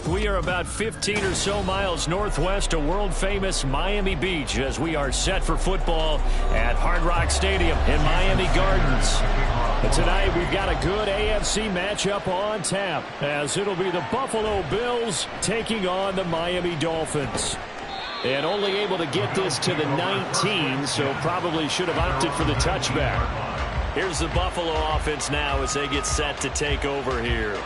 We are about 15 or so miles northwest of world-famous Miami Beach as we are set for football at Hard Rock Stadium in Miami Gardens. And tonight we've got a good AFC matchup on tap as it'll be the Buffalo Bills taking on the Miami Dolphins. And only able to get this to the 19, so probably should have opted for the touchback. Here's the Buffalo offense now as they get set to take over here.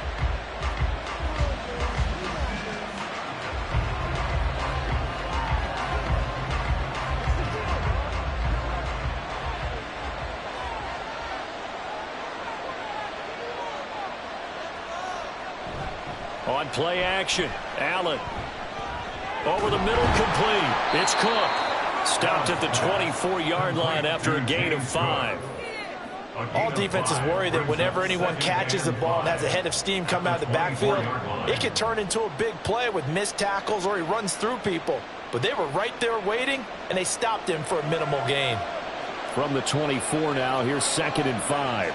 On play action, Allen. Over the middle, complete. It's Cook. Stopped at the 24-yard line after a gain of 5. All defenses worry that whenever anyone catches the ball and has a head of steam come out of the backfield, it can turn into a big play with missed tackles or he runs through people. But they were right there waiting, and they stopped him for a minimal gain. From the 24 now, here's 2nd and 5.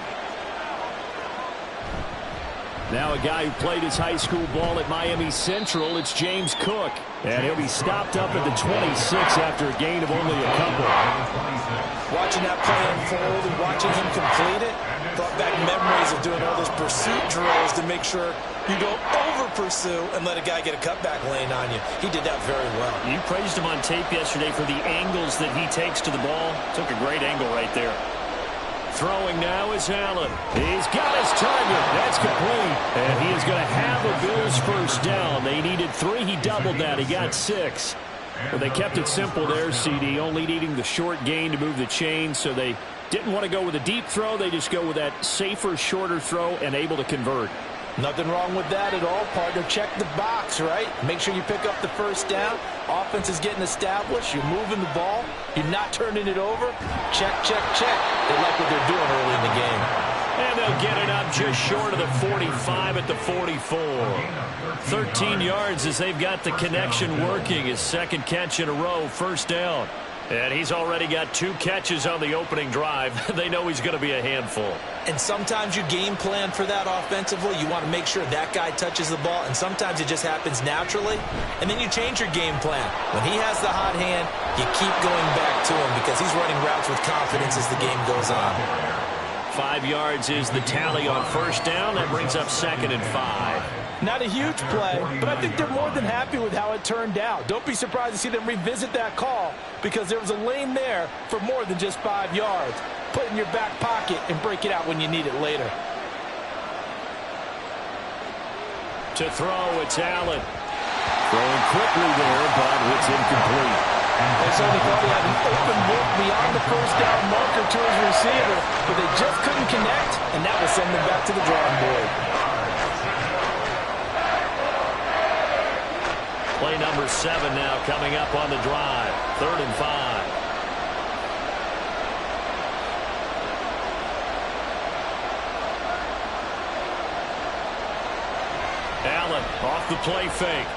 Now a guy who played his high school ball at Miami Central, it's James Cook. And he'll be stopped up at the 26 after a gain of only a couple. Watching that play unfold and watching him complete it, brought back memories of doing all those pursuit drills to make sure you don't over-pursue and let a guy get a cutback lane on you. He did that very well. You praised him on tape yesterday for the angles that he takes to the ball. Took a great angle right there. Throwing now is Allen. He's got his target. That's complete. And he is going to have a Bills first down. They needed 3. He doubled that. He got 6. But they kept it simple there, CD, only needing the short gain to move the chain. So they didn't want to go with a deep throw. They just go with that safer, shorter throw and able to convert. Nothing wrong with that at all, partner. Check the box, right? Make sure you pick up the first down. Offense is getting established. You're moving the ball. You're not turning it over. Check, check, check. They like what they're doing early in the game. And they'll get it up just short of the 45 at the 44. 13 yards as they've got the connection working. His second catch in a row, first down. And he's already got 2 catches on the opening drive. They know he's going to be a handful. And sometimes you game plan for that offensively. You want to make sure that guy touches the ball, and sometimes it just happens naturally. And then you change your game plan. When he has the hot hand, you keep going back to him because he's running routes with confidence as the game goes on. 5 yards is the tally on first down. That brings up 2nd and 5. Not a huge play, but I think they're more than happy with how it turned out. Don't be surprised to see them revisit that call because there was a lane there for more than just 5 yards. Put it in your back pocket and break it out when you need it later. To throw, it's Allen. Throwing quickly there, but it's incomplete. They certainly thought he had an open look beyond the first down marker to his receiver, but they just couldn't connect, and that will send them back to the drawing board. Play number 7 now coming up on the drive. 3rd and 5. Allen off the play fake.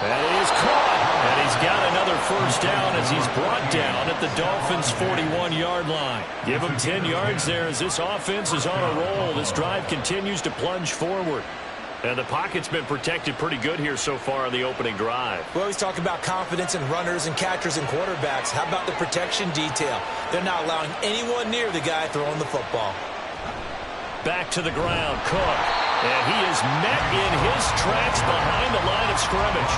That is caught. And he's got another first down as he's brought down at the Dolphins' 41-yard line. Give him 10 yards there as this offense is on a roll. This drive continues to plunge forward. And the pocket's been protected pretty good here so far on the opening drive. We always talk about confidence in runners and catchers and quarterbacks. How about the protection detail? They're not allowing anyone near the guy throwing the football. Back to the ground, Cook. And he is met in his tracks behind the line of scrimmage.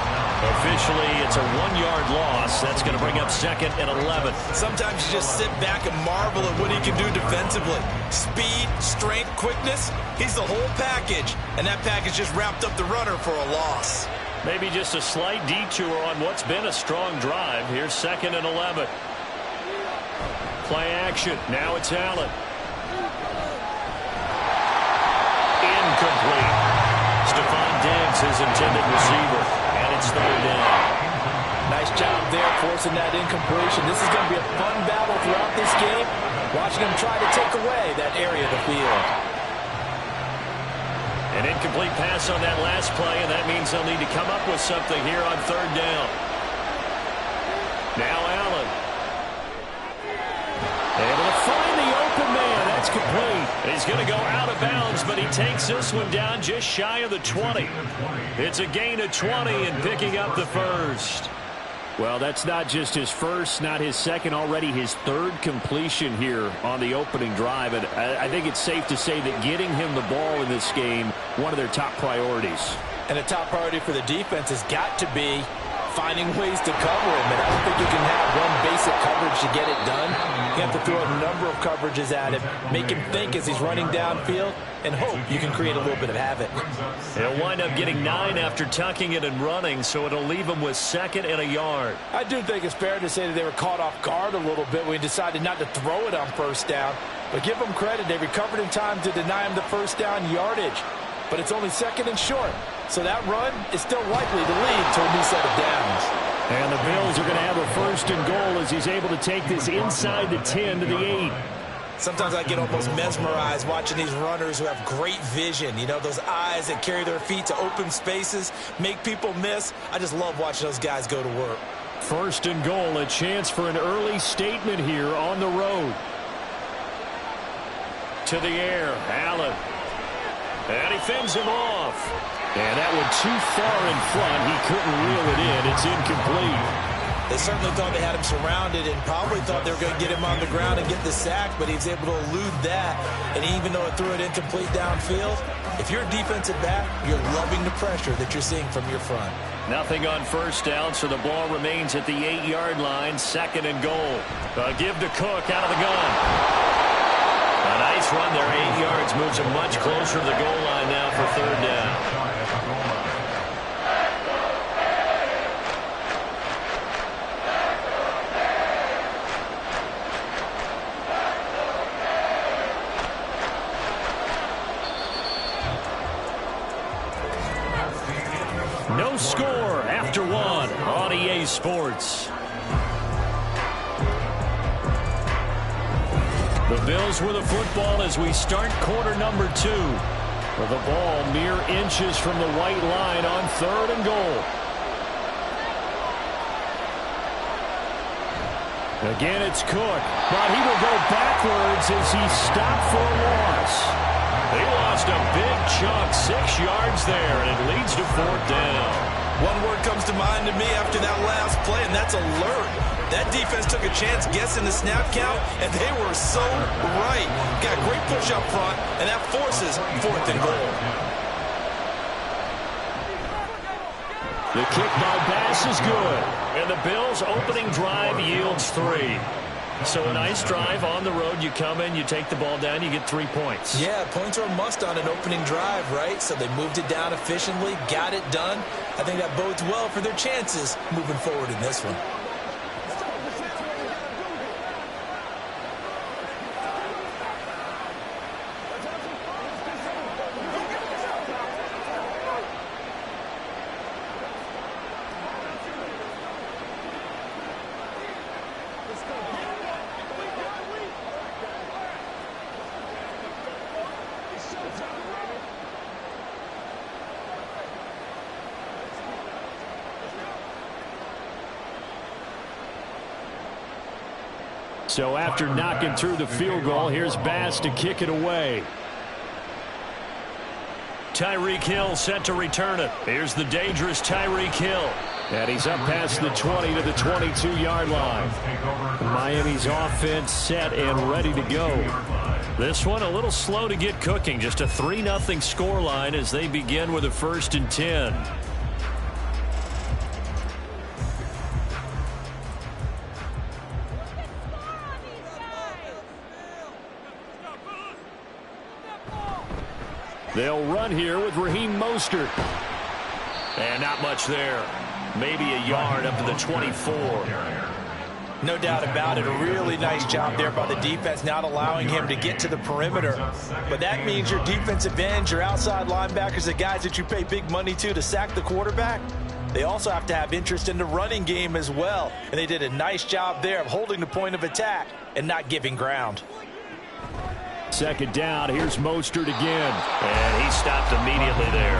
Officially, it's a 1-yard loss. That's going to bring up 2nd and 11. Sometimes you just sit back and marvel at what he can do defensively. Speed, strength, quickness, he's the whole package. And that package just wrapped up the runner for a loss. Maybe just a slight detour on what's been a strong drive. Here's 2nd and 11. Play action. Now it's Allen. Incomplete. Stephon Diggs, his intended receiver, and it's 3rd down. Nice job there forcing that incompletion. This is going to be a fun battle throughout this game. Watching him try to take away that area of the field. An incomplete pass on that last play, and that means they'll need to come up with something here on 3rd down. Now Allen. Able to find the open man. That's complete. He's going to go out of bounds, but he takes this one down just shy of the 20. It's a gain of 20 and picking up the first. Well, that's not just his first, not his second, already his 3rd completion here on the opening drive. And I think it's safe to say that getting him the ball in this game, one of their top priorities. And a top priority for the defense has got to be finding ways to cover him. And I don't think you can have one basic coverage to get it done. You have to throw a number of coverages at him, make him think as he's running downfield, and hope you can create a little bit of havoc. He'll wind up getting 9 after tucking it and running, so it'll leave him with 2nd and a yard. I do think it's fair to say that they were caught off guard a little bit when he decided not to throw it on first down. But give them credit. They recovered in time to deny him the first down yardage. But it's only 2nd and short. So that run is still likely to lead to a new set of downs. And the Bills are going to have a 1st and goal as he's able to take this inside the 10 to the 8. Sometimes I get almost mesmerized watching these runners who have great vision. You know, those eyes that carry their feet to open spaces, make people miss. I just love watching those guys go to work. 1st and goal, a chance for an early statement here on the road. To the air, Allen. And he fends him off. And that one too far in front. He couldn't reel it in. It's incomplete. They certainly thought they had him surrounded and probably thought they were going to get him on the ground and get the sack, but he was able to elude that. And even though it threw it incomplete downfield, if you're a defensive back, you're loving the pressure that you're seeing from your front. Nothing on first down, so the ball remains at the 8-yard line. 2nd and goal. Give to Cook out of the gun. A nice run there, 8 yards, moves him much closer to the goal line now for 3rd down. No score after 1 on EA Sports. The Bills with the football as we start quarter number 2. With the ball mere inches from the white line on 3rd and goal. Again, it's Cook, but he will go backwards as he stopped for a loss. He lost a big chunk, 6 yards there, and it leads to 4th down. One word comes to mind to me after that last play, and that's alert. That defense took a chance guessing the snap count, and they were so right. Got a great push up front, and that forces 4th and goal. The kick by Bass is good, and the Bills' opening drive yields 3. So a nice drive on the road. You come in, you take the ball down, you get 3 points. Yeah, points are a must on an opening drive, right? So they moved it down efficiently, got it done. I think that bodes well for their chances moving forward in this one. So after knocking through the field goal, here's Bass to kick it away. Tyreek Hill set to return it. Here's the dangerous Tyreek Hill. And he's up past the 20 to the 22-yard line. Miami's offense set and ready to go. This one a little slow to get cooking. Just a 3-0 scoreline as they begin with a 1st and 10. They'll run here with Raheem Mostert. And not much there. Maybe a yard up to the 24. No doubt about it. A really nice job there by the defense, not allowing him to get to the perimeter. But that means your defensive ends, your outside linebackers, the guys that you pay big money to sack the quarterback, they also have to have interest in the running game as well. And they did a nice job there of holding the point of attack and not giving ground. 2nd down. Here's Mostert again. And he stopped immediately there.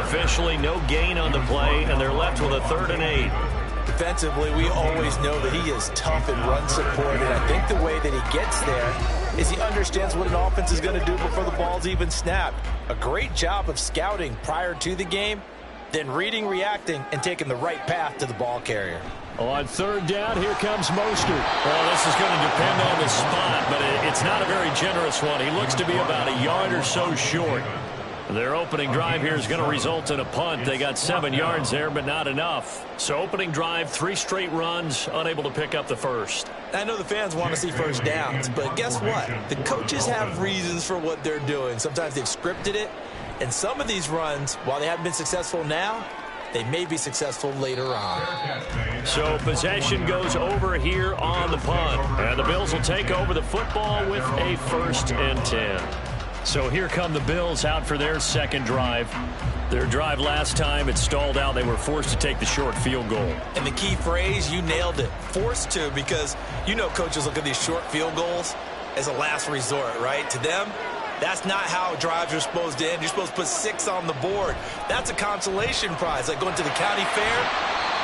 Officially no gain on the play, and they're left with a 3rd and 8. Defensively, we always know that he is tough in run support, and I think the way that he gets there is he understands what an offense is going to do before the ball's even snapped. A great job of scouting prior to the game, then reading, reacting, and taking the right path to the ball carrier. On 3rd down, here comes Mostert. Well, this is going to depend on the spot, but it's not a very generous one. He looks to be about a yard or so short. Their opening drive here is going to result in a punt. They got 7 yards there, but not enough. So opening drive, 3 straight runs, unable to pick up the first. I know the fans want to see first downs, but guess what? The coaches have reasons for what they're doing. Sometimes they've scripted it, and some of these runs, while they haven't been successful now, they may be successful later on. So possession goes over here on the punt, and the Bills will take over the football with a 1st and 10. So here come the Bills out for their 2nd drive. Their drive last time, it stalled out. They were forced to take the short field goal. And the key phrase, you nailed it, forced to, because you know coaches look at these short field goals as a last resort, right? To them, that's not how drives are supposed to end. You're supposed to put 6 on the board. That's a consolation prize, like going to the county fair.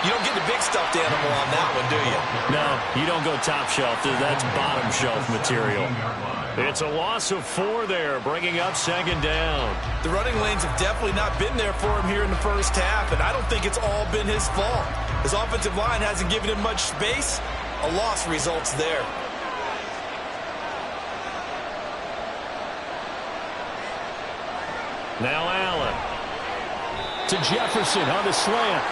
You don't get the big stuffed animal on that one, do you? No, you don't go top shelf. That's bottom shelf material. It's a loss of 4 there, bringing up 2nd down. The running lanes have definitely not been there for him here in the first half, and I don't think it's all been his fault. His offensive line hasn't given him much space. A loss results there. Now Allen to Jefferson on the slant.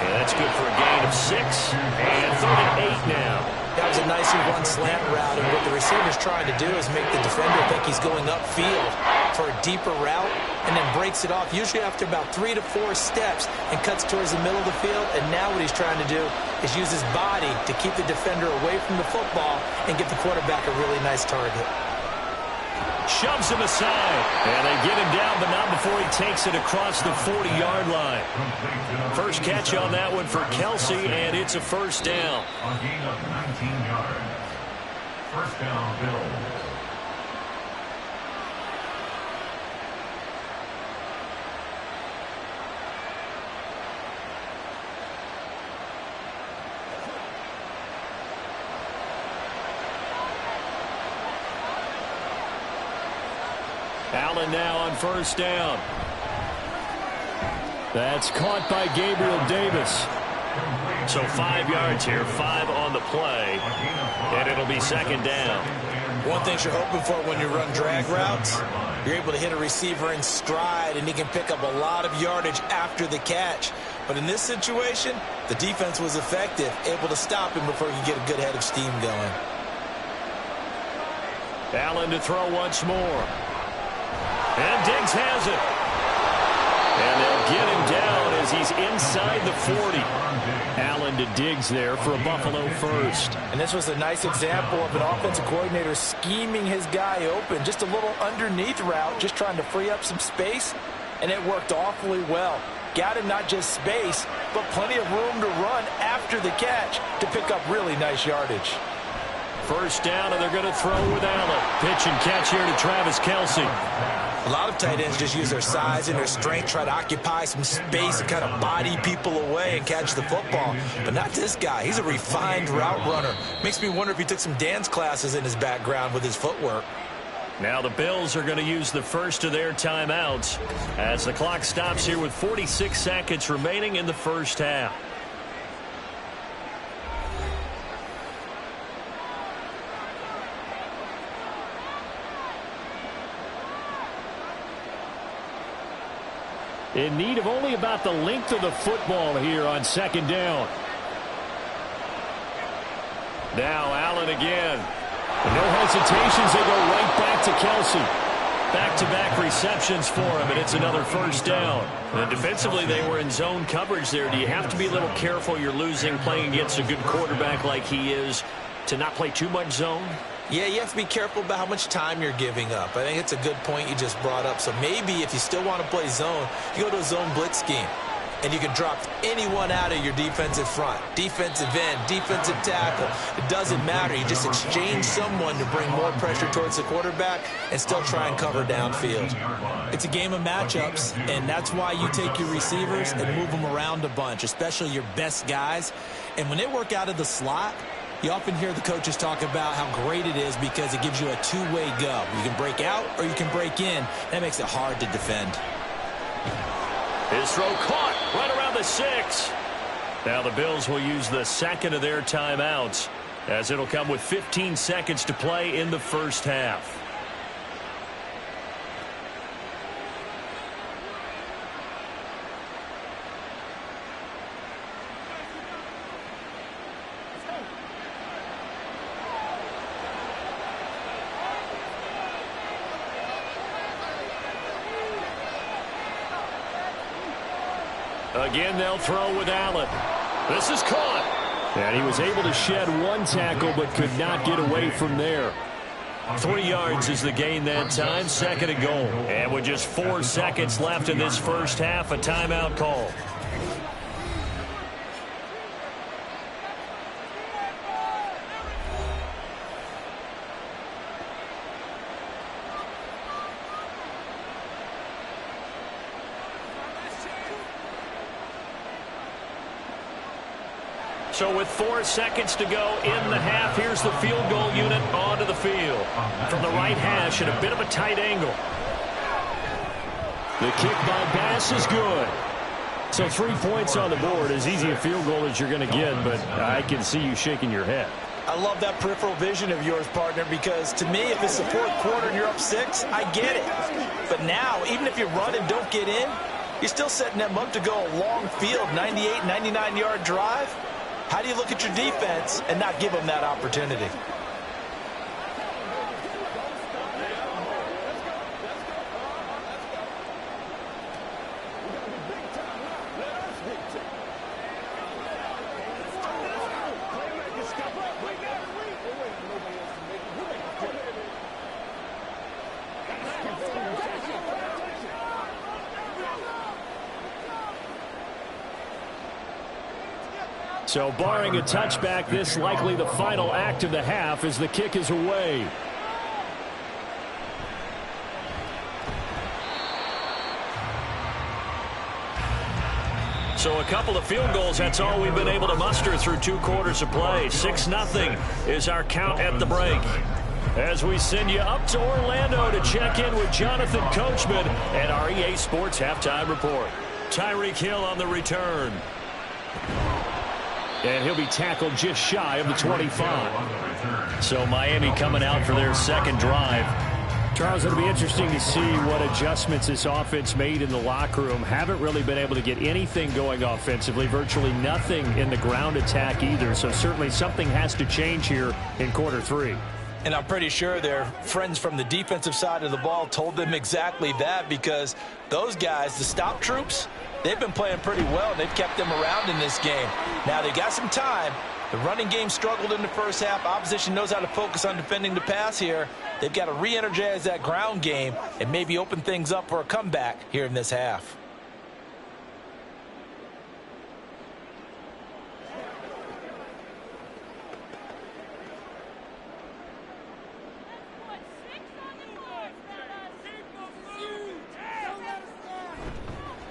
And that's good for a gain of 6. And 3rd and 8 now. That was a nicely run slant route, and what the receiver's trying to do is make the defender think he's going upfield for a deeper route and then breaks it off, usually after about 3 to 4 steps, and cuts towards the middle of the field. And now what he's trying to do is use his body to keep the defender away from the football and give the quarterback a really nice target. Shoves him aside, and they get him down, but not before he takes it across the 40-yard line. First catch on that one for Kelce, and it's a 1st down. A gain of 19 yards. 1st down, Bills. Allen now on 1st down. That's caught by Gabriel Davis. So 5 yards here, 5 on the play, and it'll be 2nd down. One thing you're hoping for when you run drag routes, you're able to hit a receiver in stride, and he can pick up a lot of yardage after the catch. But in this situation, the defense was effective, able to stop him before you get a good head of steam going. Allen to throw once more. And Diggs has it. And they'll get him down he's inside the 40. Allen to Diggs there for a Buffalo first. And this was a nice example of an offensive coordinator scheming his guy open. Just a little underneath route, just trying to free up some space, and it worked awfully well. Got him not just space, but plenty of room to run after the catch to pick up really nice yardage. First down, and they're going to throw with Allen. Pitch and catch here to Travis Kelce. A lot of tight ends just use their size and their strength, try to occupy some space and kind of body people away and catch the football. But not this guy. He's a refined route runner. Makes me wonder if he took some dance classes in his background with his footwork. Now the Bills are going to use the first of their timeouts as the clock stops here with 46 seconds remaining in the first half. In need of only about the length of the football here on second down. Now Allen again. No hesitations, they go right back to Kelce. Back-to-back receptions for him, and it's another first down. And defensively, they were in zone coverage there. Do you have to be a little careful? You're losing, playing against a good quarterback like he is, to not play too much zone? Yeah, you have to be careful about how much time you're giving up. I think it's a good point you just brought up. So maybe if you still want to play zone, you go to a zone blitz scheme. And you can drop anyone out of your defensive front. Defensive end, defensive tackle. It doesn't matter. You just exchange someone to bring more pressure towards the quarterback and still try and cover downfield. It's a game of matchups, and that's why you take your receivers and move them around a bunch, especially your best guys. And when they work out of the slot, you often hear the coaches talk about how great it is because it gives you a two-way go. You can break out or you can break in. That makes it hard to defend. His throw caught right around the 6. Now the Bills will use the second of their timeouts as it'll come with 15 seconds to play in the first half. Again, they'll throw with Allen. This is caught. And he was able to shed one tackle but could not get away from there. 3 yards is the gain that time, second and goal. And with just 4 seconds left in this first half, a timeout call. So with 4 seconds to go in the half, here's the field goal unit onto the field. From the right hash at a bit of a tight angle. The kick by Bass is good. So 3 points on the board, as easy a field goal as you're going to get, but I can see you shaking your head. I love that peripheral vision of yours, partner, because to me, if it's the fourth quarter and you're up 6, I get it. But now, even if you run and don't get in, you're still setting them up to go a long field, 98, 99-yard drive. How do you look at your defense and not give them that opportunity? So barring a touchback, this likely the final act of the half as the kick is away. So a couple of field goals, that's all we've been able to muster through 2 quarters of play. 6-0 is our count at the break. As we send you up to Orlando to check in with Jonathan Coachman and our EA Sports Halftime Report. Tyreek Hill on the return. And he'll be tackled just shy of the 25. So Miami coming out for their second drive. Charles, it'll be interesting to see what adjustments this offense made in the locker room. Haven't really been able to get anything going offensively. Virtually nothing in the ground attack either. So certainly something has to change here in quarter 3. And I'm pretty sure their friends from the defensive side of the ball told them exactly that, because those guys, the stop troops, they've been playing pretty well, and they've kept them around in this game. Now, they got some time. The running game struggled in the first half. Opposition knows how to focus on defending the pass here. They've got to re-energize that ground game and maybe open things up for a comeback here in this half.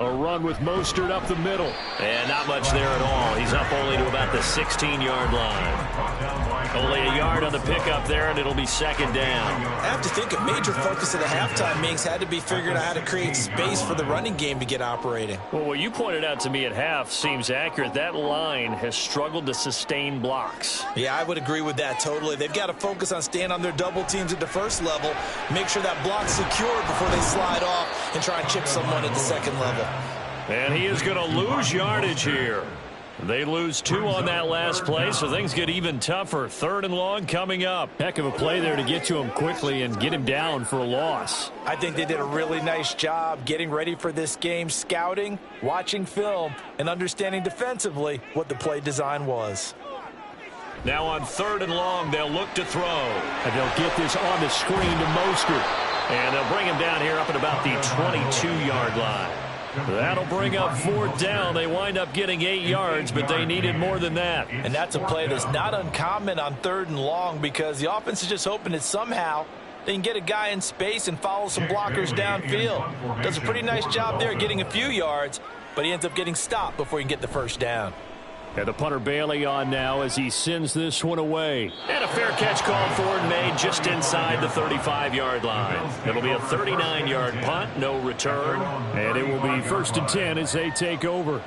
A run with Mostert up the middle. And not much there at all. He's up only to about the 16-yard line. Only a yard on the pickup there, and it'll be second down. I have to think a major focus of the halftime meetings had to be figuring out how to create space for the running game to get operating. Well, what you pointed out to me at half seems accurate. That line has struggled to sustain blocks. Yeah, I would agree with that totally. They've got to focus on staying on their double teams at the first level, make sure that block's secured before they slide off and try and chip someone at the second level. And he is going to lose yardage here. They lose 2 on that last play, so things get even tougher. 3rd and long coming up. Heck of a play there to get to him quickly and get him down for a loss. I think they did a really nice job getting ready for this game, scouting, watching film, and understanding defensively what the play design was. Now on 3rd and long, they'll look to throw. And they'll get this on the screen to Mostert. And they'll bring him down here up at about the 22-yard line. That'll bring up 4th down. They wind up getting 8 yards, but they needed more than that. And that's a play that's not uncommon on 3rd and long, because the offense is just hoping that somehow they can get a guy in space and follow some blockers downfield. Does a pretty nice job there getting a few yards, but he ends up getting stopped before he can get the first down. And the punter Bailey on now as he sends this one away. And a fair catch called for and made just inside the 35-yard line. It'll be a 39-yard punt, no return. And it will be 1st and 10 as they take over.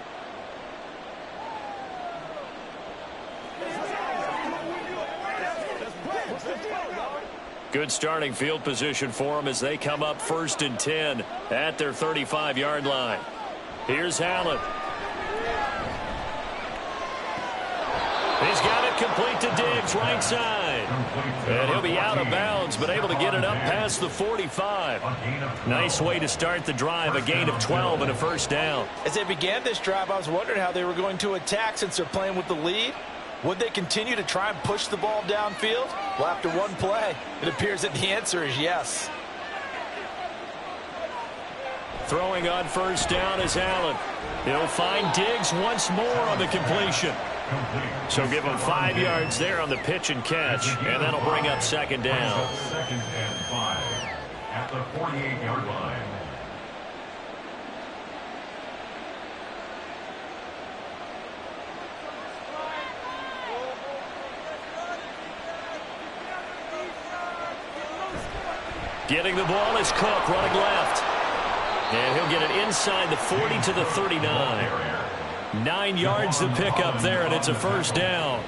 Good starting field position for them as they come up 1st and 10 at their 35-yard line. Here's Allen. He's got it complete to Diggs, right side. And he'll be out of bounds, but able to get it up past the 45. Nice way to start the drive, a gain of 12 and a first down. As they began this drive, I was wondering how they were going to attack since they're playing with the lead. Would they continue to try and push the ball downfield? Well, after one play, it appears that the answer is yes. Throwing on first down is Allen. He'll find Diggs once more on the completion. So give him 5 yards there on the pitch and catch, and that'll bring up second down. 2nd and 5 at the 48-yard line. Getting the ball is Cook running left. And he'll get it inside the 40 to the 39. 9 yards to pick up there, and it's a first down.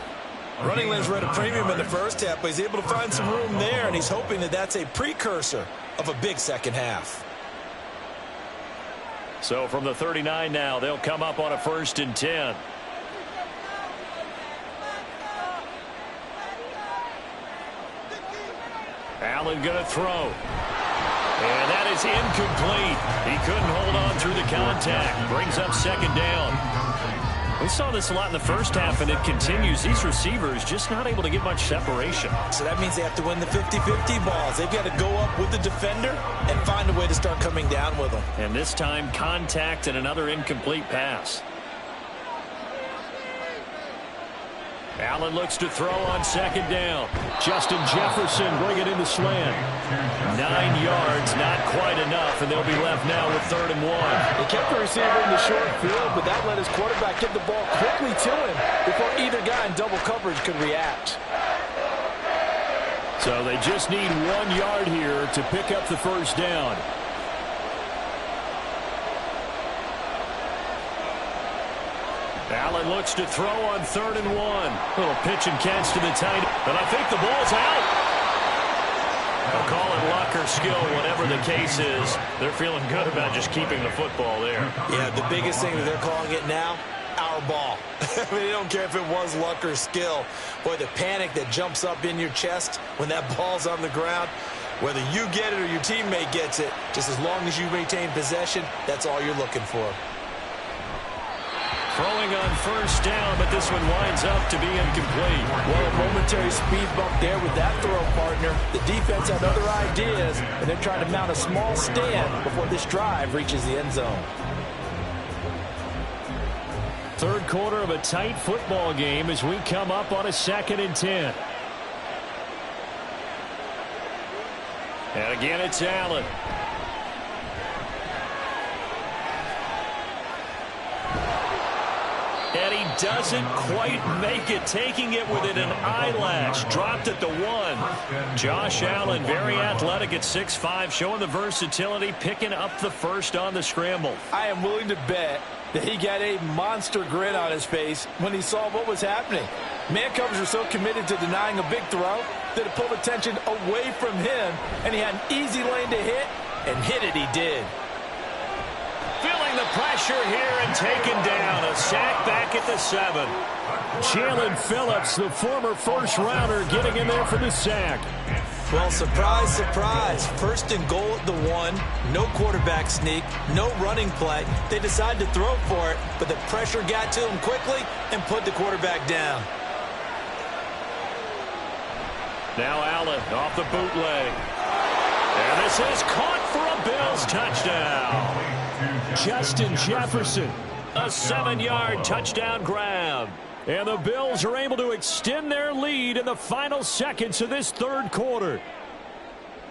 Running lanes were at a premium in the first half, but he's able to find some room there, and he's hoping that that's a precursor of a big second half. So from the 39 now, they'll come up on a 1st and 10. Allen going to throw. And that is incomplete. He couldn't hold on through the contact. Brings up second down. We saw this a lot in the first half, and it continues. These receivers just not able to get much separation. So that means they have to win the 50-50 balls. They've got to go up with the defender and find a way to start coming down with them. And this time, contact and another incomplete pass. Allen looks to throw on second down. Justin Jefferson bring it in the slant. 9 yards, not quite enough, and they'll be left now with 3rd and 1. They kept the receiver in the short field, but that let his quarterback get the ball quickly to him before either guy in double coverage could react. So they just need 1 yard here to pick up the first down. Allen looks to throw on 3rd and 1. Little pitch and catch to the tight end. And I think the ball's out. They'll call it luck or skill, whatever the case is. They're feeling good about just keeping the football there. Yeah, the biggest thing that they're calling it now, our ball. I mean, they don't care if it was luck or skill. Boy, the panic that jumps up in your chest when that ball's on the ground, whether you get it or your teammate gets it, just as long as you maintain possession, that's all you're looking for. Throwing on first down, but this one winds up to be incomplete. Well, a momentary speed bump there with that throw, partner. The defense had other ideas, and they're trying to mount a small stand before this drive reaches the end zone. Third quarter of a tight football game as we come up on a 2nd and 10. And again, it's Allen. And he doesn't quite make it, taking it within an eyelash. Dropped at the 1. Josh Allen, very athletic at 6'5", showing the versatility, picking up the first on the scramble. I am willing to bet that he got a monster grin on his face when he saw what was happening. Man covers are so committed to denying a big throw that it pulled attention away from him, and he had an easy lane to hit, and hit it he did. Feeling the pressure here and taken down. A sack back at the 7. Jalen Phillips, the former first-rounder, getting in there for the sack. Well, surprise, surprise. First and goal at the 1. No quarterback sneak. No running play. They decided to throw for it, but the pressure got to him quickly and put the quarterback down. Now Allen off the bootleg. And this is caught for a Bills touchdown. Justin Jefferson, a 7-yard touchdown grab. And the Bills are able to extend their lead in the final seconds of this third quarter.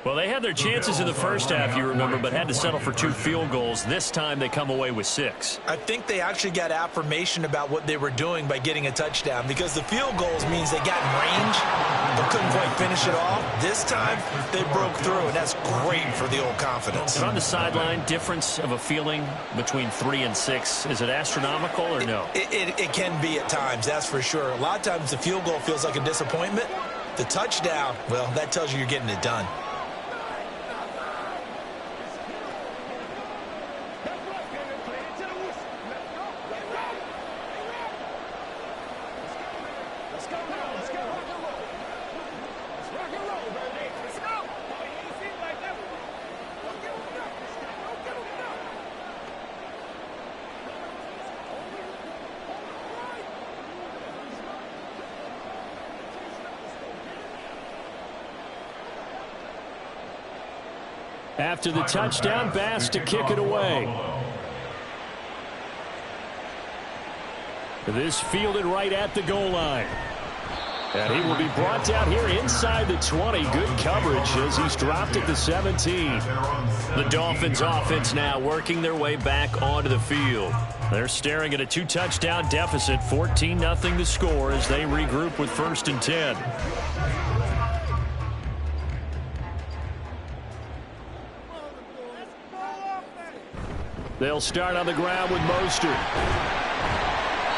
Well, they had their chances in the first half, you remember, but had to settle for 2 field goals. This time they come away with 6. I think they actually got affirmation about what they were doing by getting a touchdown, because the field goals means they got in range but couldn't quite finish it off. This time they broke through, and that's great for the old confidence. And on the sideline, difference of a feeling between 3 and 6, is it astronomical or no? It can be at times, that's for sure. A lot of times the field goal feels like a disappointment. The touchdown, well, that tells you you're getting it done. After the touchdown, Bass to kick it away. This fielded right at the goal line. And he will be brought down here inside the 20. Good coverage as he's dropped at the 17. The Dolphins offense now working their way back onto the field. They're staring at a 2-touchdown deficit, 14-0 the score as they regroup with 1st and 10. They'll start on the ground with Mostert.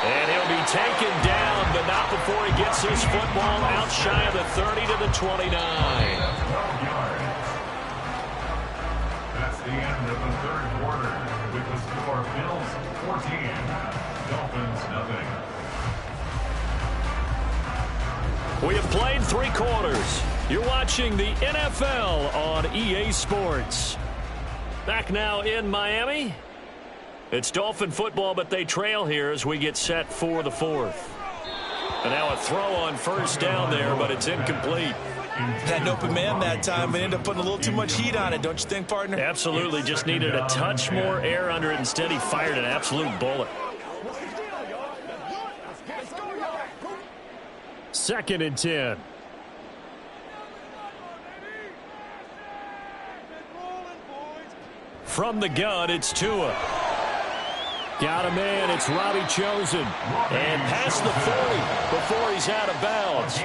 And he'll be taken down, but not before he gets his football out shy of the 30 to the 29. That's the end of the third quarter with the score Bills 14, Dolphins nothing. We have played 3 quarters. You're watching the NFL on EA Sports. Back now in Miami. It's Dolphin football, but they trail here as we get set for the 4th. And now a throw on first down there, but it's incomplete. Had an open man that time, but ended up putting a little too much heat on it, don't you think, partner? Absolutely. Just needed a touch more air under it. Instead, he fired an absolute bullet. 2nd and 10. From the gun, it's Tua. Got a man, it's Robbie Chosen. And past the 40 before he's out of bounds.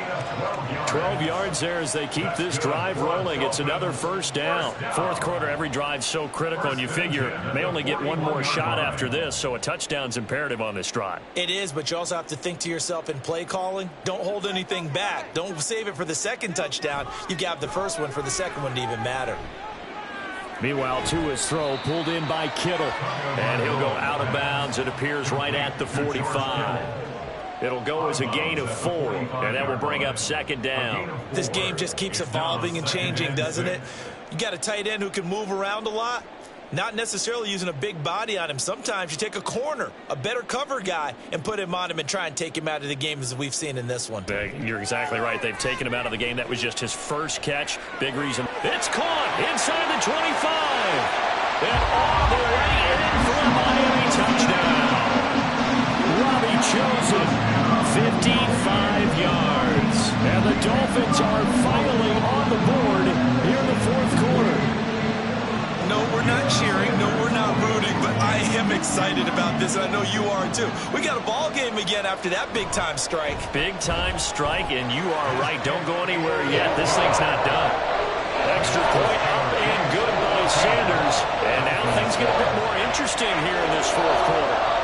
12 yards there as they keep this drive rolling. It's another first down. 4th quarter, every drive's so critical, and you figure may only get one more shot after this, so a touchdown's imperative on this drive. It is, but you also have to think to yourself in play calling, don't hold anything back. Don't save it for the 2nd touchdown. You got the first one for the 2nd one to even matter. Meanwhile, Tua's throw pulled in by Kittle. And he'll go out of bounds. It appears right at the 45. It'll go as a gain of 4, and that will bring up second down. This game just keeps evolving and changing, doesn't it? You got a tight end who can move around a lot. Not necessarily using a big body on him. Sometimes you take a corner, a better cover guy, and put him on him and try and take him out of the game as we've seen in this one. You're exactly right. They've taken him out of the game. That was just his first catch. Big reason. It's caught inside the 25. And all the way in for a Miami touchdown. Robbie Chosen, 55 yards. And the Dolphins are finally on the board here in the fourth quarter. No, we're not cheering. No, we're not rooting, but I am excited about this, and I know you are too. We got a ball game again after that big-time strike. Big-time strike, and you are right. Don't go anywhere yet. This thing's not done. Extra point up and good by Sanders. And now things get a bit more interesting here in this fourth quarter.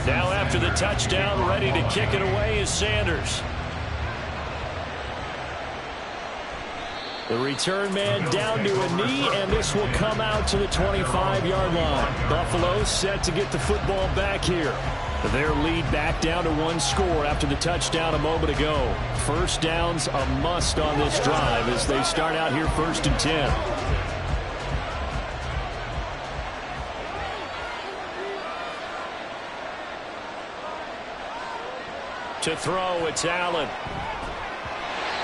Now after the touchdown, ready to kick it away is Sanders. The return man down to a knee, and this will come out to the 25-yard line. Buffalo set to get the football back here. Their lead back down to 1 score after the touchdown a moment ago. First down's a must on this drive as they start out here 1st and 10. To throw, it's Allen.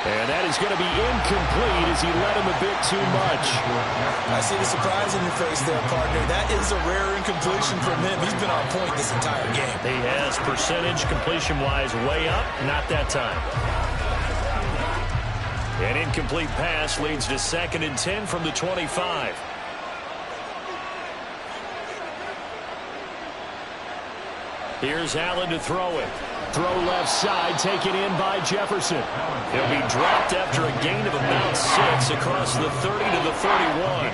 And that is going to be incomplete as he led him a bit too much. I see the surprise in your face there, partner. That is a rare incompletion from him. He's been on point this entire game. He has percentage completion-wise way up. Not that time. An incomplete pass leads to 2nd and 10 from the 25. Here's Allen to throw it. Throw left side, taken in by Jefferson. He'll be dropped after a gain of about 6 across the 30 to the 31.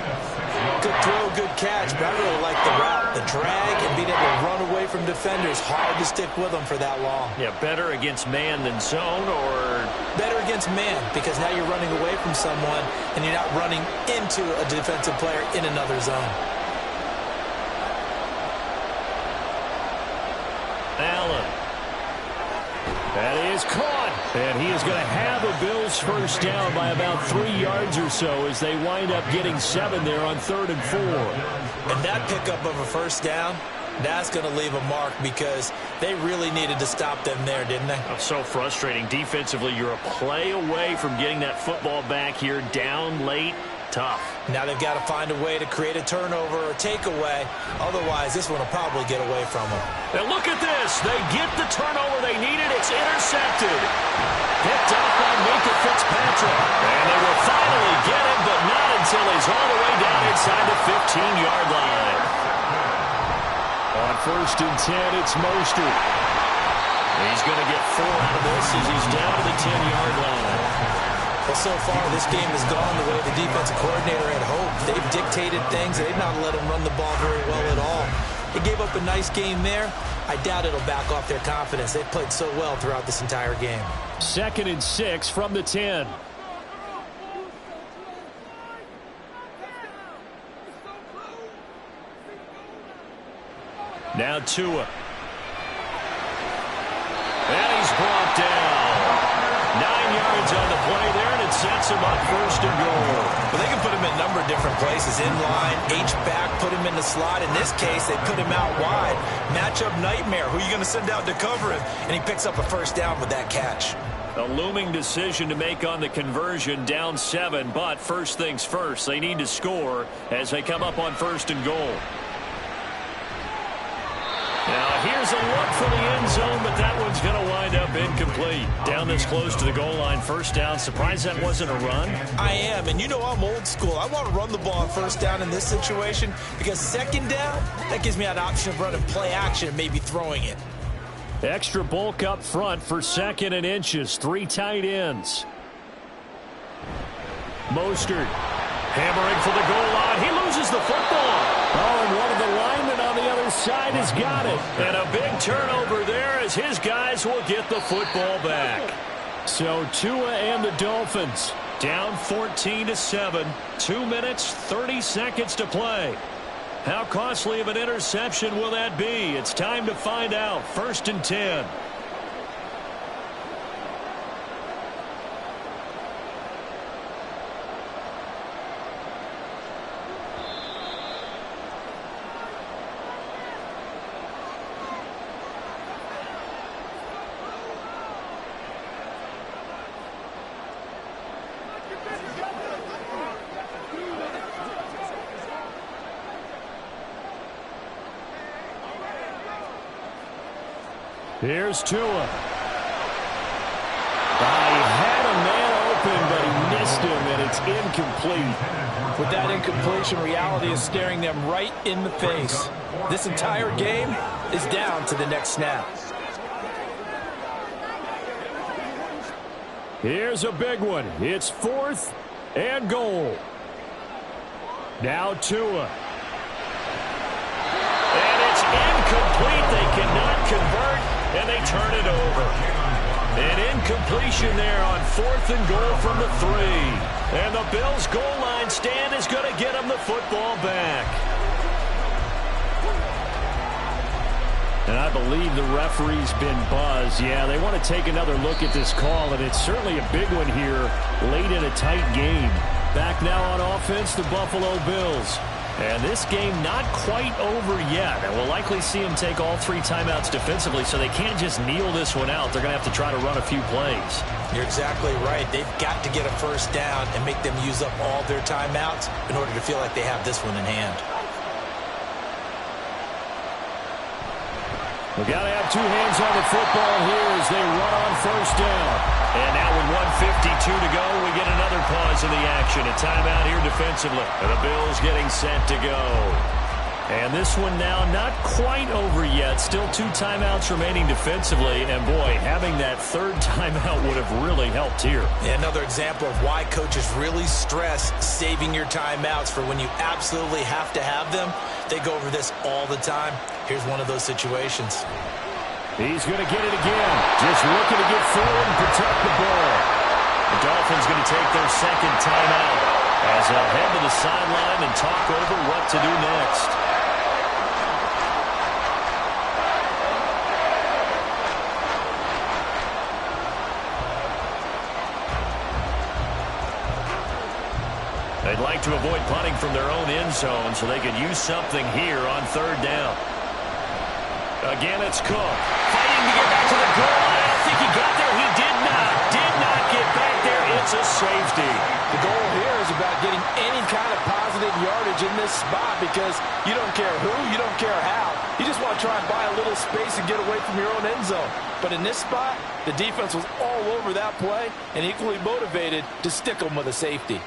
Good throw, good catch, but I really like the route, the drag, and being able to run away from defenders. Hard to stick with them for that long. Yeah, better against man than zone, or? Better against man, because now you're running away from someone, and you're not running into a defensive player in another zone. Allen. That is caught. And he is going to have a Bills first down by about 3 yards or so as they wind up getting 7 there on 3rd and 4. And that pickup of a first down, that's going to leave a mark because they really needed to stop them there, didn't they? Oh, so frustrating. Defensively, you're a play away from getting that football back here down late. Tough. Now they've got to find a way to create a turnover or takeaway. Otherwise, this one will probably get away from them. And look at this. They get the turnover they needed. It's intercepted. Picked up by Minkah Fitzpatrick. And they will finally get it, but not until he's all the way down inside the 15-yard line. On 1st and 10, it's Mostert. He's going to get 4 out of this as he's down to the 10-yard line. Well, so far, this game has gone the way the defensive coordinator had hoped. They've dictated things. They've not let them run the ball very well at all. They gave up a nice game there. I doubt it'll back off their confidence. They've played so well throughout this entire game. 2nd and 6 from the 10. Now Tua. And he's brought down. 9 yards on the play there, and it sets him up 1st and goal. Well, they can put him in a number of different places. In line, H-back, put him in the slot. In this case, they put him out wide. Matchup nightmare. Who are you going to send out to cover him? And he picks up a first down with that catch. A looming decision to make on the conversion, down 7. But first things first, they need to score as they come up on 1st and goal. Now here's a look for the end zone, but that one's going to wind up incomplete. Down this close to the goal line, first down. Surprised that wasn't a run? I am, and you know I'm old school. I want to run the ball on first down in this situation because second down, that gives me an option of running play action and maybe throwing it. Extra bulk up front for 2nd and inches. 3 tight ends. Mostert hammering for the goal line. He loses the football. Oh, and one of the linemen on the other side has got it. And a big turnover there as his guys will get the football back. So Tua and the Dolphins down 14-7. 2 minutes, 30 seconds to play. How costly of an interception will that be? It's time to find out. 1st and 10. Here's Tua. He had a man open, but he missed him, and it's incomplete. With that incompletion, reality is staring them right in the face. This entire game is down to the next snap. Here's a big one. It's 4th and goal. Now Tua. And it's incomplete. They cannot convert. And they turn it over. An incompletion there on 4th and goal from the 3. And the Bills' goal line stand is going to get them the football back. And I believe the referee's been buzzed. Yeah, they want to take another look at this call, and it's certainly a big one here late in a tight game. Back now on offense, the Buffalo Bills. And this game not quite over yet. And we'll likely see them take all 3 timeouts defensively, so they can't just kneel this one out. They're going to have to try to run a few plays. You're exactly right. They've got to get a first down and make them use up all their timeouts in order to feel like they have this one in hand. We've got to have 2 hands on the football here as they run on first down. And now with 1:52 to go, we get another pause in the action. A timeout here defensively. And the Bills getting set to go. And this one now not quite over yet. Still 2 timeouts remaining defensively. And, boy, having that 3rd timeout would have really helped here. Yeah, another example of why coaches really stress saving your timeouts for when you absolutely have to have them. They go over this all the time. Here's one of those situations. He's going to get it again. Just looking to get forward and protect the ball. The Dolphins going to take their 2nd timeout as they'll head to the sideline and talk over what to do next. They'd like to avoid punting from their own end zone so they could use something here on 3rd down. Again, it's Cook. Fighting to get back to the goal line. I don't think he got there. He did not get back there. It's a safety. The goal here is about getting any kind of positive yardage in this spot because you don't care who, you don't care how. You just want to try and buy a little space and get away from your own end zone. But in this spot, the defense was all over that play and equally motivated to stick them with a safety.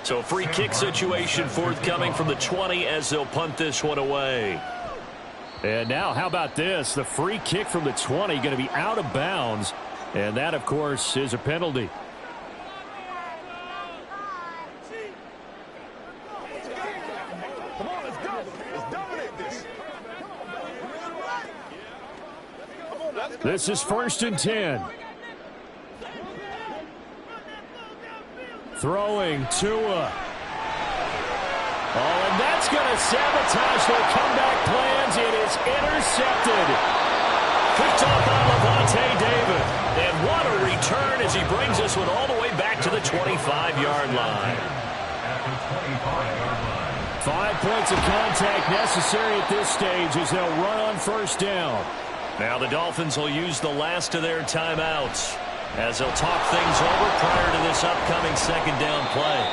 So free kick situation forthcoming from the 20 as they'll punt this one away. And now how about this? The free kick from the 20 going to be out of bounds. And that, of course, is a penalty. Come on, let's go. Let's dominate this. This is 1st and 10. Throwing Tua. Oh, and that's going to sabotage their comeback plans. It is intercepted. Picked off by Lavonte David. And what a return as he brings this one all the way back to the 25-yard line. At the 25-yard line. 5 points of contact necessary at this stage as they'll run on first down. Now the Dolphins will use the last of their timeouts as they'll talk things over prior to this upcoming second down play.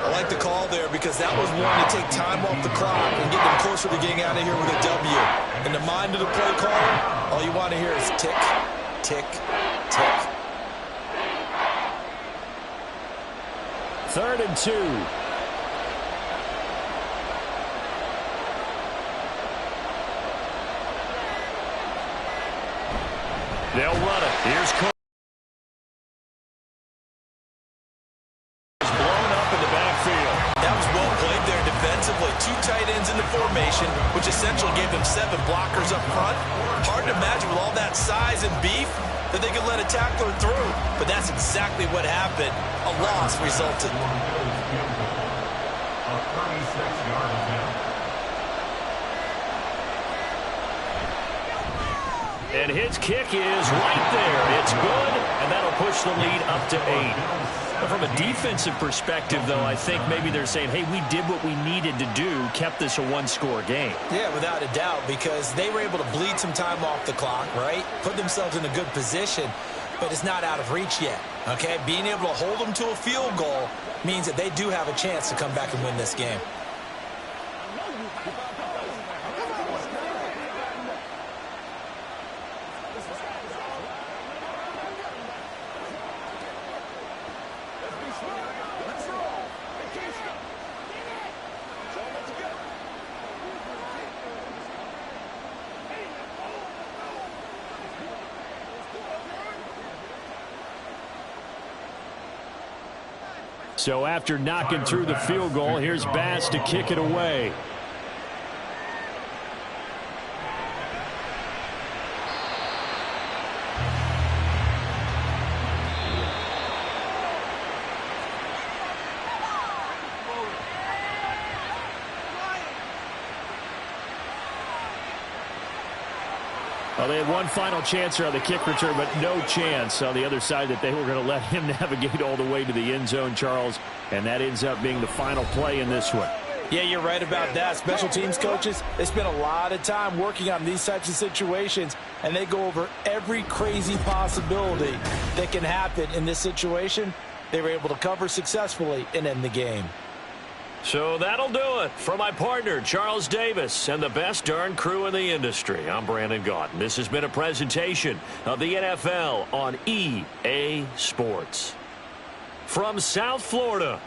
I like the call there because that was one to take time off the clock and get them closer to getting out of here with a W. In the mind of the play caller, all you want to hear is tick, tick, tick. 3rd and 2. They'll run it. Here's Cook. Blown up in the backfield. That was well played there defensively. 2 tight ends in the formation, which essentially gave them 7 blockers up front. Hard to imagine with all that size and beef that they could let a tackler through. But that's exactly what happened. A loss resulted. A 36-yard attempt. And his kick is right there. It's good, and that'll push the lead up to 8. But from a defensive perspective, though, I think maybe they're saying, hey, we did what we needed to do, kept this a one-score game. Yeah, without a doubt, because they were able to bleed some time off the clock, right? Put themselves in a good position, but it's not out of reach yet, okay? Being able to hold them to a field goal means that they do have a chance to come back and win this game. So after knocking through the field goal, here's Bass to kick it away. Well, they had one final chance here on the kick return, but no chance on the other side that they were going to let him navigate all the way to the end zone, Charles. And that ends up being the final play in this one. Yeah, you're right about that. Special teams coaches, they spend a lot of time working on these types of situations, and they go over every crazy possibility that can happen in this situation. They were able to cover successfully and end the game. So that'll do it for my partner, Charles Davis, and the best darn crew in the industry. I'm Brandon Gaudin. This has been a presentation of the NFL on EA Sports. From South Florida,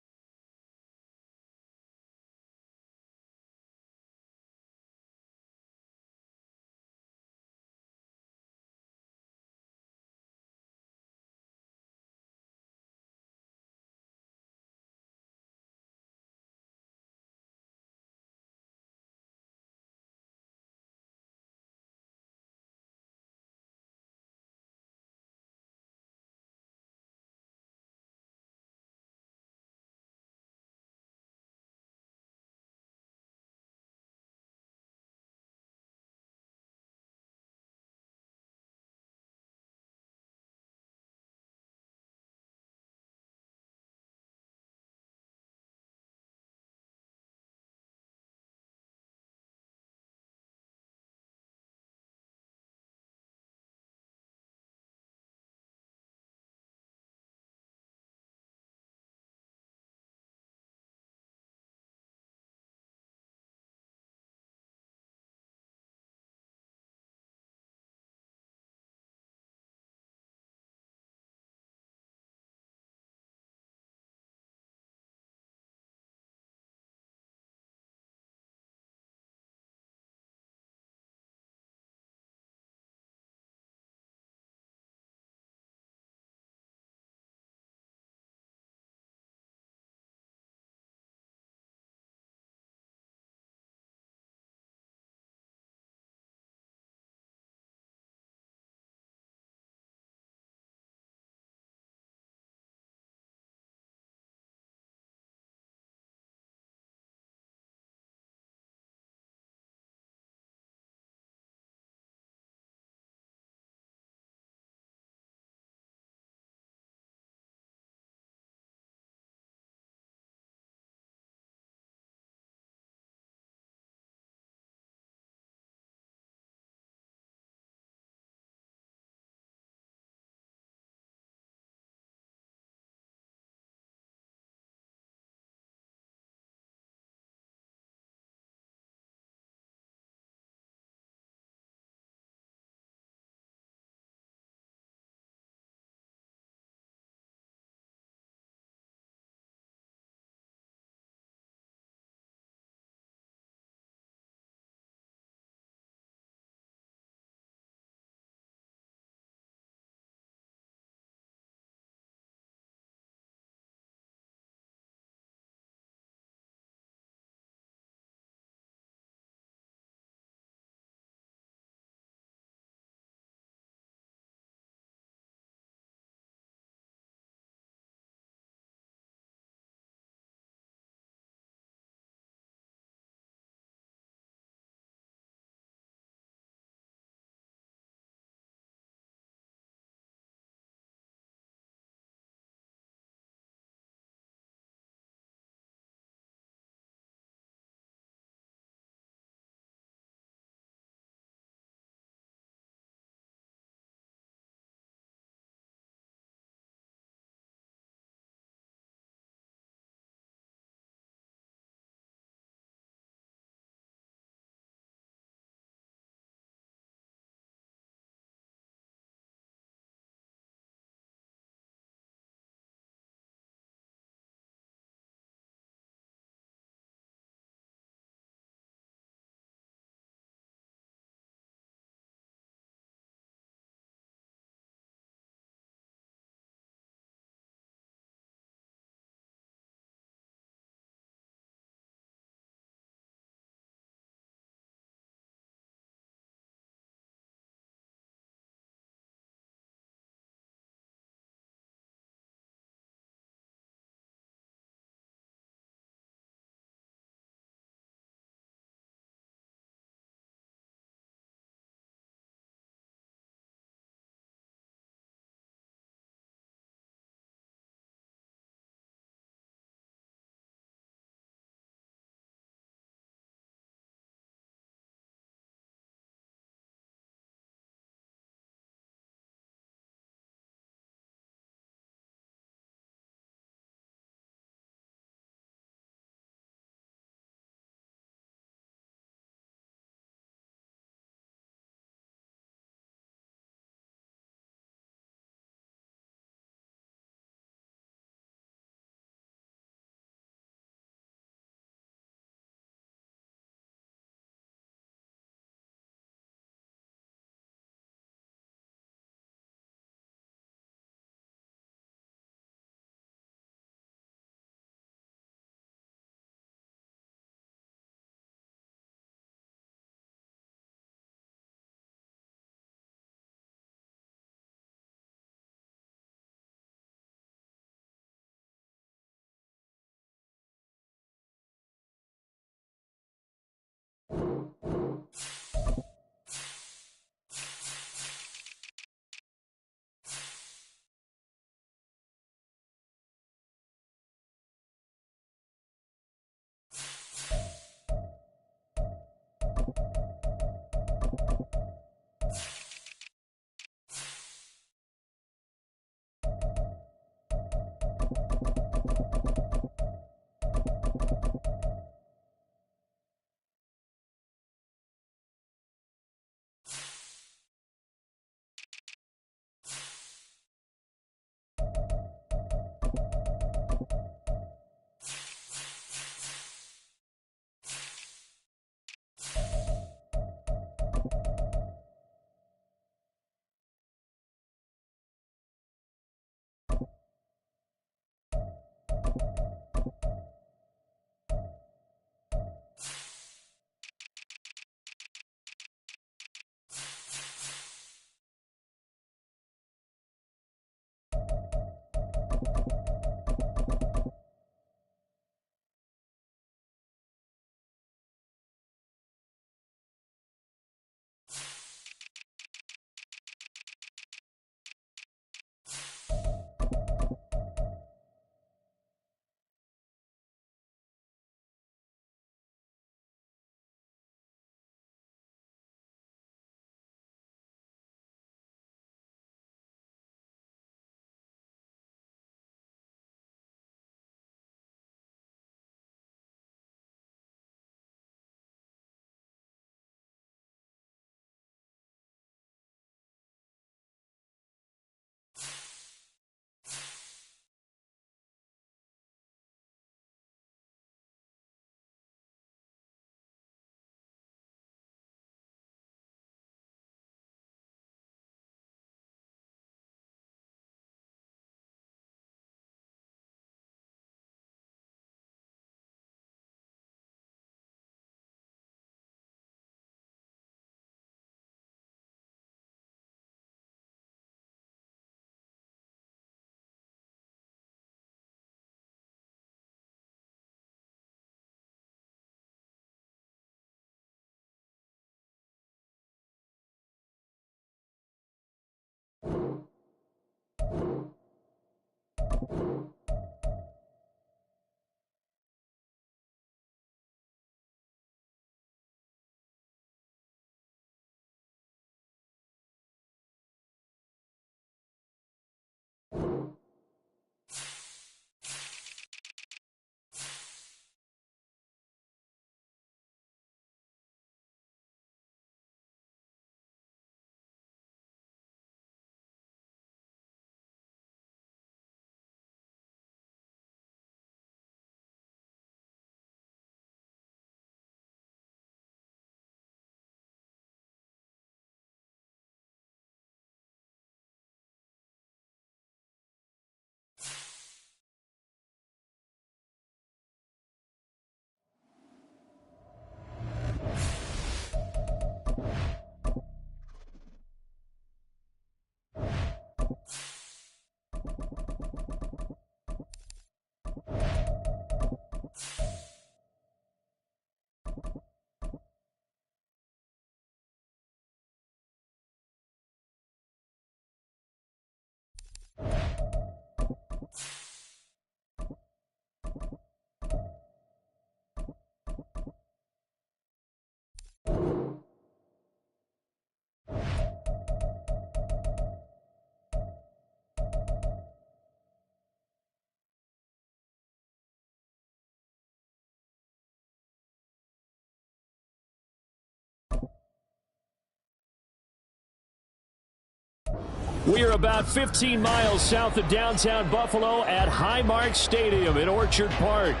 We are about 15 miles south of downtown Buffalo at Highmark Stadium in Orchard Park.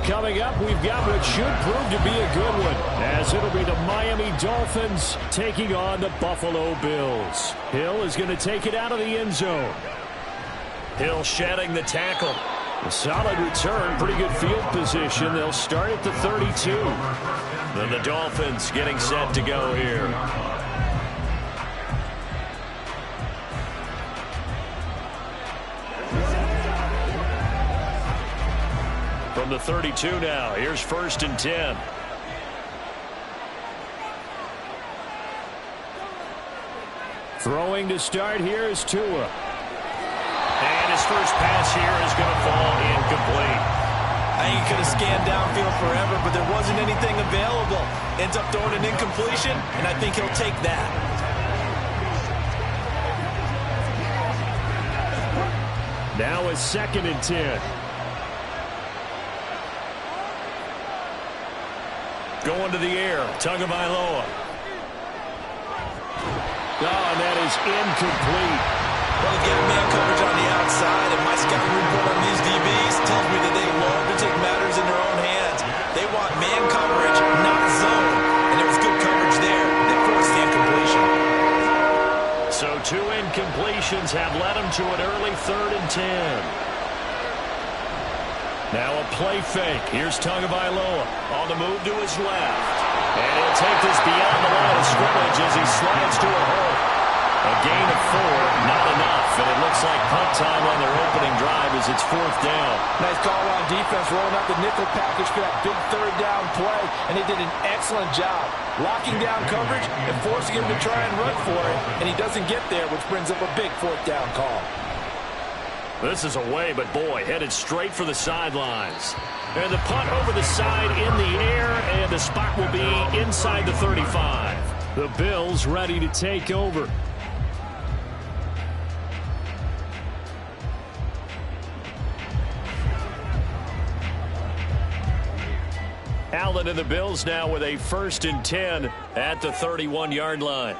Coming up, we've got what should prove to be a good one, as it'll be the Miami Dolphins taking on the Buffalo Bills. Hill is going to take it out of the end zone. Hill shedding the tackle. A solid return, pretty good field position. They'll start at the 32. Then the Dolphins getting set to go here. From the 32 now, here's 1st and 10. Throwing to start here is Tua. And his first pass here is going to fall incomplete. I think he could have scanned downfield forever, but there wasn't anything available. Ends up throwing an incompletion, and I think he'll take that. Now a 2nd and 10. Going to the air, Tagovailoa. Oh, and that is incomplete. Well, to get man coverage on the outside, and my scouting report on these DBs tells me that they love to take matters in their own hands. They want man coverage, not zone. And there was good coverage there that forced the incompletion. So 2 incompletions have led him to an early 3rd and 10. Now a play fake. Here's Tagovailoa on the move to his left. And he'll take this beyond the line of scrimmage as he slides to a hole. A gain of 4, not enough. And it looks like punt time on their opening drive as it's 4th down. Nice call on defense, rolling out the nickel package for that big 3rd down play. And they did an excellent job locking down coverage and forcing him to try and run for it. And he doesn't get there, which brings up a big 4th down call. This is away, but boy, headed straight for the sidelines. And the punt over the side in the air, and the spot will be inside the 35. The Bills ready to take over. Allen and the Bills now with a 1st and 10 at the 31-yard line.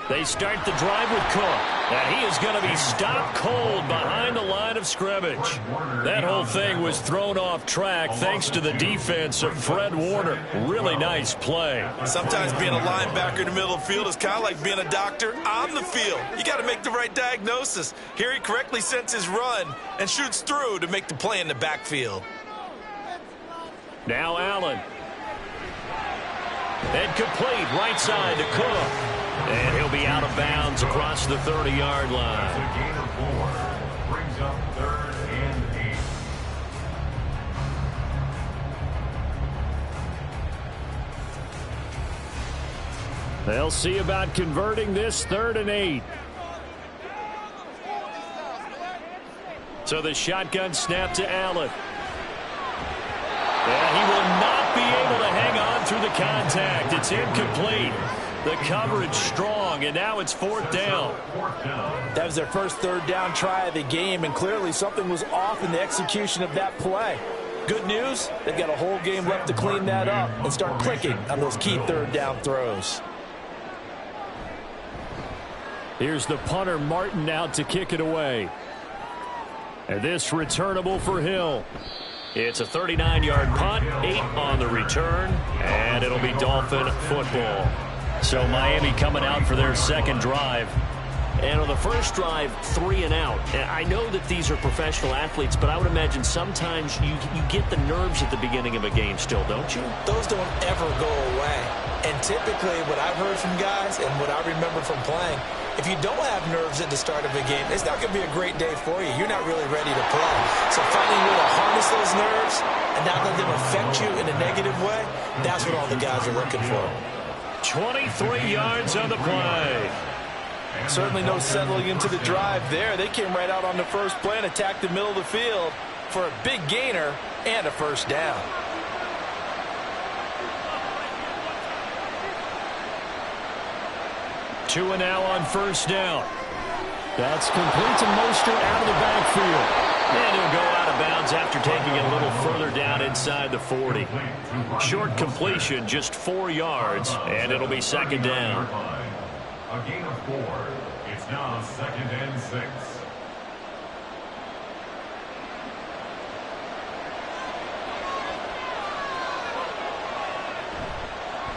They start the drive with Cook. And he is going to be stopped cold behind the line of scrimmage. That whole thing was thrown off track thanks to the defense of Fred Warner. Really nice play. Sometimes being a linebacker in the middle of the field is kind of like being a doctor on the field. You got to make the right diagnosis. Here he correctly sets his run and shoots through to make the play in the backfield. Now Allen. And complete right side to Cook. And he'll be out of bounds across the 30-yard line. A gain of 4 brings up 3rd and 8. They'll see about converting this 3rd and 8. So the shotgun snap to Allen. And he will not be able to hang on through the contact. It's incomplete. The coverage strong, and now it's 4th down. That was their first 3rd down try of the game, and clearly something was off in the execution of that play. Good news, they've got a whole game left to clean that up and start clicking on those key 3rd down throws. Here's the punter, Martin, out to kick it away. And this returnable for Hill. It's a 39-yard punt, 8 on the return, and it'll be Dolphin football. So Miami coming out for their second drive. And on the first drive, 3 and out. And I know that these are professional athletes, but I would imagine sometimes you get the nerves at the beginning of a game still, don't you? Those don't ever go away. And typically what I've heard from guys and what I remember from playing, if you don't have nerves at the start of a game, it's not going to be a great day for you. You're not really ready to play. So finding a way to harness those nerves and not let them affect you in a negative way, that's what all the guys are looking for. 23 yards on the play. Certainly no settling into the drive there. They came right out on the first play and attacked the middle of the field for a big gainer and a first down. Two and now on first down. That's complete to Mostert out of the backfield. And he'll go out of bounds after taking it a little further down inside the 40. Short completion, just 4 yards, and it'll be 2nd down. A gain of 4. It's now 2nd and 6.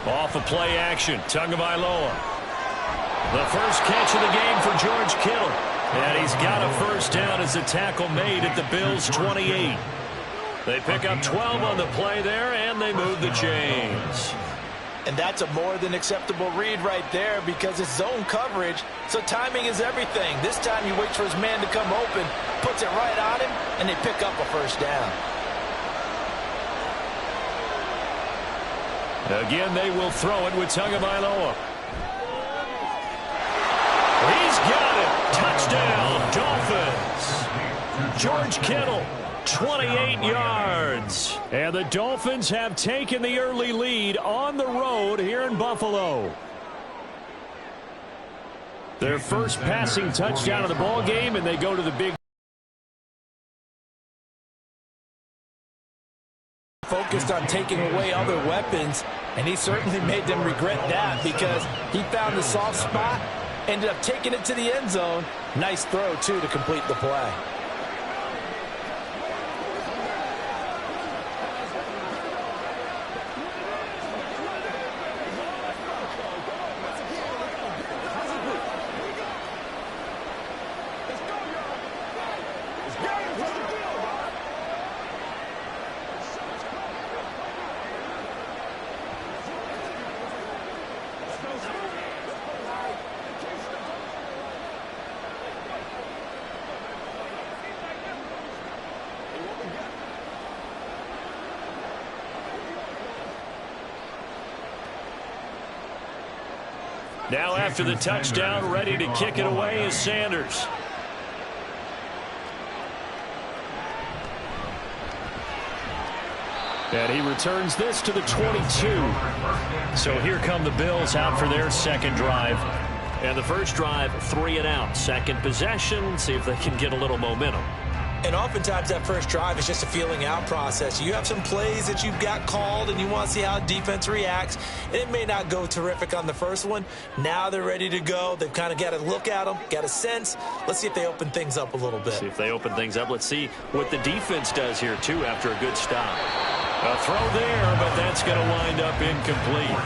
Off of play action, Tagovailoa. The first catch of the game for George Kittle. And he's got a first down as a tackle made at the Bills' 28. They pick up 12 on the play there, and they move the chains. And that's a more than acceptable read right there because it's zone coverage, so timing is everything. This time he waits for his man to come open, puts it right on him, and they pick up a first down. Again, they will throw it with Tagovailoa. He's got it. Touchdown, Dolphins. George Kittle, 28 yards. And the Dolphins have taken the early lead on the road here in Buffalo. Their first passing touchdown of the ball game, and they go to the big. Focused on taking away other weapons, and he certainly made them regret that because he found the soft spot, ended up taking it to the end zone. Nice throw, too, to complete the play. Now after the touchdown, ready to kick it away is Sanders. And he returns this to the 22. So here come the Bills out for their second drive. And the first drive, 3 and out. Second possession, see if they can get a little momentum. And oftentimes that first drive is just a feeling out process. You have some plays that you've got called and you want to see how defense reacts. And it may not go terrific on the first one. Now they're ready to go. They've kind of got to look at them, got a sense. Let's see if they open things up a little bit. See if they open things up. Let's see what the defense does here, too, after a good stop. A throw there, but that's going to wind up incomplete.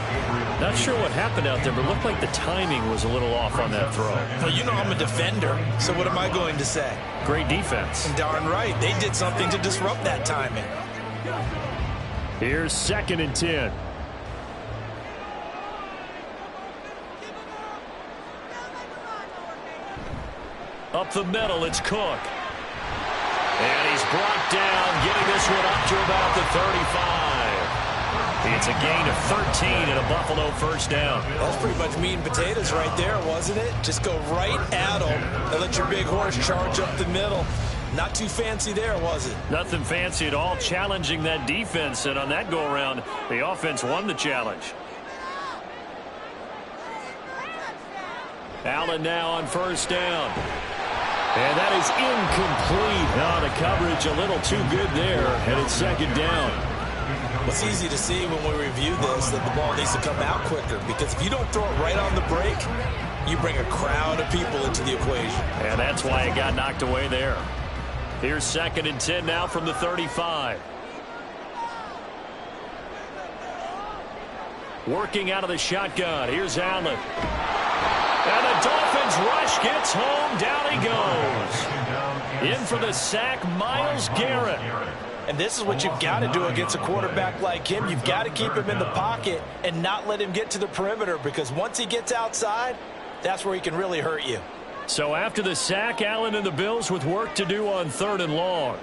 Not sure what happened out there, but it looked like the timing was a little off on that throw. Well, you know I'm a defender, so what am I going to say? Great defense. Darn right. They did something to disrupt that timing. Here's 2nd and 10. Up the middle, it's Cook. And he's brought down, getting this one up to about the 35. It's a gain of 13 and a Buffalo first down. That's pretty much meat and potatoes right there, wasn't it? Just go right at them and let your big horse charge up the middle. Not too fancy there, was it? Nothing fancy at all, challenging that defense, and on that go-around, the offense won the challenge. Allen now on first down. And that is incomplete. The coverage a little too good there, and it's second down. It's easy to see when we review this that the ball needs to come out quicker, because if you don't throw it right on the break, you bring a crowd of people into the equation. And that's why it got knocked away there. Here's 2nd and 10 now from the 35. Working out of the shotgun. Here's Allen. And the Dolphins rush gets home. Down he goes. In for the sack, Myles Garrett. And this is what you've got to do against a quarterback like him. You've got to keep him in the pocket and not let him get to the perimeter, because once he gets outside, that's where he can really hurt you. So after the sack, Allen and the Bills with work to do on 3rd and long.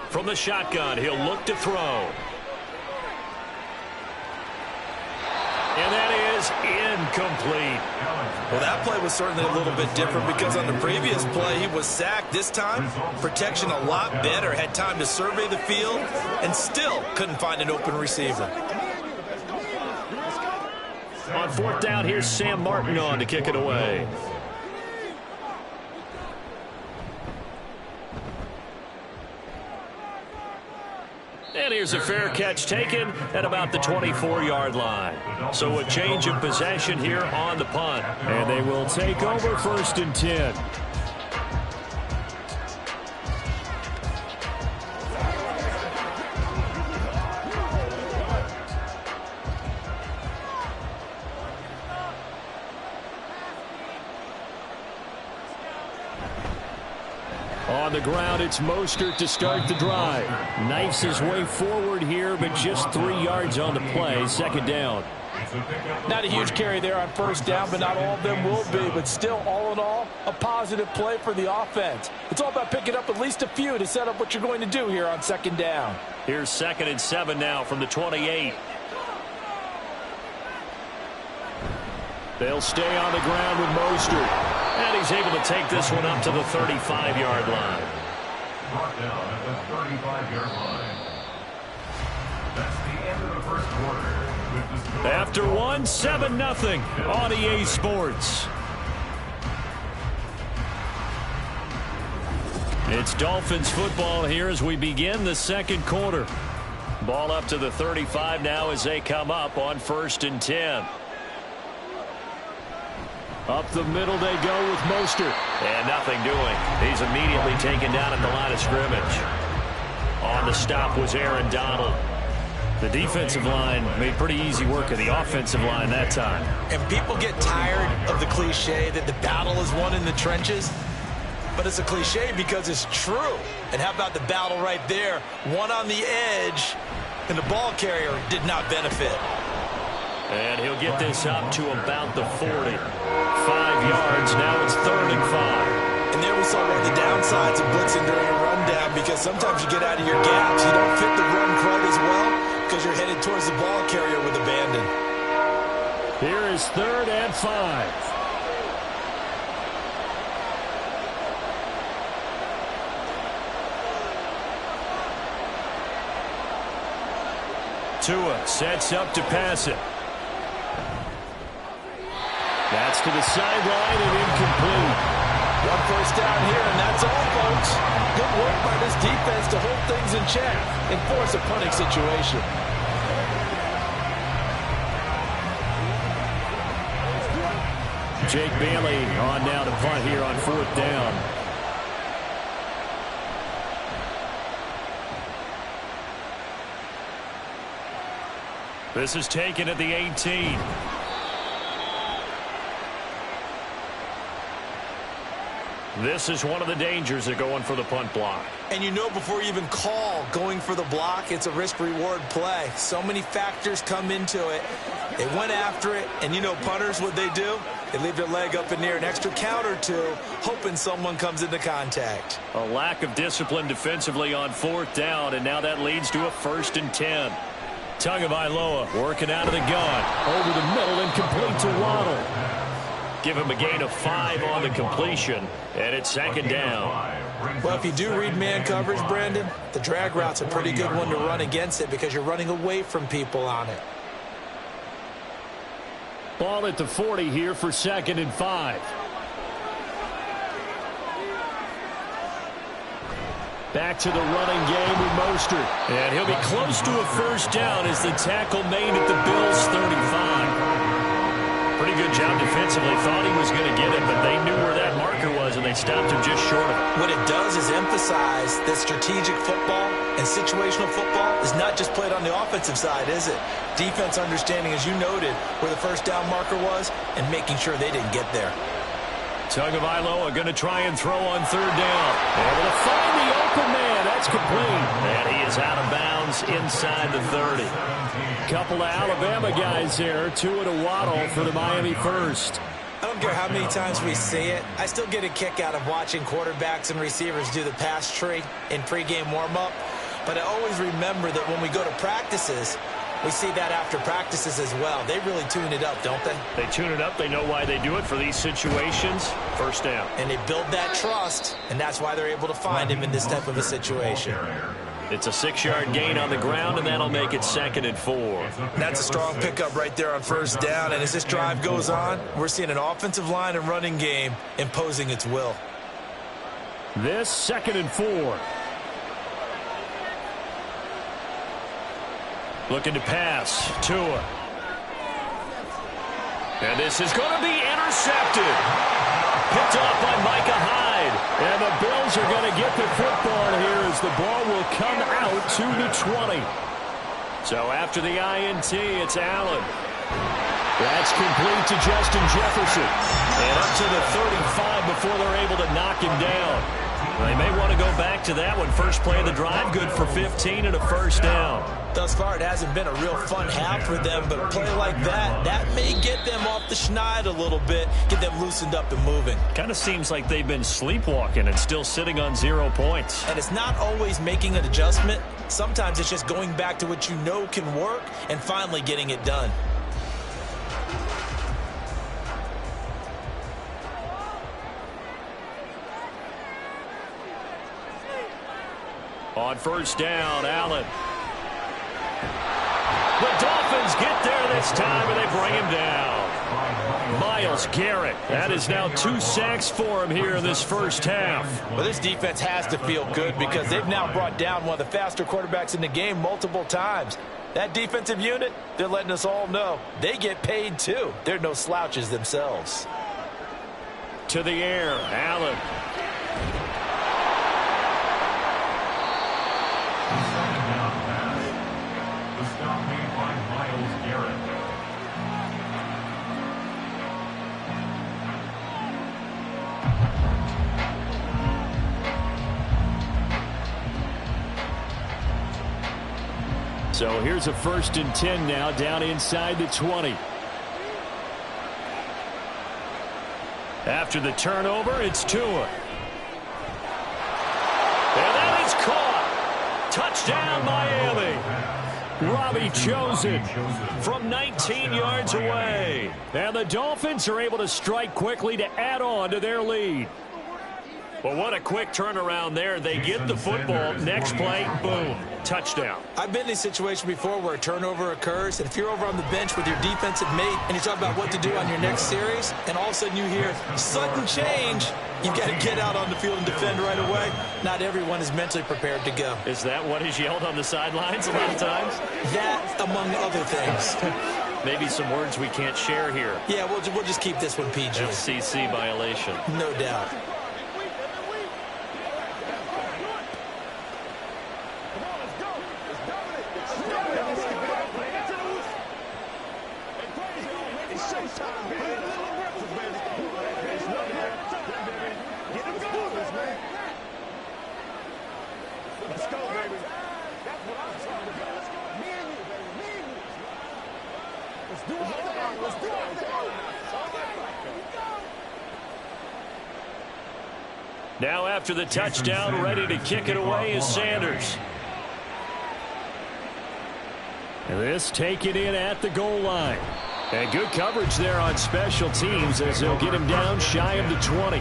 From the shotgun, he'll look to throw. And that is incomplete. Well, that play was certainly a little bit different, because on the previous play he was sacked. This time, protection a lot better. Had time to survey the field and still couldn't find an open receiver. On 4th down, here's Sam Martin on to kick it away. And here's a fair catch taken at about the 24-yard line. So a change of possession here on the punt. And they will take over 1st and 10. On the ground, it's Mostert to start the drive. Knifes his way forward here, but just 3 yards on the play. 2nd down. Not a huge carry there on 1st down, but not all of them will be. But still, all in all, a positive play for the offense. It's all about picking up at least a few to set up what you're going to do here on 2nd down. Here's 2nd and 7 now from the 28. They'll stay on the ground with Mostert. And he's able to take this one up to the 35-yard line. Brought down at the 35-yard line. That's the end of the first quarter. With the score After 7-0 on EA Sports. It's Dolphins football here as we begin the 2nd quarter. Ball up to the 35 now as they come up on 1st and 10. Up the middle they go with Mostert. And nothing doing. He's immediately taken down at the line of scrimmage. On the stop was Aaron Donald. The defensive line made pretty easy work of the offensive line that time. And people get tired of the cliche that the battle is won in the trenches. But it's a cliche because it's true. And how about the battle right there? One on the edge, and the ball carrier did not benefit. And he'll get this up to about the 40. 5 yards. Now it's 3rd and 5. And there we saw one of the downsides of blitzing during a rundown, because sometimes you get out of your gaps. You don't fit the run quite as well because you're headed towards the ball carrier with abandon. Here is 3rd and 5. Tua sets up to pass it. That's to the sideline and incomplete. 1 first down here, and that's all, folks. Good work by this defense to hold things in check and force a punting situation. Jake Bailey on now to punt here on 4th down. This is taken at the 18. This is one of the dangers of going for the punt block. And you know before you even call going for the block, it's a risk-reward play. So many factors come into it. They went after it, and you know punters, what they do? They leave their leg up in the air an extra count or two, hoping someone comes into contact. A lack of discipline defensively on 4th down, and now that leads to a 1st and 10. Tagovailoa working out of the gun. Over the middle and complete to Waddle. Give him a gain of 5 on the completion, and it's 2nd down. Well, if you do read man coverage, Brandon, the drag route's a pretty good one to run against it because you're running away from people on it. Ball at the 40 here for 2nd and 5. Back to the running game with Mostert. And he'll be close to a first down as the tackle made at the Bills' 35. Pretty good job defensively. Thought he was going to get it, but they knew where that marker was, and they stopped him just short of it. What it does is emphasize that strategic football and situational football is not just played on the offensive side, is it? Defense understanding, as you noted, where the first down marker was and making sure they didn't get there. Tagovailoa going to try and throw on 3rd down. Able to find the open man. That's complete. And he is out of bounds inside the 30. Couple of Alabama guys there. Tua to Waddle for the Miami first. I don't care how many times we see it. I still get a kick out of watching quarterbacks and receivers do the pass tree in pregame warm-up. But I always remember that when we go to practices, we see that after practices as well. They really tune it up, don't they? They tune it up. They know why they do it for these situations. First down. And they build that trust, and that's why they're able to find him in this type of a situation. It's a 6-yard gain on the ground, and that'll make it 2nd and 4. That's a strong pickup right there on first down, and as this drive goes on, we're seeing an offensive line and running game imposing its will. This 2nd and 4. Looking to pass. Tua. And this is going to be intercepted. Picked off by Micah Hyde. And the Bills are going to get the football here as the ball will come out to the 20. So after the INT, it's Allen. That's complete to Justin Jefferson. And up to the 35 before they're able to knock him down. They may want to go back to that one. First play of the drive, good for 15 and a first down. Thus far, it hasn't been a real fun half for them, but a play like that may get them off the schneid a little bit, get them loosened up and moving. Kind of seems like they've been sleepwalking and still sitting on 0 points. And it's not always making an adjustment. Sometimes it's just going back to what you know can work and finally getting it done. On first down, Allen. The Dolphins get there this time, and they bring him down. Myles Garrett. That is now 2 sacks for him here in this first half. Well, this defense has to feel good because they've now brought down one of the faster quarterbacks in the game multiple times. That defensive unit, they're letting us all know they get paid too. They're no slouches themselves. To the air, Allen. So here's a 1st and 10 now, down inside the 20. After the turnover, it's Tua. And that is caught. Touchdown, Miami. Robbie Chosen from 19 yards away. And the Dolphins are able to strike quickly to add on to their lead. Well, what a quick turnaround there. They get the football. Next play, boom, touchdown. I've been in a situation before where a turnover occurs, and if you're over on the bench with your defensive mate and you talk about what to do on your next series, and all of a sudden you hear sudden change, you've got to get out on the field and defend right away. Not everyone is mentally prepared to go. Is that what is yelled on the sidelines a lot of times? That, among other things. Maybe some words we can't share here. Yeah, we'll just keep this one PG. FCC violation. No doubt. Now after the touchdown, ready to kick it away is Sanders. And this taken in at the goal line. And good coverage there on special teams as they'll get him down shy of the 20.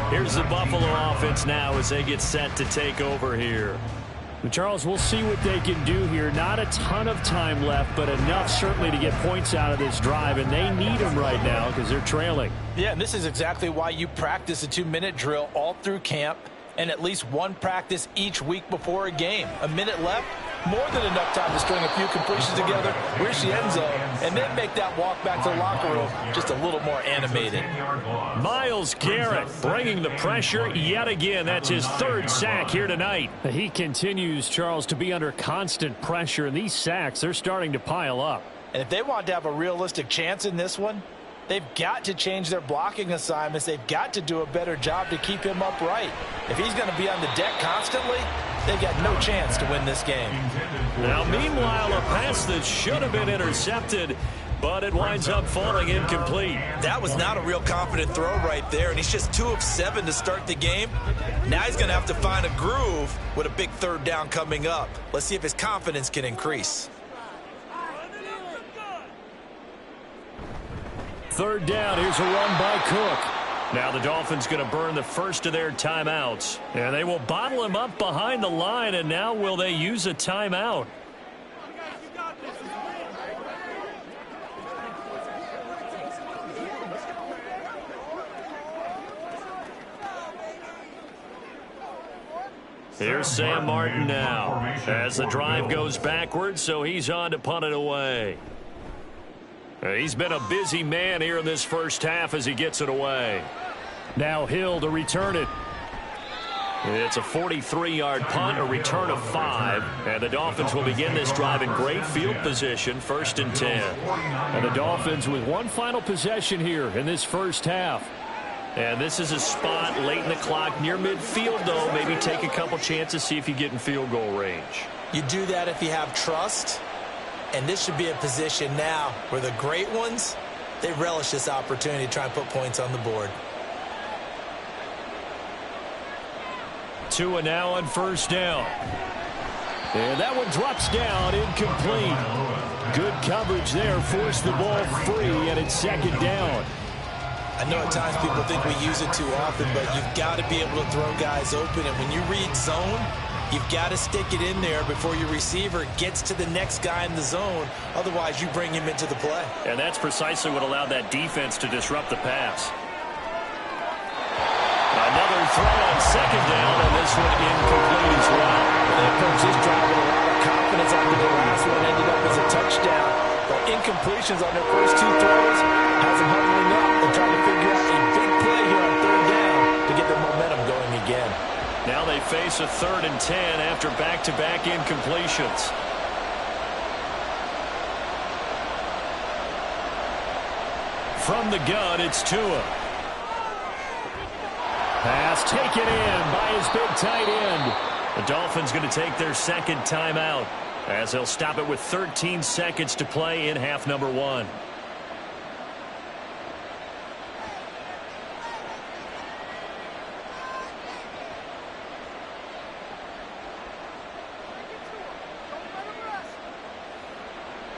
Here's the Buffalo offense now as they get set to take over here. Charles, we'll see what they can do here. Not a ton of time left, but enough certainly to get points out of this drive, and they need them right now because they're trailing. Yeah, and this is exactly why you practice a 2-minute drill all through camp and at least one practice each week before a game. A minute left, more than enough time to string a few completions together, reach the end zone, and then make that walk back to the locker room just a little more animated. Myles Garrett bringing the pressure yet again. That's his third sack here tonight. He continues, Charles, to be under constant pressure, and these sacks, they're starting to pile up. And if they want to have a realistic chance in this one, they've got to change their blocking assignments. They've got to do a better job to keep him upright. If he's going to be on the deck constantly, they've got no chance to win this game. Now, meanwhile, a pass that should have been intercepted, but it winds up falling incomplete. That was not a real confident throw right there, and he's just 2 of 7 to start the game. Now he's going to have to find a groove with a big third down coming up. Let's see if his confidence can increase. Third down, here's a run by Cook. Now the Dolphins going to burn the first of their timeouts. And they will bottle him up behind the line, and now will they use a timeout? Here's Sam Martin now as the drive goes backwards, so he's on to punt it away. He's been a busy man here in this first half as he gets it away. Now Hill to return it. It's a 43-yard punt, a return of 5, and the Dolphins will begin this drive in great field position, 1st and 10. And the Dolphins with one final possession here in this first half. And this is a spot late in the clock near midfield, though. Maybe take a couple chances, see if you get in field goal range. You do that if you have trust. And this should be a position now where the great ones, they relish this opportunity to try and put points on the board. Tua now on first down. And that one drops down, incomplete. Good coverage there, forced the ball free, and it's 2nd down. I know at times people think we use it too often, but you've got to be able to throw guys open. And when you read zone, you've got to stick it in there before your receiver gets to the next guy in the zone. Otherwise, you bring him into the play. And that's precisely what allowed that defense to disrupt the pass. Another throw on 2nd down, and this one incomplete as well. They approached this drive with a lot of confidence after the last one ended up as a touchdown. But incompletions on their first 2 throws has them huddling up and trying to figure out a big play here on 3rd down to get their momentum going again. Now they face a 3rd and 10 after back-to-back incompletions. From the gun, it's Tua. Pass taken in by his big tight end. The Dolphins going to take their 2nd timeout as they'll stop it with 13 seconds to play in half number 1.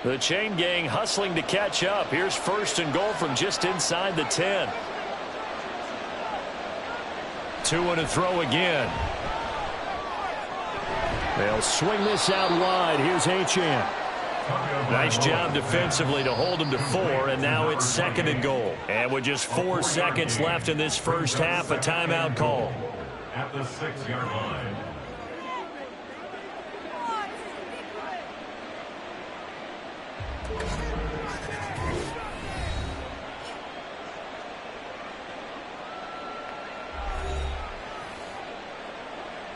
The chain gang hustling to catch up. Here's 1st and goal from just inside the 10. Tua to throw again. They'll swing this out wide. Here's Achane. Nice job defensively to hold him to 4, and now it's 2nd and goal. And with just 4 seconds left in this first half, a timeout call. At the 6-yard line.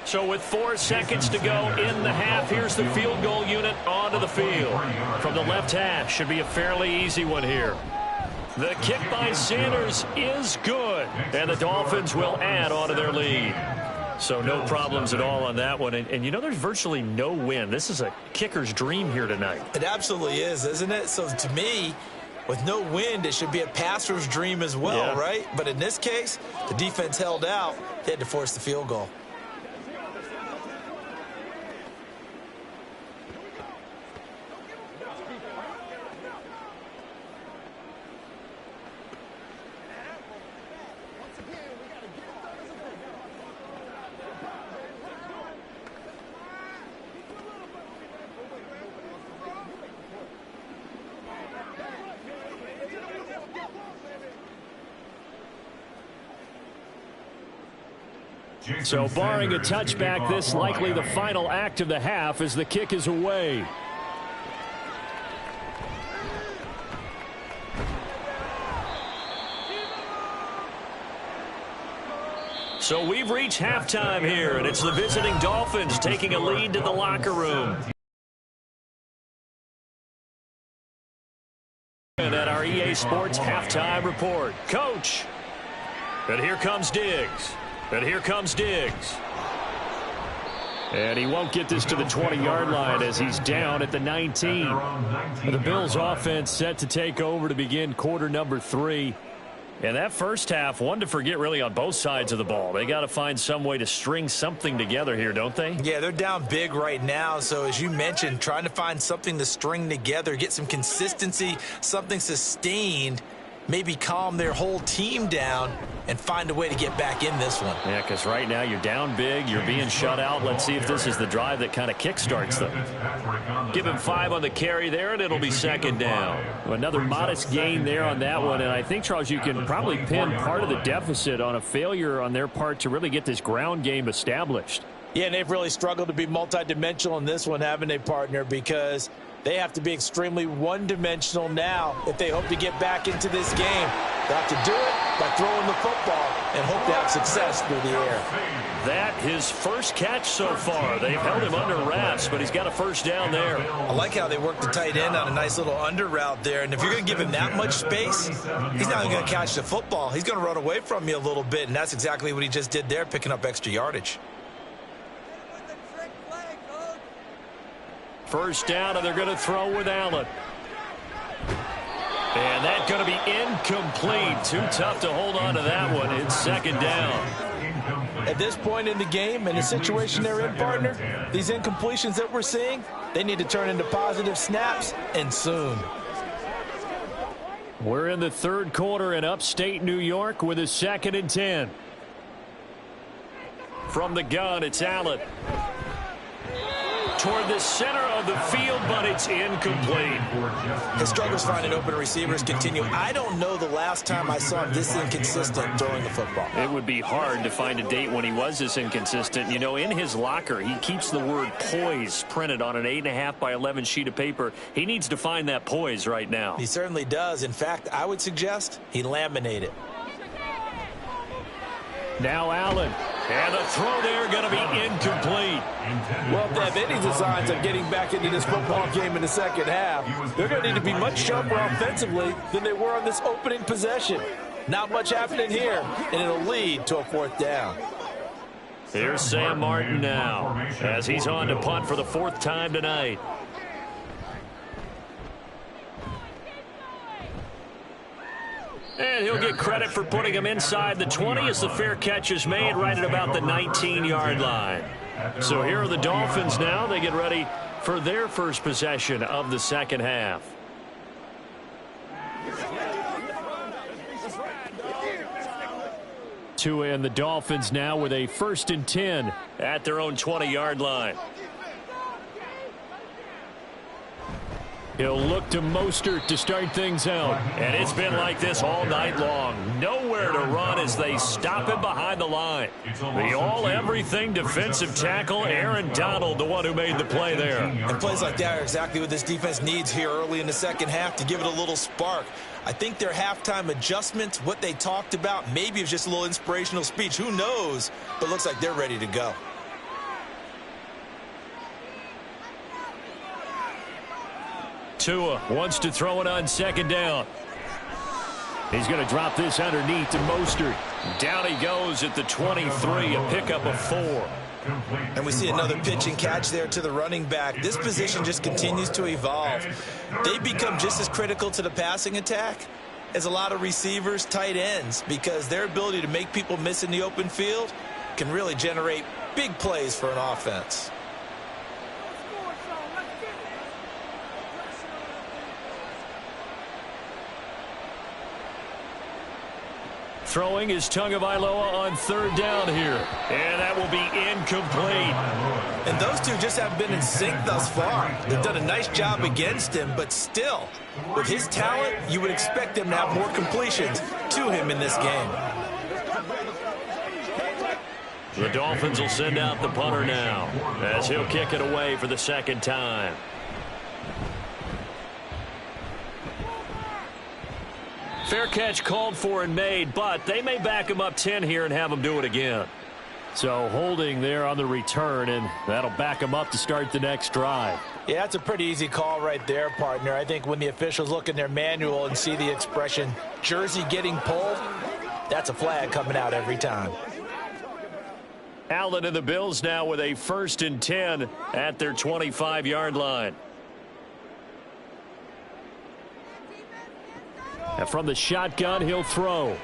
So with 4 seconds to go in the half, here's the field goal unit onto the field. From the left hash, should be a fairly easy one here. The kick by Sanders is good, and the Dolphins will add onto their lead. So no problems at all on that one. And you know, there's virtually no wind. This is a kicker's dream here tonight. It absolutely is, isn't it? So to me, with no wind, it should be a passer's dream as well, right? But in this case, the defense held out. They had to force the field goal. So barring a touchback, this likely the final act of the half as the kick is away. So we've reached halftime here, and it's the visiting Dolphins taking a lead to the locker room. And at our EA Sports halftime report, Coach. And here comes Diggs. And here comes Diggs. And he won't get this to the 20-yard line as he's down at the 19. The Bills offense set to take over to begin quarter number 3. And that first half, one to forget really on both sides of the ball. They got to find some way to string something together here, don't they? Yeah, they're down big right now. So as you mentioned, trying to find something to string together, get some consistency, something sustained, maybe calm their whole team down and find a way to get back in this one. Yeah, because right now you're down big, you're being shut out. Let's see if this is the drive that kind of kickstarts them. Give him 5 on the carry there, and it'll be second down. Another modest gain there on that one, and I think, Charles, you can probably pin part of the deficit on a failure on their part to really get this ground game established. Yeah, and they've really struggled to be multidimensional in this one, haven't they, partner, because they have to be extremely one-dimensional now if they hope to get back into this game. They'll have to do it by throwing the football and hope to have success through the air. That his first catch so far. They've held him under wraps, but he's got a first down there. I like how they work the tight end on a nice little under route there. And if you're going to give him that much space, he's not even going to catch the football. He's going to run away from you a little bit, and that's exactly what he just did there, picking up extra yardage. First down, and they're going to throw with Allen. And that's going to be incomplete. Too tough to hold on to that one. It's second down. At this point in the game and the situation they're in, partner, these incompletions that we're seeing, they need to turn into positive snaps, and soon. We're in the third quarter in upstate New York with a 2nd and 10. From the gun, it's Allen. Toward the center of the field, but it's incomplete. His struggles finding open receivers continue. I don't know the last time I saw him this inconsistent throwing the football. It would be hard to find a date when he was this inconsistent. You know, in his locker, he keeps the word poise printed on an 8.5 by 11 sheet of paper. He needs to find that poise right now. He certainly does. In fact, I would suggest he laminate it. Now Allen. And the throw there going to be incomplete. Well, if they have any designs of getting back into this football game in the second half, they're going to need to be much sharper offensively than they were on this opening possession. Not much happening here, and it'll lead to a 4th down. Here's Sam Martin now as he's on to punt for the 4th time tonight. And he'll get credit for putting him inside the 20 as the fair catch is made right at about the 19-yard line. So here are the Dolphins now. They get ready for their first possession of the second half. Tua and the Dolphins now with a 1st and 10 at their own 20-yard line. He'll look to Mostert to start things out. And it's been like this all night long. Nowhere to run as they stop him behind the line. The all-everything defensive tackle, Aaron Donald, the one who made the play there. And plays like that are exactly what this defense needs here early in the second half to give it a little spark. I think their halftime adjustments, what they talked about, maybe it's just a little inspirational speech. Who knows? But it looks like they're ready to go. Tua wants to throw it on second down. He's going to drop this underneath to Mostert. Down he goes at the 23, a pickup of 4. And we see another pitch and catch there to the running back. This position just continues to evolve. They become just as critical to the passing attack as a lot of receivers, tight ends, because their ability to make people miss in the open field can really generate big plays for an offense. Throwing is Tagovailoa on 3rd down here. And that will be incomplete. And those two just haven't been in sync thus far. They've done a nice job against him, but still, with his talent, you would expect him to have more completions to him in this game. The Dolphins will send out the punter now as he'll kick it away for the second time. Fair catch called for and made, but they may back him up 10 here and have him do it again. So holding there on the return, and that'll back him up to start the next drive. Yeah, that's a pretty easy call right there, partner. I think when the officials look in their manual and see the expression jersey getting pulled, that's a flag coming out every time. Allen and the Bills now with a 1st and 10 at their 25-yard line. And from the shotgun, he'll throw.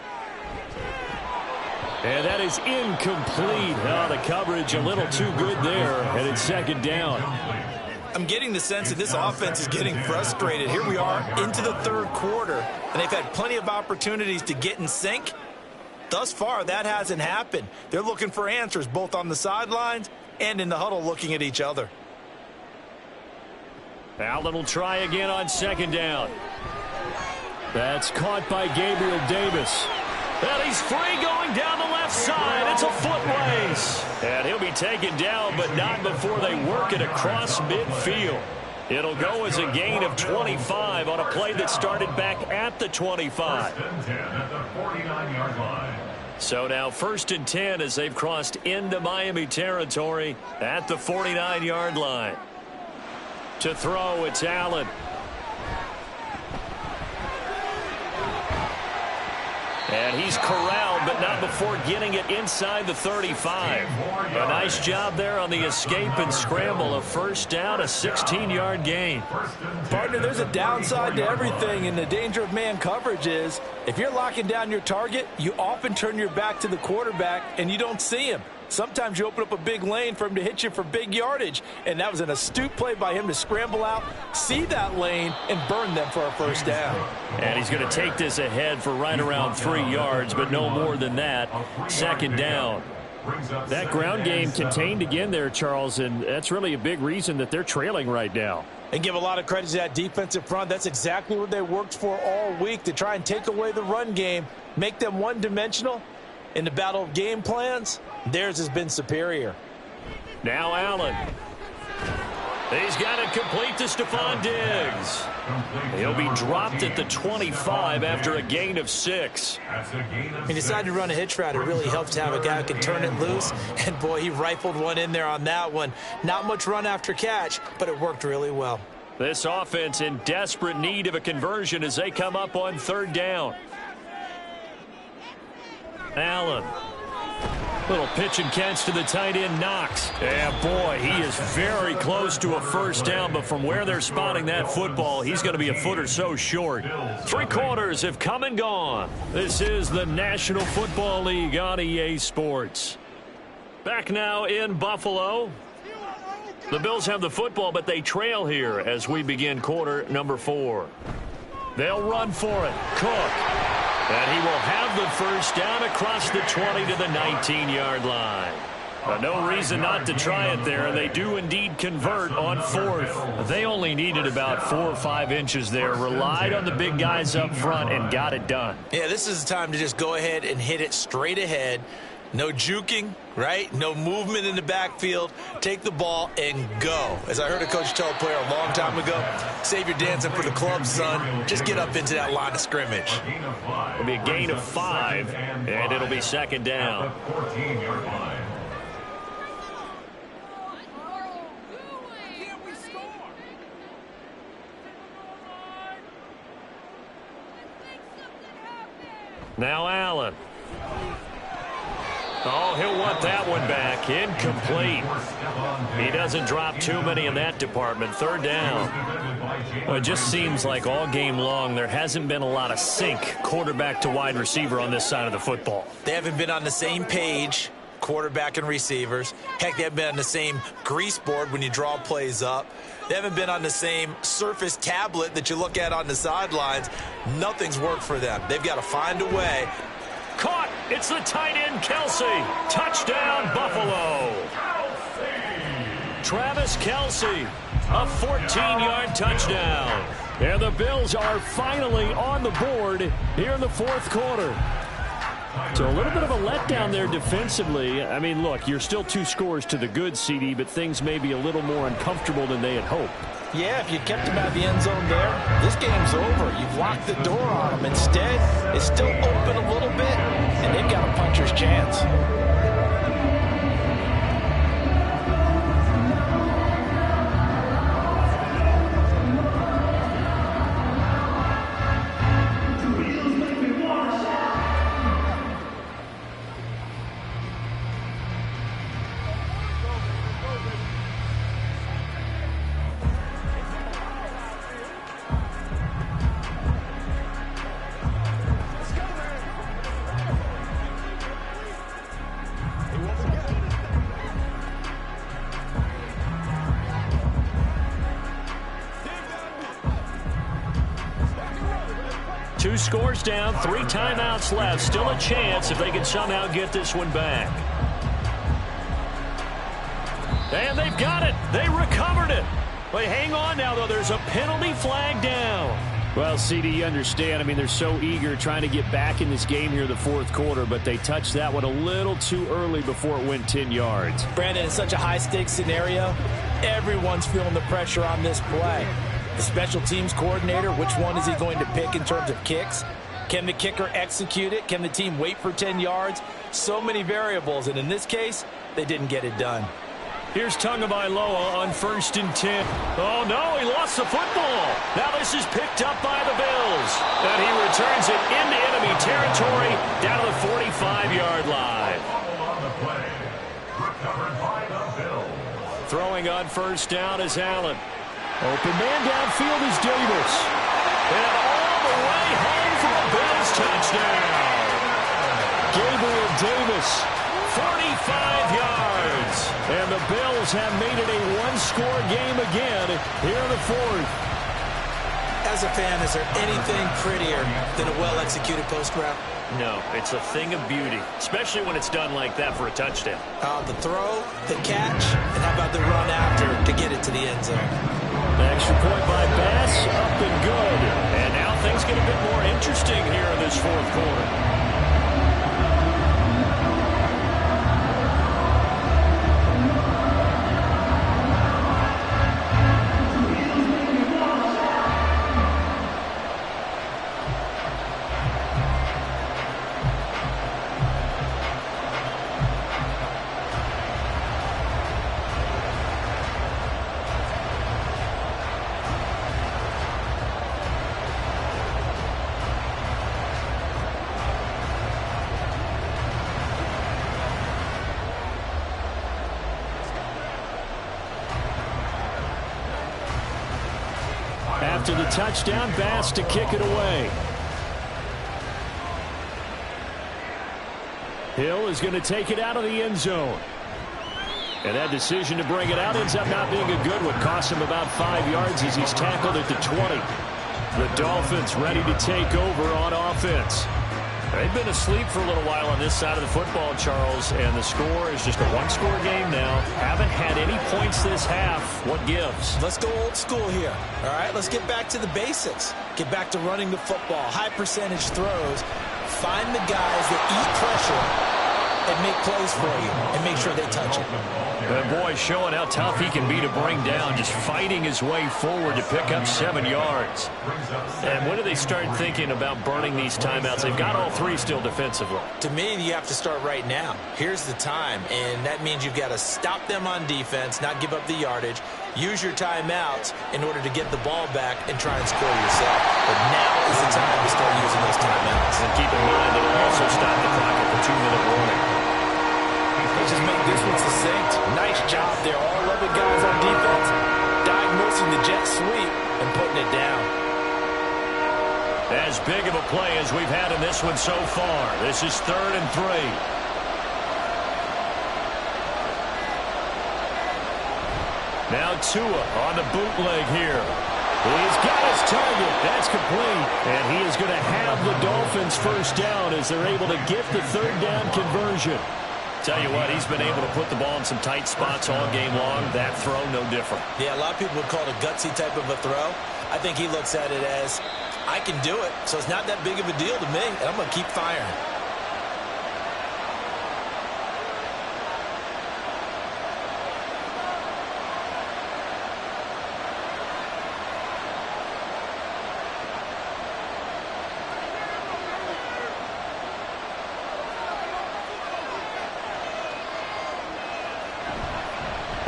And that is incomplete. Oh, the coverage a little too good there, and it's second down. I'm getting the sense that this offense is getting frustrated. Here we are into the third quarter, and they've had plenty of opportunities to get in sync. Thus far, that hasn't happened. They're looking for answers both on the sidelines and in the huddle looking at each other. Allen will try again on second down. That's caught by Gabriel Davis. And he's free going down the left side. It's a foot race. And he'll be taken down, but not before they work it across midfield. It'll go as a gain of 25 on a play that started back at the 25. 1st and 10 at the 49-yard line. So now 1st and 10 as they've crossed into Miami territory at the 49-yard line. To throw, it's Allen. And he's corralled, but not before getting it inside the 35. A nice job there on the escape and scramble. A first down, a 16-yard gain. Partner, there's a downside to everything, and the danger of man coverage is if you're locking down your target, you often turn your back to the quarterback and you don't see him. Sometimes you open up a big lane for him to hit you for big yardage, and that was an astute play by him to scramble out, see that lane, and burn them for a first down. And he's going to take this ahead for right around 3 yards, but no more than that. Second down. That ground game contained again there, Charles, and that's really a big reason that they're trailing right now. And give a lot of credit to that defensive front. That's exactly what they worked for all week, to try and take away the run game, make them one-dimensional. In the battle of game plans, theirs has been superior. Now Allen. He's got it complete to Stephon Diggs. He'll be dropped at the 25 after a gain of 6. He decided to run a hitch route. It really helps to have a guy who can turn it loose. And, boy, he rifled one in there on that one. Not much run after catch, but it worked really well. This offense in desperate need of a conversion as they come up on 3rd down. Allen. Little pitch and catch to the tight end, Knox. Yeah, boy, he is very close to a first down, but from where they're spotting that football, he's going to be a foot or so short. 3 quarters have come and gone. This is the National Football League on EA Sports. Back now in Buffalo. The Bills have the football, but they trail here as we begin quarter number 4. They'll run for it. Cook. And he will have the first down across the 20 to the 19-yard line. No reason not to try it there. They do indeed convert on 4th. They only needed about 4 or 5 inches there. Relied on the big guys up front and got it done. Yeah, this is the time to just go ahead and hit it straight ahead. No juking, right? No movement in the backfield. Take the ball and go. As I heard a coach tell a player a long time ago, save your dancing for the club, son. Just get up into that line of scrimmage. It'll be a gain of 5, and it'll be second down. Now Allen. Oh, he'll want that one back. Incomplete. He doesn't drop too many in that department. 3rd down. Well, it just seems like all game long there hasn't been a lot of sync quarterback to wide receiver on this side of the football. They haven't been on the same page, quarterback and receivers. Heck, they haven't been on the same grease board when you draw plays up. They haven't been on the same Surface tablet that you look at on the sidelines. Nothing's worked for them. They've got to find a way. Caught. It's the tight end, Kelsey. Touchdown, Buffalo. Travis Kelce, a 14-yard touchdown. And the Bills are finally on the board here in the 4th quarter. So a little bit of a letdown there defensively. I mean, look, you're still 2 scores to the good, CD, but things may be a little more uncomfortable than they had hoped. Yeah, if you kept him out of the end zone there, this game's over. You've locked the door on him. Instead, it's still open a little bit, and they've got a puncher's chance. Two scores down, 3 timeouts left. Still a chance if they can somehow get this one back. And they've got it. They recovered it. But hang on now, though. There's a penalty flag down. Well, CD, you understand. I mean, they're so eager trying to get back in this game here the 4th quarter, but they touched that one a little too early before it went 10 yards. Brandon, in such a high-stakes scenario, everyone's feeling the pressure on this play. The special teams coordinator, which one is he going to pick in terms of kicks? Can the kicker execute it? Can the team wait for 10 yards? So many variables, and in this case, they didn't get it done. Here's Tagovailoa on 1st and 10. Oh, no, he lost the football. Now this is picked up by the Bills. And he returns it into enemy territory down to the 45-yard line. Throwing on 1st down is Allen. Open man downfield is Davis. And all the way home for a Bills touchdown. Gabriel Davis, 45 yards. And the Bills have made it a 1-score game again here in the 4th. As a fan, is there anything prettier than a well-executed post route? No, it's a thing of beauty, especially when it's done like that for a touchdown. The throw, the catch, and how about the run after to get it to the end zone? Extra point by Bass, up and good. And now things get a bit more interesting here in this 4th quarter. After the touchdown, Bass to kick it away. Hill is going to take it out of the end zone. And that decision to bring it out ends up not being a good one. Costs him about 5 yards as he's tackled at the 20. The Dolphins ready to take over on offense. They've been asleep for a little while on this side of the football, Charles, and the score is just a 1-score game now. Haven't had any points this half. What gives? Let's go old school here. All right, let's get back to the basics. Get back to running the football, high percentage throws. Find the guys that eat pressure and make plays for you and make sure they touch it. And boy, showing how tough he can be to bring down, just fighting his way forward to pick up 7 yards. And when do they start thinking about burning these timeouts? They've got all 3 still defensively. To me, you have to start right now. Here's the time, and that means you've got to stop them on defense, not give up the yardage, use your timeouts in order to get the ball back and try and score yourself. But now is the time to start using those timeouts. And keep in mind that it'll also stop the clock at the 2-minute warning. They just make this one succinct. Nice job there. All 11 guys on defense diagnosing the jet sweep and putting it down. As big of a play as we've had in this one so far. This is 3rd and 3. Now Tua on the bootleg here. He's got his target. That's complete. And he is going to have the Dolphins first down as they're able to get the 3rd down conversion. Tell you what, he's been able to put the ball in some tight spots all game long. That throw, no different. Yeah, a lot of people would call it a gutsy type of a throw. I think he looks at it as, I can do it, so it's not that big of a deal to me, and I'm going to keep firing.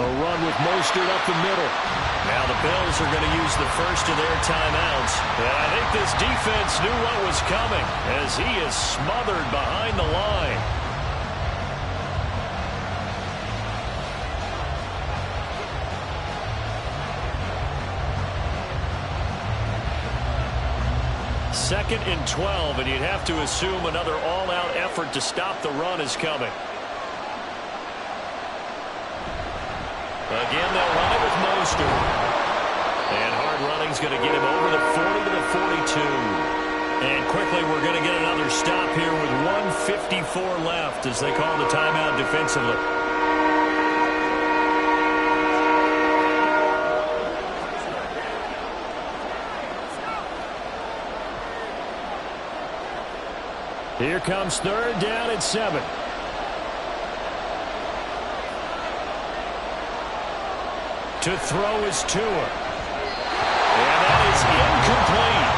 They'll run with Mostert up the middle. Now the Bills are going to use the first of their timeouts. And I think this defense knew what was coming as he is smothered behind the line. Second and 12, and you'd have to assume another all-out effort to stop the run is coming. Again, they'll run it with Mostert. And hard running's going to get him over the 40 to the 42. And quickly, we're going to get another stop here with 1:54 left as they call the timeout defensively. Here comes third down and 7. To throw is Tua. And that is incomplete.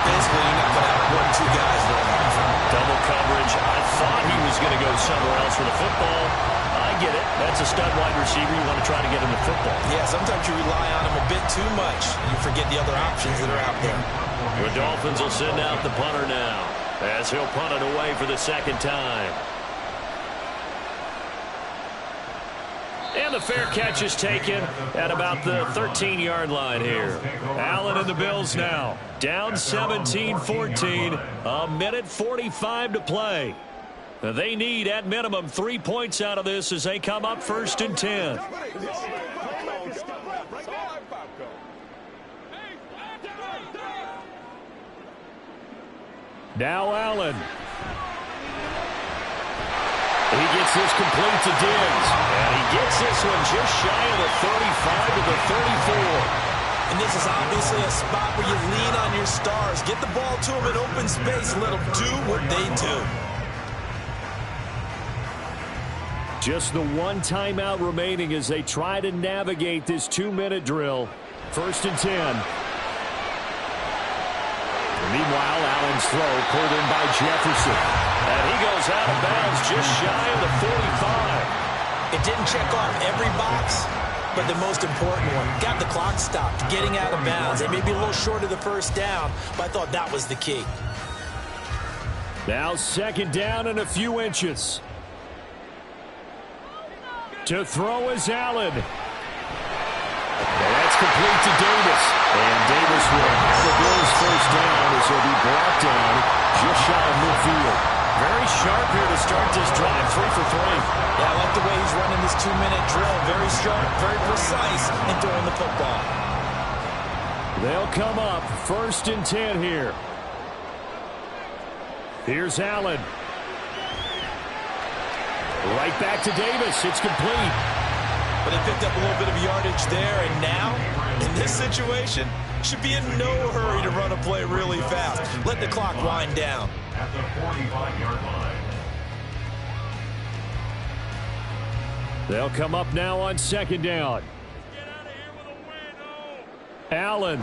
Basically, you're not going to have 1-2 guys there. Double coverage. I thought he was going to go somewhere else with the football. I get it. That's a stud wide receiver. You want to try to get him the football. Yeah, sometimes you rely on him a bit too much. You forget the other options that are out there. The Dolphins will send out the punter now as he'll punt it away for the second time. And the fair catch is taken at about the 13-yard line here. Allen and the Bills now down 17-14. A minute 45 to play. They need at minimum 3 points out of this as they come up first and 10. Now Allen. He gets this complete to Diggs. And he gets this one just shy of the 35 to the 34. And this is obviously a spot where you lean on your stars. Get the ball to them in open space and let them do what they do. Just the one timeout remaining as they try to navigate this 2-minute drill. First and 10. Meanwhile, Allen's throw pulled in by Jefferson. And he goes out of bounds just shy of the 45. It didn't check off every box, but the most important one. Got the clock stopped, getting out of bounds. They may be a little short of the first down, but I thought that was the key. Now second down and a few inches. To throw is Allen. Well, that's complete to Davis. And Davis will have the Bills first down as he'll be brought down just shy of midfield. Very sharp here to start this drive, 3 for 3. Yeah, I like the way he's running this 2-minute drill. Very sharp, very precise in throwing the football. They'll come up first and 10 here. Here's Allen. Right back to Davis. It's complete. But they picked up a little bit of yardage there, and now, in this situation, should be in no hurry to run a play really fast. Let the clock wind down. At the 45-yard line. They'll come up now on second down. Allen.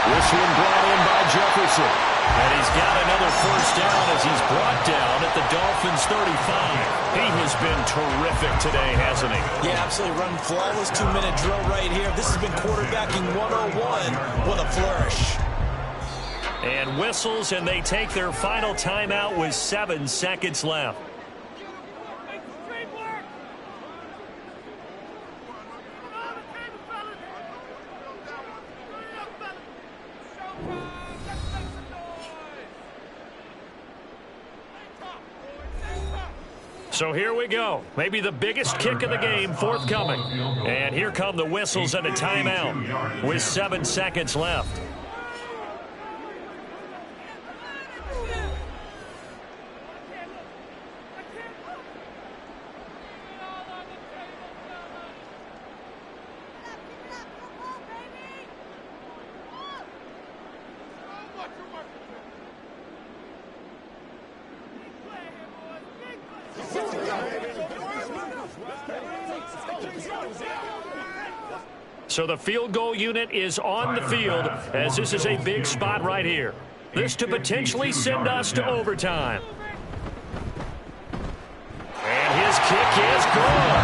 This one brought in by Jefferson. And he's got another first down as he's brought down at the Dolphins' 35. He has been terrific today, hasn't he? Yeah, absolutely. Run flawless 2-minute drill right here. This has been quarterbacking 101 with a flourish. And whistles, and they take their final timeout with 7 seconds left. So here we go. Maybe the biggest kick of the game forthcoming. And here come the whistles and a timeout with 7 seconds left. So the field goal unit is on the field as this is a big spot right here. This to potentially send us to overtime. And his kick is good.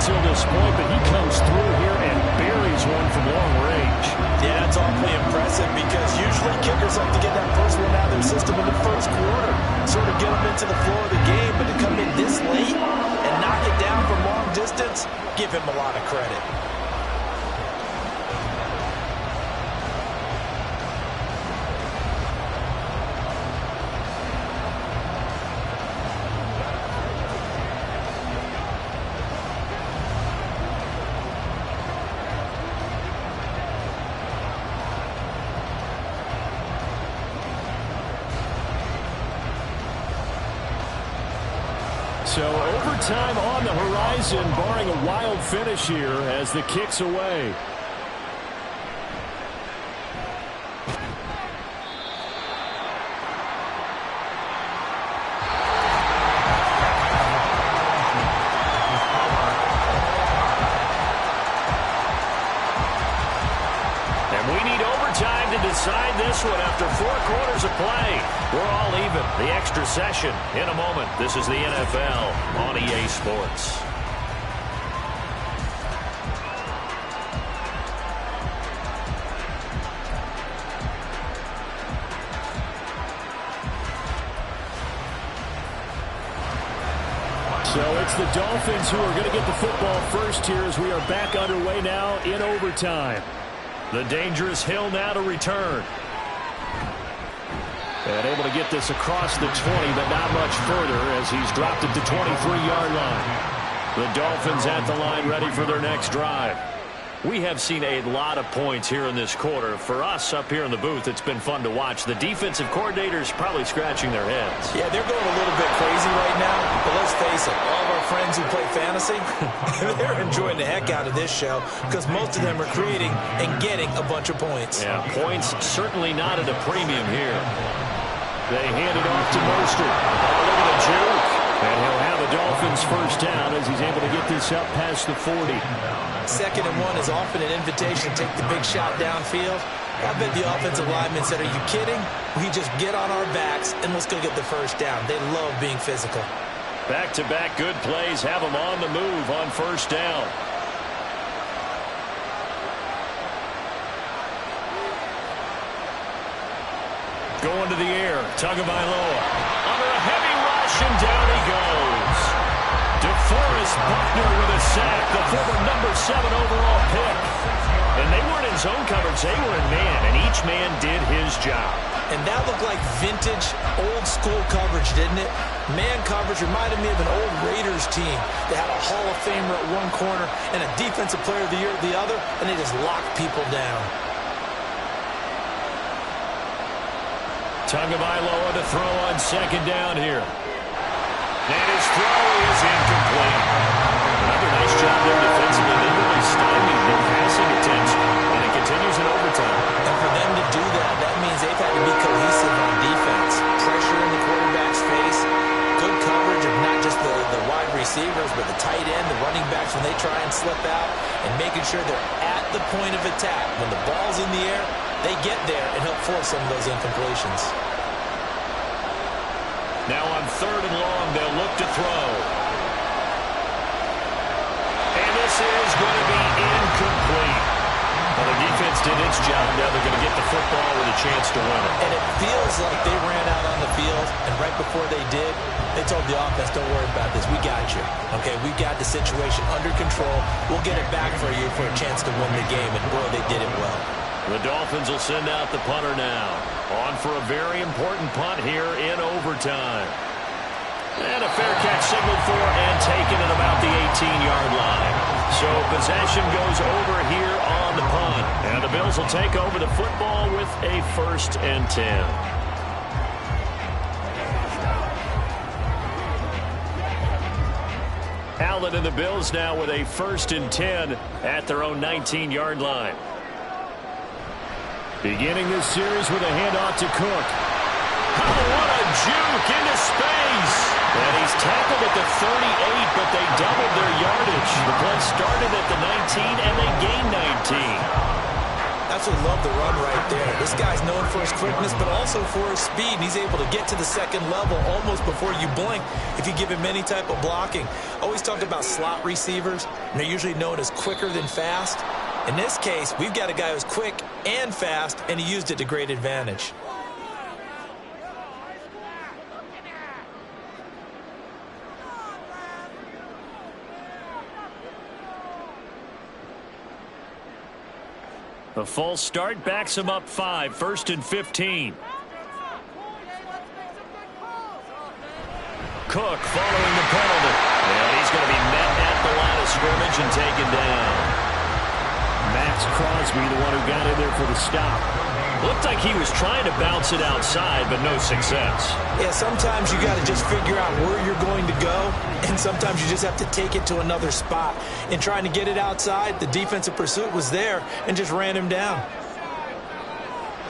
until this point, but he comes through here and buries one from long range. Yeah, it's awfully impressive because usually kickers like to get that first one out of their system in the first quarter, sort of get them into the flow of the game, but to come in this late and knock it down from long distance, give him a lot of credit. So overtime on the horizon, barring a wild finish here as the kick's away. Decide this one after 4 quarters of play. We're all even. The extra session in a moment. This is the NFL on EA Sports. So it's the Dolphins who are going to get the football first here as we are back underway now in overtime. The dangerous Hill now to return. And able to get this across the 20, but not much further as he's dropped it to 23-yard line. The Dolphins at the line ready for their next drive. We have seen a lot of points here in this quarter. For us up here in the booth, it's been fun to watch. The defensive coordinators probably scratching their heads. Yeah, they're going a little bit crazy right now, but let's face it, all of our friends who play fantasy, they're enjoying the heck out of this show because most of them are creating and getting a bunch of points. Yeah, points certainly not at a premium here. They hand it off to Mostert. Oh, look at the juke. And he'll have a Dolphins first down as he's able to get this up past the 40. 2nd and 1 is often an invitation to take the big shot downfield. I bet the offensive lineman said, are you kidding? We just get on our backs and let's go get the first down. They love being physical. Back-to-back good plays have them on the move on first down. Going to the air, Tagovailoa. Under a heavy rush, and down he goes. DeForest Buckner with a sack, the former number 7 overall pick. And they weren't in zone coverage, they were in man, and each man did his job. And that looked like vintage, old-school coverage, didn't it? Man coverage reminded me of an old Raiders team that had a Hall of Famer at one corner and a Defensive Player of the Year at the other, and they just locked people down. Tagovailoa to throw on second down here. And his throw is incomplete. Another nice job there defensively. They really stymied the passing attempts, and it continues in overtime. And for them to do that, that means they've had to be cohesive on defense. Pressure in the quarterback's face, good coverage of not just the wide receivers, but the tight end, the running backs when they try and slip out, and making sure they're at the point of attack. When the ball's in the air, they get there and help force some of those incompletions. Now on 3rd and long, they'll look to throw. And this is going to be incomplete. Well, the defense did its job. Now they're going to get the football with a chance to win it. And it feels like they ran out on the field, and right before they did, they told the offense, don't worry about this. We got you. Okay, we got the situation under control. We'll get it back for you for a chance to win the game. And, boy, they did it well. The Dolphins will send out the punter now. On for a very important punt here in overtime. And a fair catch signaled for and taken at about the 18-yard line. So possession goes over here on the punt. And the Bills will take over the football with a 1st and 10. Allen and the Bills now with a 1st and 10 at their own 19-yard line. Beginning this series with a handoff to Cook. Oh, what a juke into space. And he's tackled at the 38, but they doubled their yardage. The play started at the 19, and they gained 19. That's what love the run right there. This guy's known for his quickness, but also for his speed. And he's able to get to the second level almost before you blink if you give him any type of blocking. Always talk about slot receivers, and they're usually known as quicker than fast. In this case, we've got a guy who's quick and fast, and he used it to great advantage. The false start backs him up 5, 1st and 15. Cook following the penalty. And he's going to be met at the line of scrimmage and taken down. Max Crosby, the one who got in there for the stop. Looked like he was trying to bounce it outside, but no success. Yeah, sometimes you got to just figure out where you're going to go, and sometimes you just have to take it to another spot. In trying to get it outside, the defensive pursuit was there and just ran him down.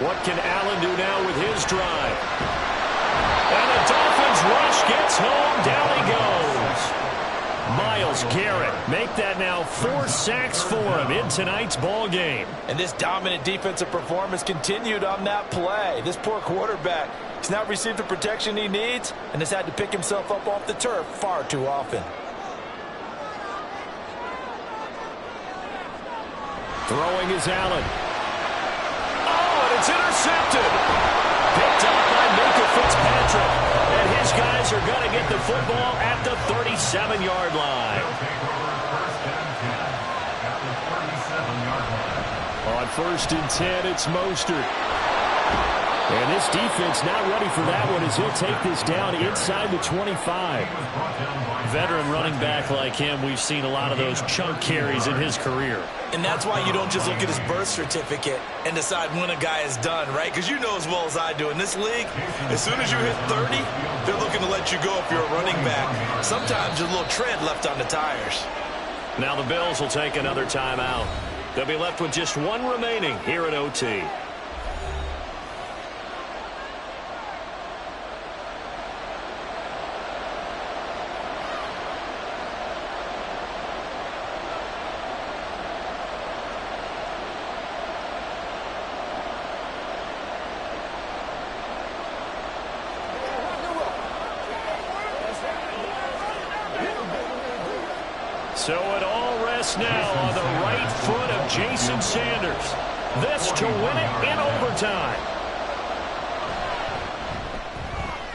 What can Allen do now with his drive? And the Dolphins rush gets home. Down he goes. Myles Garrett make that now 4 sacks for him in tonight's ball game. And this dominant defensive performance continued on that play. This poor quarterback has not received the protection he needs and has had to pick himself up off the turf far too often. Throwing is Allen. Oh, and it's intercepted. Picked up by Minkah Fitzpatrick. And his guys are going to get the football at the 37-yard line. On 1st and 10, it's Mostert. And this defense not ready for that one as he'll take this down inside the 25. Veteran running back like him, we've seen a lot of those chunk carries in his career. And that's why you don't just look at his birth certificate and decide when a guy is done, right? Because you know as well as I do, in this league, as soon as you hit 30, they're looking to let you go if you're a running back. Sometimes there's a little tread left on the tires. Now the Bills will take another timeout. They'll be left with just one remaining here at OT. So it all rests now on the right foot of Jason Sanders. This to win it in overtime.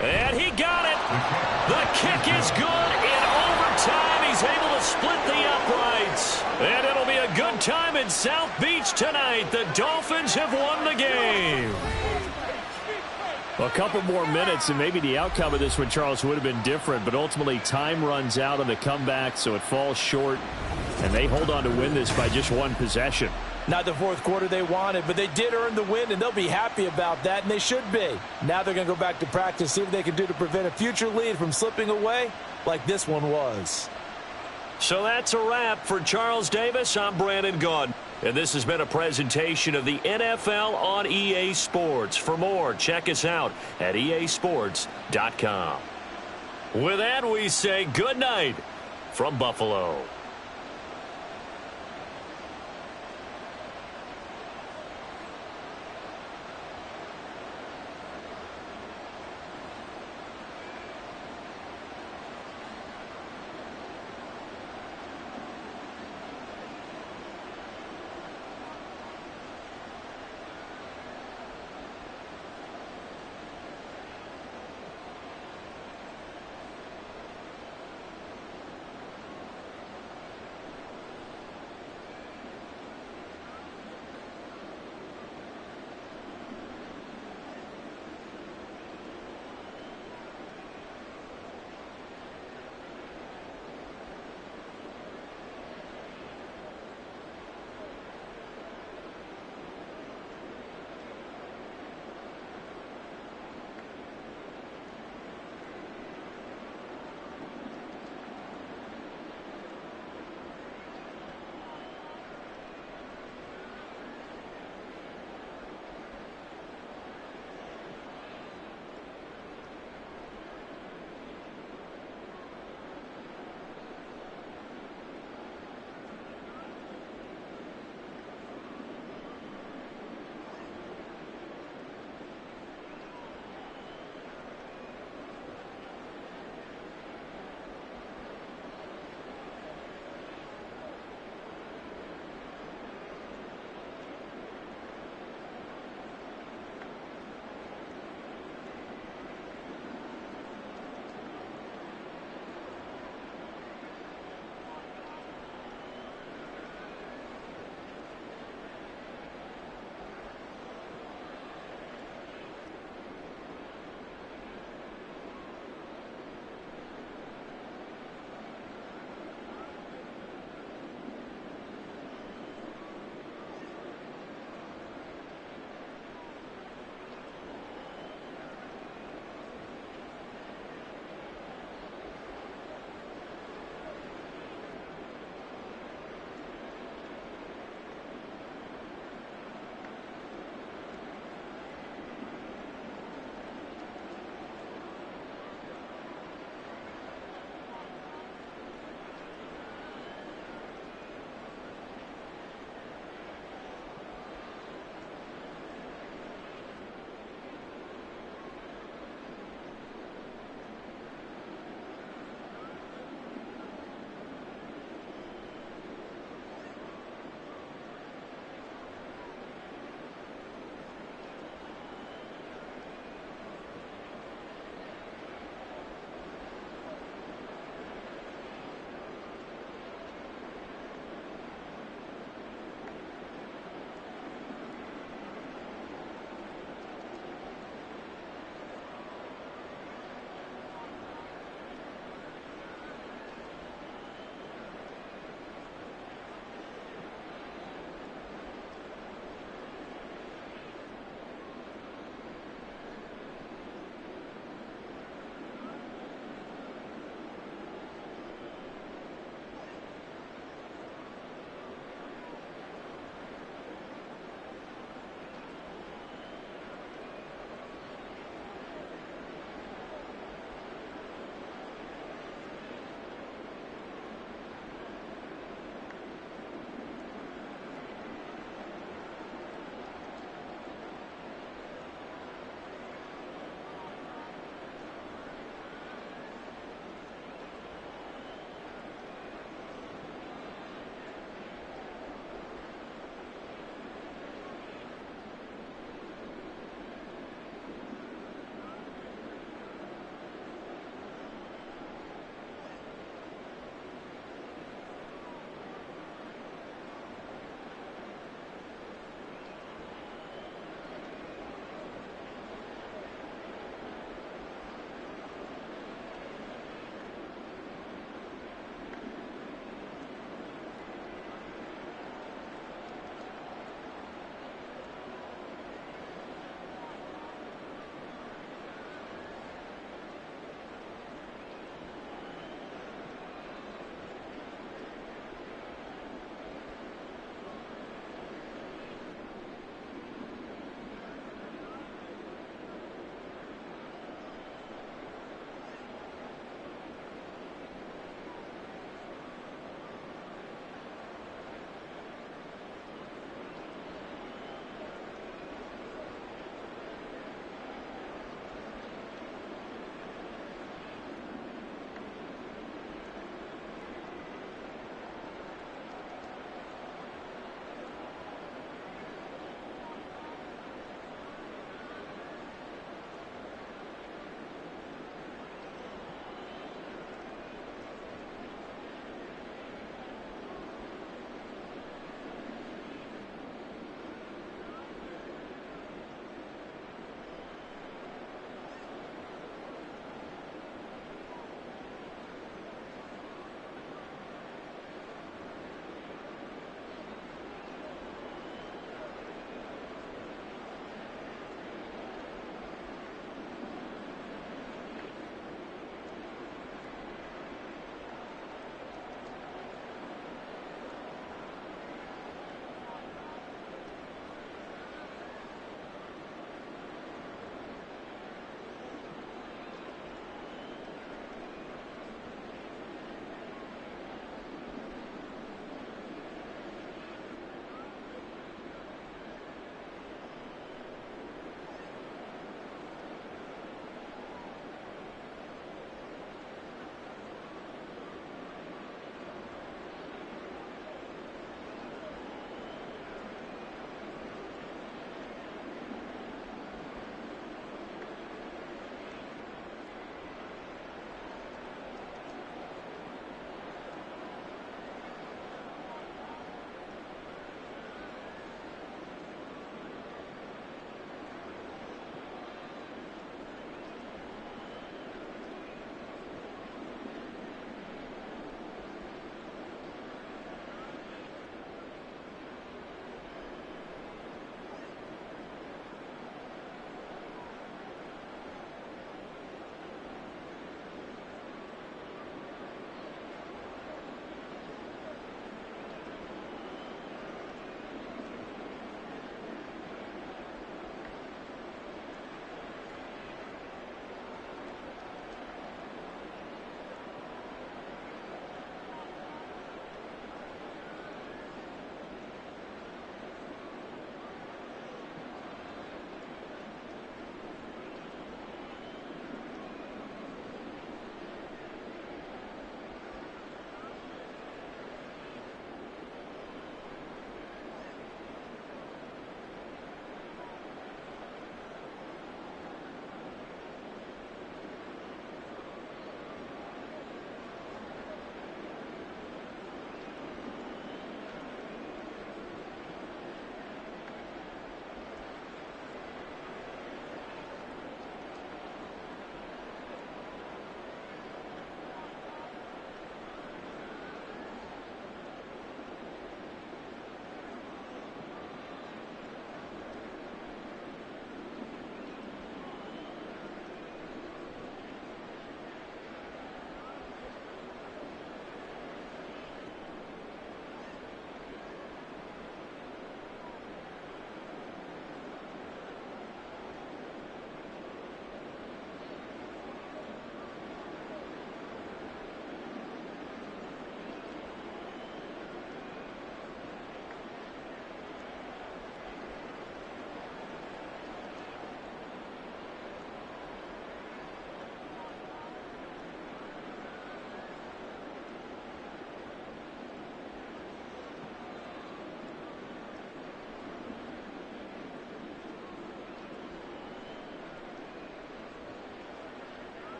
And he got it. The kick is good in overtime. He's able to split the uprights. And it'll be a good time in South Beach tonight. The Dolphins have won the game. A couple more minutes, and maybe the outcome of this one, Charles, would have been different. But ultimately, time runs out on the comeback, so it falls short. And they hold on to win this by just one possession. Not the fourth quarter they wanted, but they did earn the win, and they'll be happy about that, and they should be. Now they're going to go back to practice, see what they can do to prevent a future lead from slipping away like this one was. So that's a wrap for Charles Davis. I'm Brandon Gaudin. And this has been a presentation of the NFL on EA Sports. For more, check us out at easports.com. With that, we say good night from Buffalo.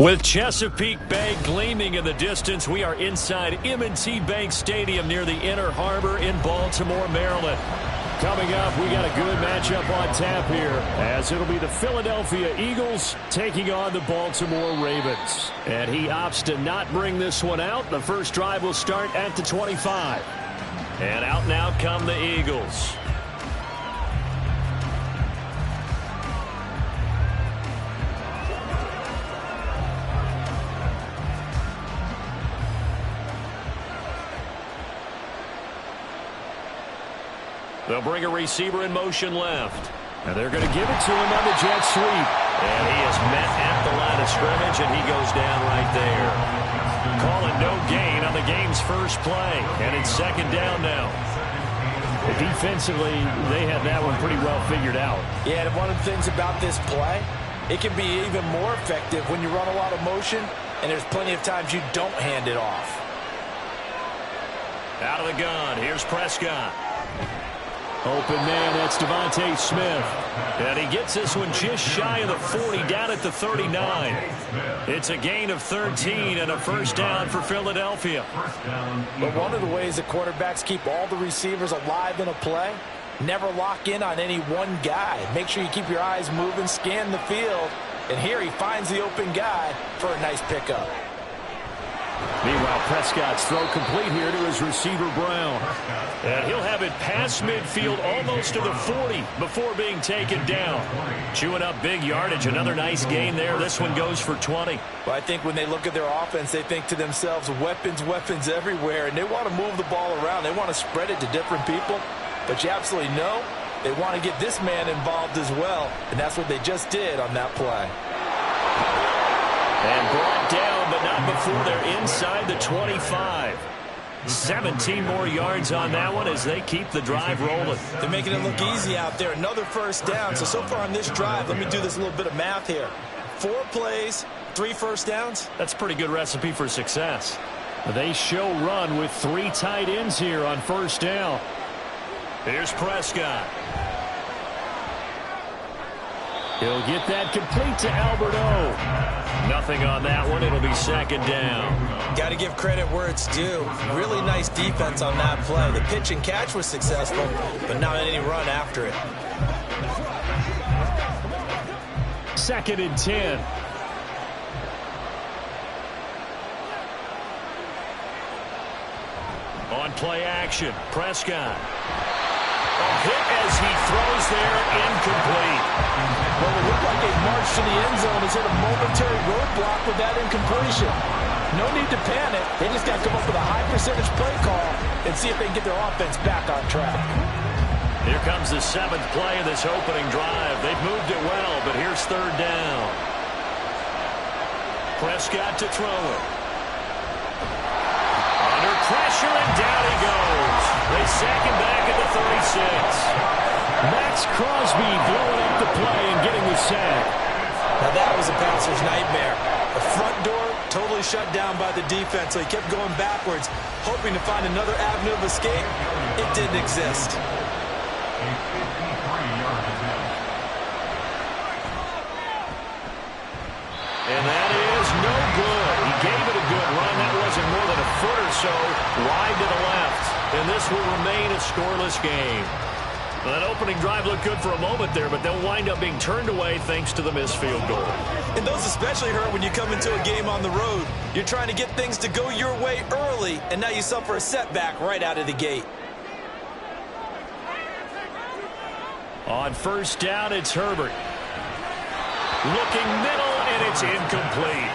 With Chesapeake Bay gleaming in the distance, we are inside M&T Bank Stadium near the Inner Harbor in Baltimore, Maryland. Coming up, we got a good matchup on tap here, as it'll be the Philadelphia Eagles taking on the Baltimore Ravens. And he opts to not bring this one out. The first drive will start at the 25. And out now come the Eagles. They'll bring a receiver in motion left. And they're going to give it to him on the jet sweep. And he is met at the line of scrimmage, and he goes down right there. Calling no gain on the game's first play. And it's second down now. Defensively, they have that one pretty well figured out. Yeah, and one of the things about this play, it can be even more effective when you run a lot of motion, and there's plenty of times you don't hand it off. Out of the gun, here's Prescott. Open man, that's Devontae Smith. And he gets this one just shy of the 40, down at the 39. It's a gain of 13 and a first down for Philadelphia. But one of the ways that quarterbacks keep all the receivers alive in a play, never lock in on any one guy. Make sure you keep your eyes moving, scan the field. And here he finds the open guy for a nice pickup. Meanwhile, Prescott's throw complete here to his receiver, Brown. And he'll have it past midfield, almost to the 40, before being taken down. Chewing up big yardage. Another nice gain there. This one goes for 20. Well, I think when they look at their offense, they think to themselves, weapons, weapons everywhere. And they want to move the ball around. They want to spread it to different people. But you absolutely know they want to get this man involved as well. And that's what they just did on that play. And brought down, but not before they're inside the 25. 17 more yards on that one as they keep the drive rolling. They're making it look easy out there. Another first down. So far on this drive, let me do this little bit of math here. 4 plays, 3 first downs. That's a pretty good recipe for success. They show run with 3 tight ends here on first down. Here's Prescott. He'll get that complete to Albert O. Nothing on that one. It'll be second down. Got to give credit where it's due. Really nice defense on that play. The pitch and catch was successful, but not any run after it. Second and 10. On play action, Prescott. A hit as he throws there, incomplete. Well, it looked like a march to the end zone has hit a momentary roadblock with that incompletion. No need to panic. They just got to come up with a high percentage play call and see if they can get their offense back on track. Here comes the 7th play of this opening drive. They've moved it well, but here's third down. Prescott to throw it. Under pressure, and down he goes. They sack him back at the 36. Max Crosby blowing up the play and getting the sack. Now that was a passer's nightmare. The front door totally shut down by the defense, so he kept going backwards, hoping to find another avenue of escape. It didn't exist. And that is no good. He gave it a good run. That wasn't more than a foot or so wide to the left. And this will remain a scoreless game. Well, that opening drive looked good for a moment there, but they'll wind up being turned away thanks to the missed field goal. And those especially hurt when you come into a game on the road. You're trying to get things to go your way early, and now you suffer a setback right out of the gate. On first down, it's Herbert. Looking middle, and it's incomplete.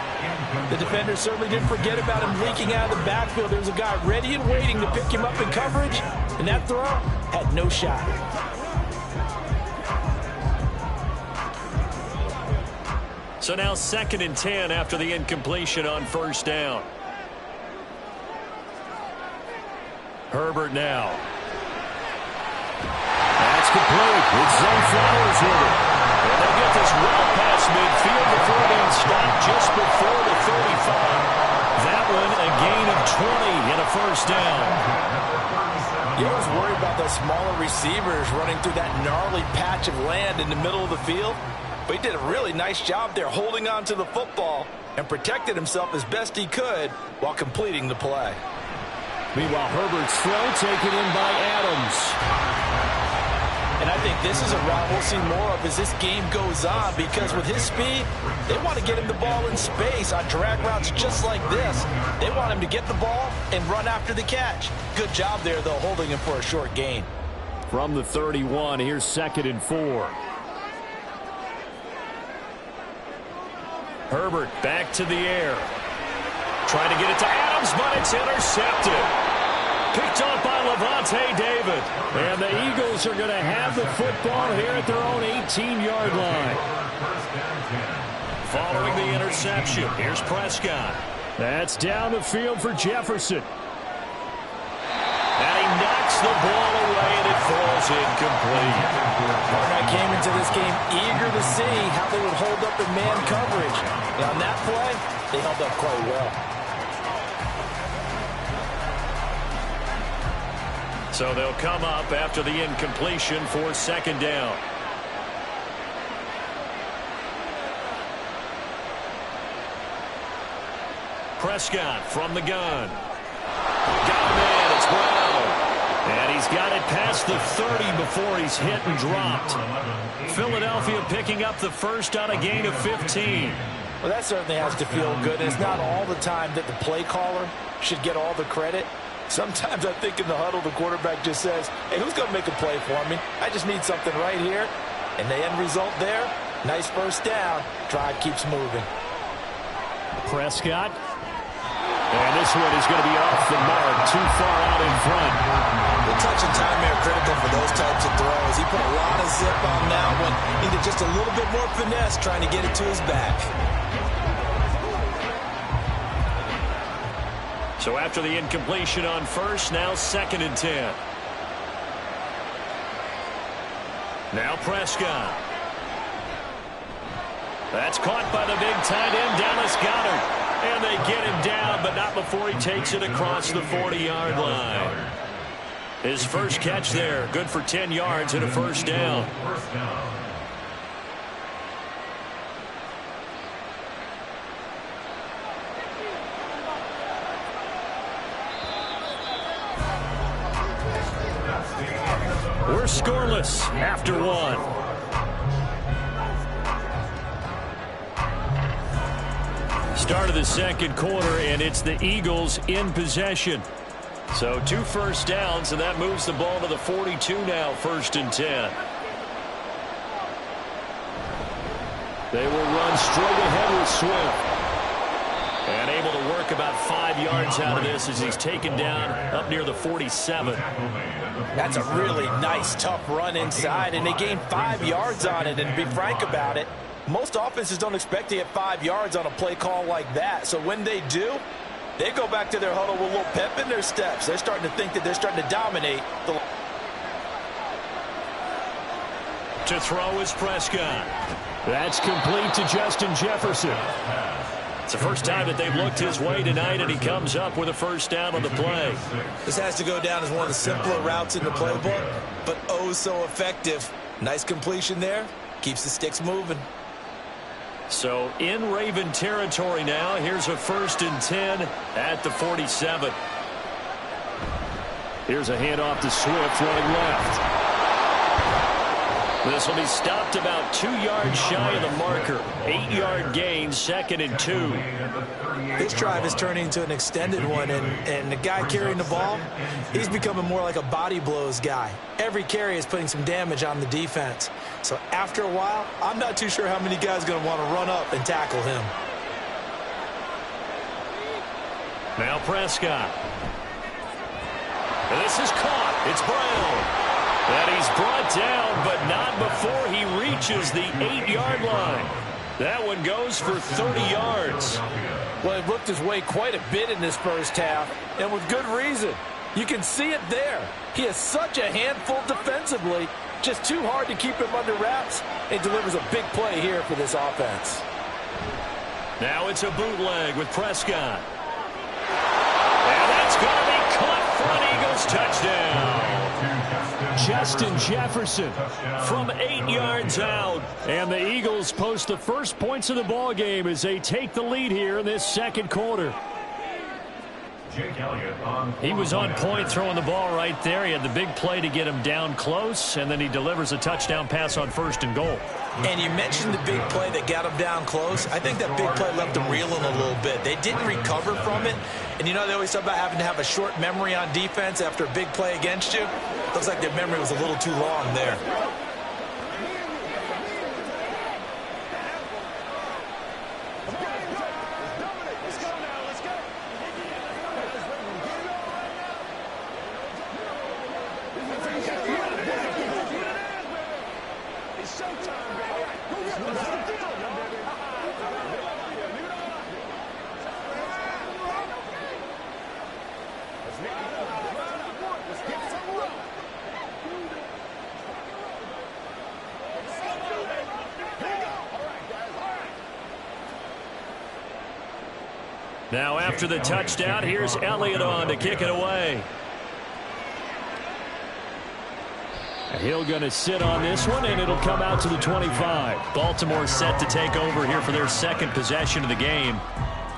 The defender certainly didn't forget about him leaking out of the backfield. There was a guy ready and waiting to pick him up in coverage, and that throw had no shot. So now second and 10 after the incompletion on first down. Herbert now. That's complete. It's Zay Flowers with it. And they get this well past midfield before being stopped just before the 35. That one a gain of 20 and a first down. You always worry about the smaller receivers running through that gnarly patch of land in the middle of the field. But he did a really nice job there holding on to the football and protected himself as best he could while completing the play. Meanwhile, Herbert's throw taken in by Adams. And I think this is a route we'll see more of as this game goes on, because with his speed, they want to get him the ball in space on drag routes just like this. They want him to get the ball and run after the catch. Good job there, though, holding him for a short gain. From the 31, here's 2nd and 4. Herbert back to the air. Trying to get it to Adams, but it's intercepted. Picked off by Lavonte David. And the Eagles are going to have the football here at their own 18-yard line. Following the interception, here's Prescott. That's down the field for Jefferson. And he knocks the ball away, and it falls incomplete. Hardrock came into this game eager to see how they would hold up in man coverage. And on that play, they held up quite well. So they'll come up after the incompletion for 2nd down. Prescott from the gun. Got him in. It's Brown. And he's got it past the 30 before he's hit and dropped. Philadelphia picking up the first on a gain of 15. Well, that certainly has to feel good. It's not all the time that the play caller should get all the credit. Sometimes I think in the huddle, the quarterback just says, hey, who's going to make a play for me? I just need something right here. And the end result there, nice first down. Drive keeps moving. Prescott. And this one is going to be off the mark, too far out in front. The touch and time are critical for those types of throws. He put a lot of zip on that one. Needed just a little bit more finesse trying to get it to his back. So after the incompletion on first, now 2nd and 10. Now Prescott. That's caught by the big tight end, Dallas Goedert. And they get him down, but not before he takes it across the 40-yard line. His first catch there, good for 10 yards and a first down. We're scoreless after one. Start of the 2nd quarter, and it's the Eagles in possession. So 2 first downs, and that moves the ball to the 42 now, 1st and 10. They will run straight ahead with Swift. And able to work about 5 yards out of this as he's taken down up near the 47. That's a really nice, tough run inside, and they gained 5 yards on it. And to be frank about it, most offenses don't expect to get 5 yards on a play call like that. So when they do, they go back to their huddle with a little pep in their steps. They're starting to think that they're starting to dominate. To throw is Prescott. That's complete to Justin Jefferson. It's the first time that they've looked his way tonight, and he comes up with a first down on the play. This has to go down as one of the simpler routes in the playbook, but oh so effective. Nice completion there. Keeps the sticks moving. So in Raven territory now. Here's a 1st and 10 at the 47. Here's a handoff to Swift running left. This will be stopped about 2 yards shy of the marker. 8-yard gain, 2nd and 2. This drive is turning into an extended one, and the guy carrying the ball, he's becoming more like a body blows guy. Every carry is putting some damage on the defense. So after a while, I'm not too sure how many guys are going to want to run up and tackle him. Now Prescott. And this is caught. It's Brown. And he's brought down, but not before he reaches the 8-yard line. That one goes for 30 yards. Well, he looked his way quite a bit in this first half, and with good reason. You can see it there. He is such a handful defensively, just too hard to keep him under wraps, and delivers a big play here for this offense. Now it's a bootleg with Prescott. And that's going to be caught for an Eagles touchdown. Justin Jefferson from 8 yards out. And the Eagles post the first points of the ball game as they take the lead here in this second quarter. He was on point throwing the ball right there. He had the big play to get him down close, and then he delivers a touchdown pass on 1st and goal. And you mentioned the big play that got him down close. I think that big play left them reeling a little bit. They didn't recover from it. And you know, they always talk about having to have a short memory on defense after a big play against you. Looks like their memory was a little too long there. Now after the touchdown, here's Elliott on to kick it away. Hill going to sit on this one, and it'll come out to the 25. Baltimore set to take over here for their second possession of the game.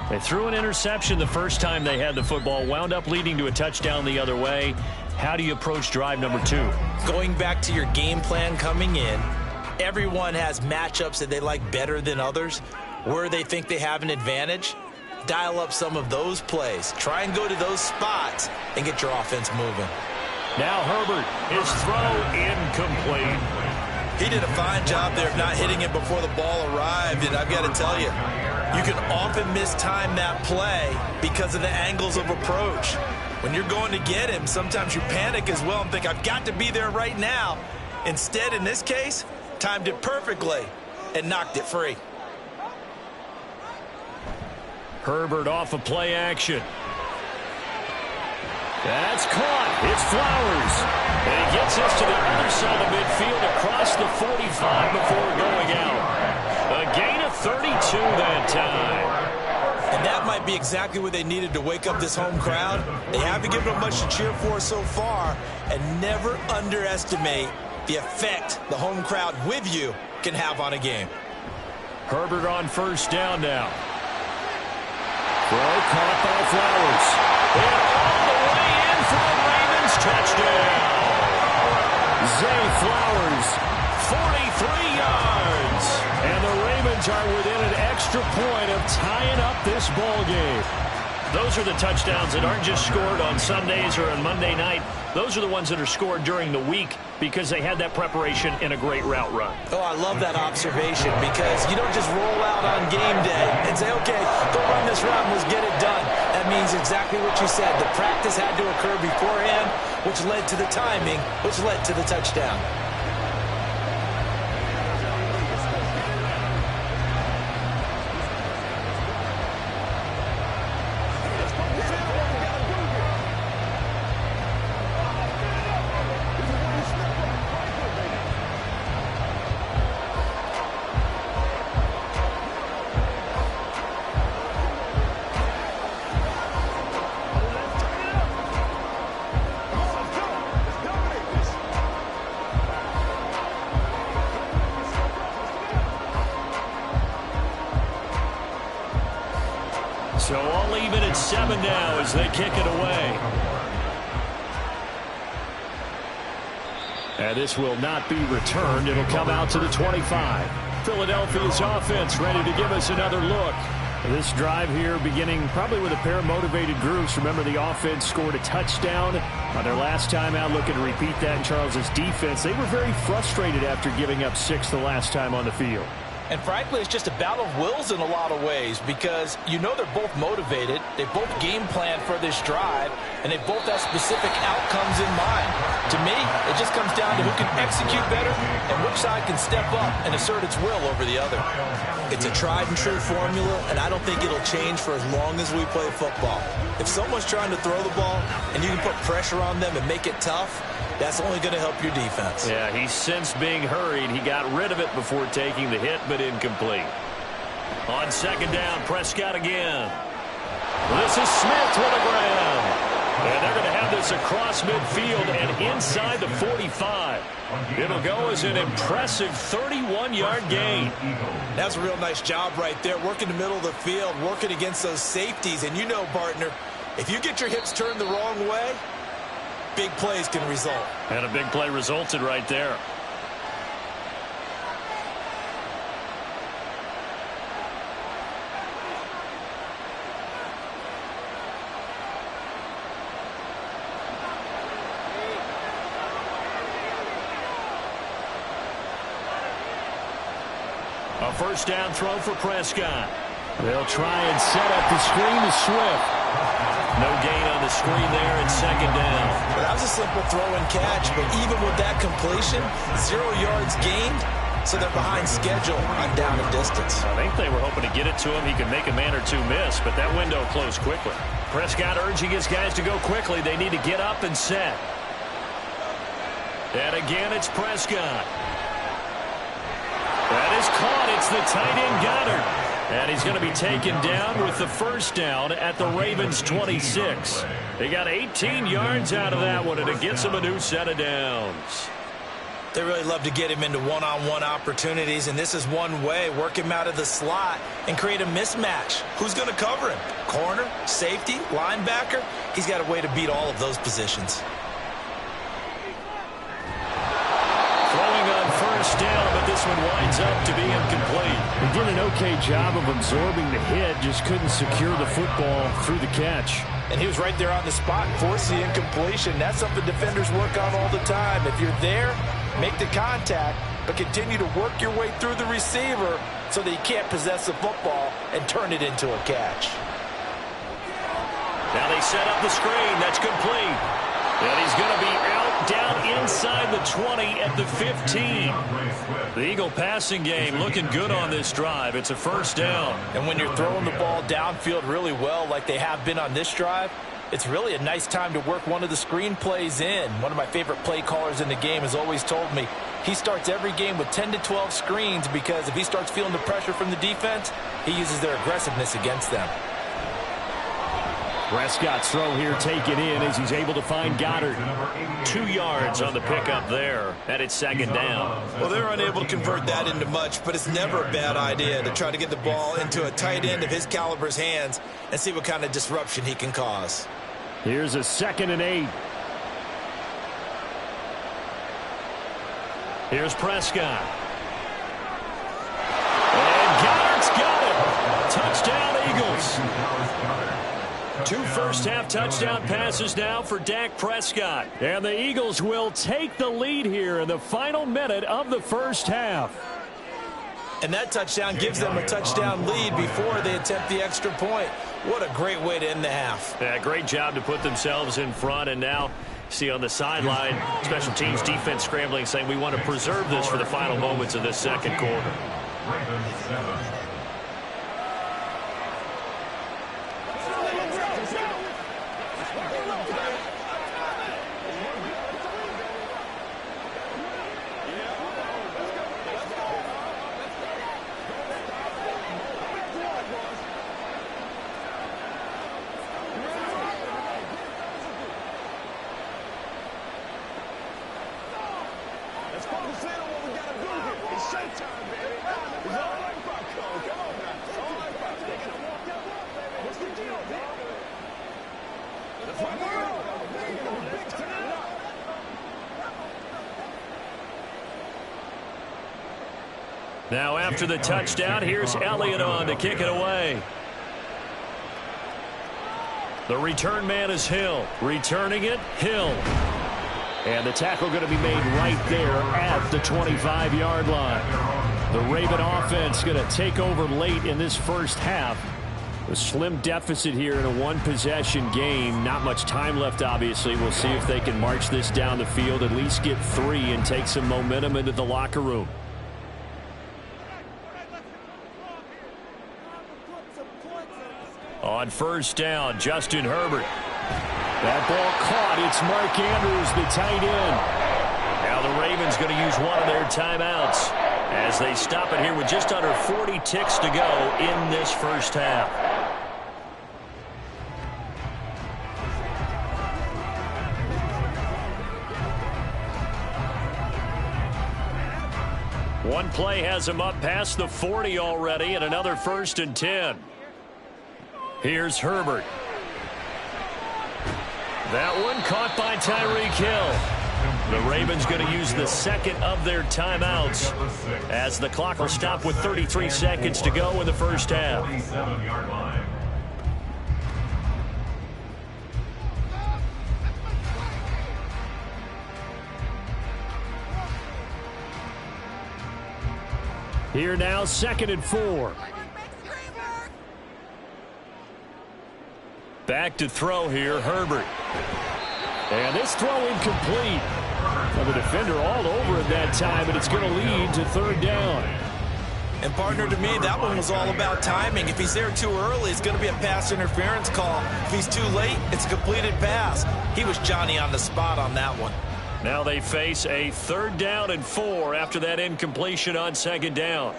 They threw an interception the first time they had the football, wound up leading to a touchdown the other way. How do you approach drive number 2? Going back to your game plan coming in, everyone has matchups that they like better than others, where they think they have an advantage. Dial up some of those plays. Try and go to those spots and get your offense moving. Now Herbert, his throw incomplete. He did a fine job there of not hitting it before the ball arrived, and I've got to tell you, you can often mistime that play because of the angles of approach. When you're going to get him, sometimes you panic as well and think, I've got to be there right now. Instead, in this case, timed it perfectly and knocked it free. Herbert off of play action. That's caught. It's Flowers. And he gets us to the other side of midfield across the 45 before going out. A gain of 32 that time. And that might be exactly what they needed to wake up this home crowd. They haven't given them much to cheer for so far. And never underestimate the effect the home crowd with you can have on a game. Herbert on first down now. Throw caught by Flowers. And all the way in for the Ravens touchdown. Zay Flowers, 43 yards. And the Ravens are within an extra point of tying up this ball game. Those are the touchdowns that aren't just scored on Sundays or on Monday night. Those are the ones that are scored during the week because they had that preparation in a great route run. Oh, I love that observation because you don't just roll out on game day and say, okay, go run this route and let's get it done. That means exactly what you said. The practice had to occur beforehand, which led to the timing, which led to the touchdown. So all even at 7 now as they kick it away. And this will not be returned. It'll come out to the 25. Philadelphia's offense ready to give us another look. This drive here beginning probably with a pair of motivated groups. Remember, the offense scored a touchdown on their last time out. Looking to repeat that in Charles's defense. They were very frustrated after giving up 6 the last time on the field. And frankly, it's just a battle of wills in a lot of ways because you know they're both motivated. They both game plan for this drive, and they both have specific outcomes in mind. To me, it just comes down to who can execute better and which side can step up and assert its will over the other. It's a tried and true formula, and I don't think it'll change for as long as we play football. If someone's trying to throw the ball and you can put pressure on them and make it tough, that's only going to help your defense. Yeah, he sensed being hurried. He got rid of it before taking the hit, but incomplete. On second down, Prescott again. This is Smith with a grab. And they're going to have this across midfield and inside the 45. It'll go as an impressive 31-yard gain. That's a real nice job right there, working the middle of the field, working against those safeties. And you know, partner, if you get your hips turned the wrong way, big plays can result. And a big play resulted right there. A first down throw for Prescott. They'll try and set up the screen to Swift. No gain on the screen there and second down. Well, that was a simple throw and catch, but even with that completion, 0 yards gained, so they're behind schedule on down and distance. I think they were hoping to get it to him. He could make a man or two miss, but that window closed quickly. Prescott urging his guys to go quickly. They need to get up and set. And again, it's Prescott. That is caught. It's the tight end Goddard. And he's going to be taken down with the first down at the Ravens' 26. They got 18 yards out of that one, and it gets him a new set of downs. They really love to get him into one-on-one opportunities, and this is one way. Work him out of the slot and create a mismatch. Who's going to cover him? Corner, safety, linebacker? He's got a way to beat all of those positions. Throwing on first down, but this one winds up to be incomplete. He did an okay job of absorbing the hit, just couldn't secure the football through the catch. And he was right there on the spot, forced the incompletion. That's something defenders work on all the time. If you're there, make the contact, but continue to work your way through the receiver so that he can't possess the football and turn it into a catch. Now they set up the screen. That's complete. And he's going to be out down inside the 20 at the 15. The Eagle passing game looking good on this drive. It's a first down. And when you're throwing the ball downfield really well like they have been on this drive, it's really a nice time to work one of the screen plays in. One of my favorite play callers in the game has always told me he starts every game with 10 to 12 screens because if he starts feeling the pressure from the defense, he uses their aggressiveness against them. Prescott's throw here taken in as he's able to find Goddard. 2 yards on the pickup there, and it's second down. Well, they're unable to convert that into much, but it's never a bad idea to try to get the ball into a tight end of his caliber's hands and see what kind of disruption he can cause. Here's a 2nd and 8. Here's Prescott. And Goddard's got it. Touchdown, Eagles. 2 first-half touchdown passes now for Dak Prescott. And the Eagles will take the lead here in the final minute of the first half. And that touchdown gives them a touchdown lead before they attempt the extra point. What a great way to end the half. Yeah, great job to put themselves in front. And now, see on the sideline, special teams defense scrambling, saying we want to preserve this for the final moments of this second quarter. Now after the touchdown, here's Elliott on to kick it away. The return man is Hill. Returning it, Hill. And the tackle going to be made right there at the 25-yard line. The Raven offense going to take over late in this first half. A slim deficit here in a one-possession game. Not much time left, obviously. We'll see if they can march this down the field, at least get 3 and take some momentum into the locker room. On first down, Justin Herbert. That ball caught. It's Mark Andrews, the tight end. Now the Ravens going to use one of their timeouts as they stop it here with just under 40 ticks to go in this first half. play has him up past the 40 already, and another 1st and 10. Here's Herbert. That one caught by Tyreek Hill. The Ravens going to use the second of their timeouts as the clock will stop with 33 seconds to go in the first half. 27-yard line. Here now, 2nd and 4. Back to throw here, Herbert. And this throw incomplete. Well, the defender all over it that time, and it's going to lead to 3rd down. And partner, to me, that one was all about timing. If he's there too early, it's going to be a pass interference call. If he's too late, it's a completed pass. He was Johnny on the spot on that one. Now they face a 3rd down and 4 after that incompletion on 2nd down.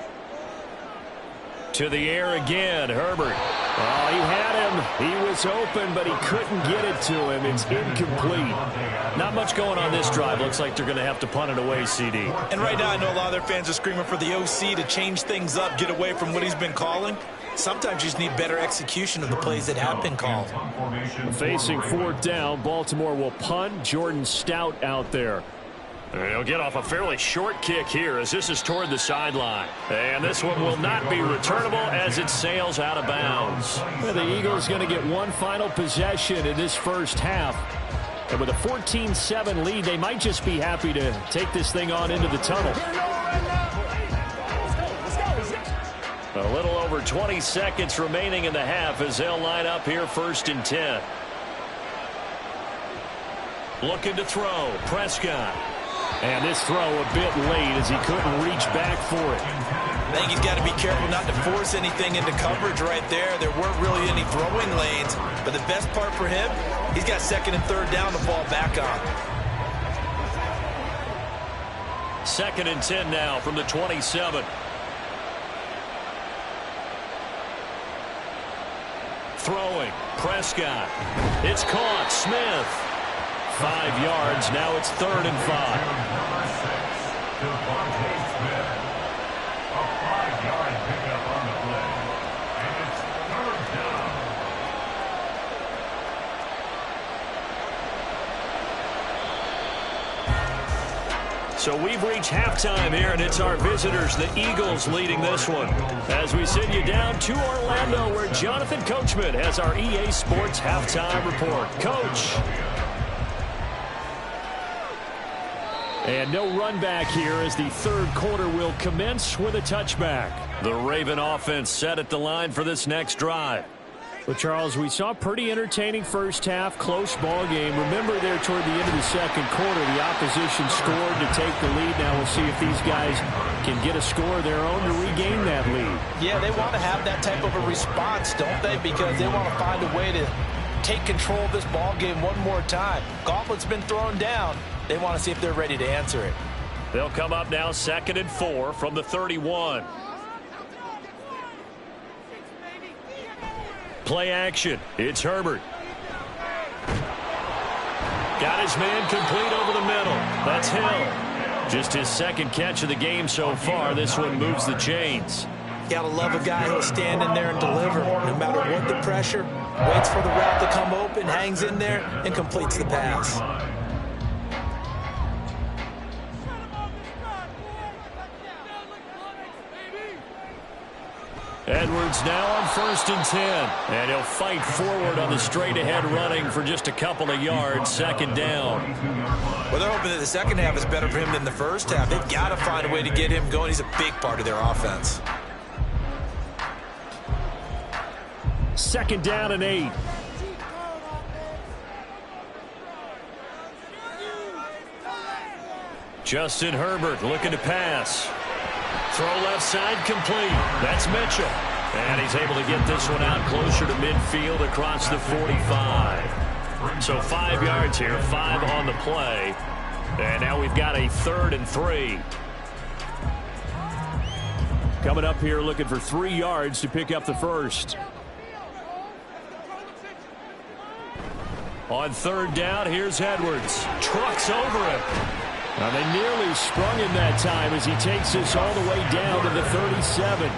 To the air again, Herbert. Oh, he had him. He was open, but he couldn't get it to him. It's incomplete. Not much going on this drive. Looks like they're going to have to punt it away, CD. And right now I know a lot of their fans are screaming for the OC to change things up, get away from what he's been calling. Sometimes you just need better execution of the plays that have been called. Facing 4th down, Baltimore will punt. Jordan Stout out there. He'll get off a fairly short kick here as this is toward the sideline. And this one will not be returnable as it sails out of bounds. The Eagles going to get one final possession in this first half. And with a 14-7 lead, they might just be happy to take this thing on into the tunnel. A little over 20 seconds remaining in the half as they'll line up here 1st and 10. Looking to throw, Prescott. And this throw a bit late as he couldn't reach back for it. I think he's got to be careful not to force anything into coverage right there. There weren't really any throwing lanes. But the best part for him, he's got 2nd and 3rd down to fall back on. 2nd and 10 now from the 27. Throwing, Prescott. It's caught, Smith. 5 yards, now it's 3rd and 5. Number 6, Devontae Smith. A 5-yard pickup on the play. And it's 3rd down. So we've reached halftime here, and it's our visitors, the Eagles, leading this one. As we send you down to Orlando, where Jonathan Coachman has our EA Sports halftime report. Coach. And no run back here as the 3rd quarter will commence with a touchback. The Raven offense set at the line for this next drive. Well, Charles, we saw a pretty entertaining first half, close ball game. Remember there toward the end of the 2nd quarter, the opposition scored to take the lead. Now we'll see if these guys can get a score of their own to regain that lead. Yeah, they want to have that type of a response, don't they? Because they want to find a way to take control of this ball game one more time. Gauntlet's been thrown down. They want to see if they're ready to answer it. They'll come up now 2nd and 4 from the 31. Play action. It's Herbert. Got his man complete over the middle. That's Hill. Just his 2nd catch of the game so far. This one moves the chains. You gotta love a guy who'll stand in there and deliver. No matter what the pressure, waits for the route to come open, hangs in there, and completes the pass. Edwards now on 1st and 10. And he'll fight forward on the straight-ahead running for just a couple of yards. 2nd down. Well, they're hoping that the second half is better for him than the first half. They've got to find a way to get him going. He's a big part of their offense. 2nd down and 8. Justin Herbert looking to pass. Throw left side complete. That's Mitchell. And he's able to get this one out closer to midfield across the 45. So 5 yards here, 5 on the play. And now we've got a 3rd and 3. Coming up here looking for 3 yards to pick up the first. On 3rd down, here's Edwards. Trucks over him. Now they nearly sprung him that time as he takes this all the way down to the 37.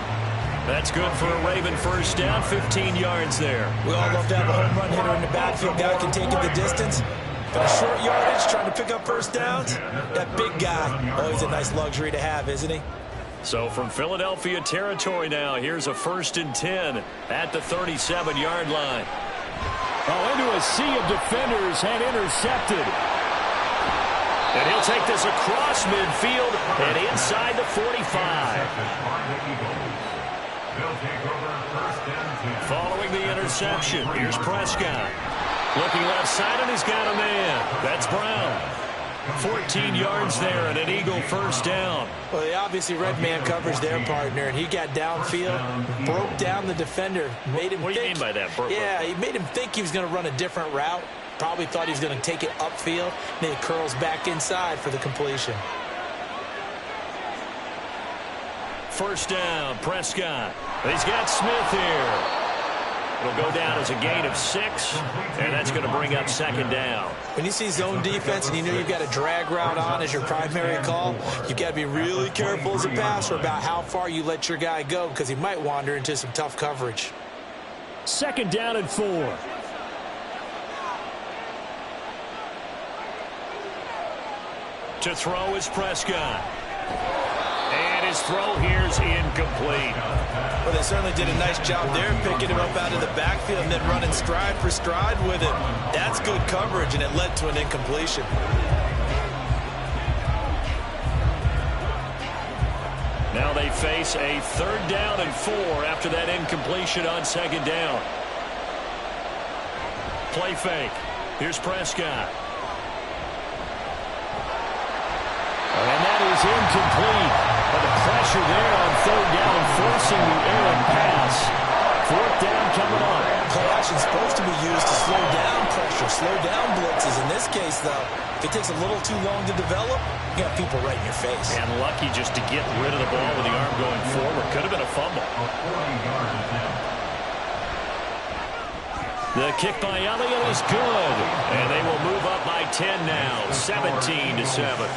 That's good for a Raven first down, 15 yards there. We all love to have a home run hitter in the backfield. Guy can take it the distance. But a short yardage, trying to pick up first downs, that big guy, always a nice luxury to have, isn't he? So from Philadelphia territory now, here's a 1st and 10 at the 37-yard line. Oh, into a sea of defenders and intercepted. And he'll take this across midfield and inside the 45. Following the interception, here's Prescott. Looking left side, and he's got a man. That's Brown. 14 yards there and an Eagle first down. Well, they obviously read man coverage there, partner, and he got downfield, broke down the defender, made him What do you mean by that, Burpo? Yeah, he made him think he was going to run a different route. Probably thought he was going to take it upfield. Then he curls back inside for the completion. First down, Prescott. He's got Smith here. It'll go down as a gain of 6, and that's going to bring up 2nd down. When you see zone defense and you know you've got a drag route on as your primary call, you've got to be really careful as a passer about how far you let your guy go because he might wander into some tough coverage. 2nd down and 4. To throw is Prescott. And his throw here is incomplete. Well, they certainly did a nice job there, picking him up out of the backfield and then running stride for stride with it. That's good coverage, and it led to an incompletion. Now they face a 3rd down and 4 after that incompletion on 2nd down. Play fake. Here's Prescott. And that is incomplete. But the pressure there on 3rd down, forcing the errant pass. 4th down coming up. Play action is supposed to be used to slow down pressure, slow down blitzes. In this case, though, if it takes a little too long to develop, you got people right in your face. And lucky just to get rid of the ball with the arm going forward. Could have been a fumble. The kick by Elliott is good. And they will move up by 10 now, 17-7.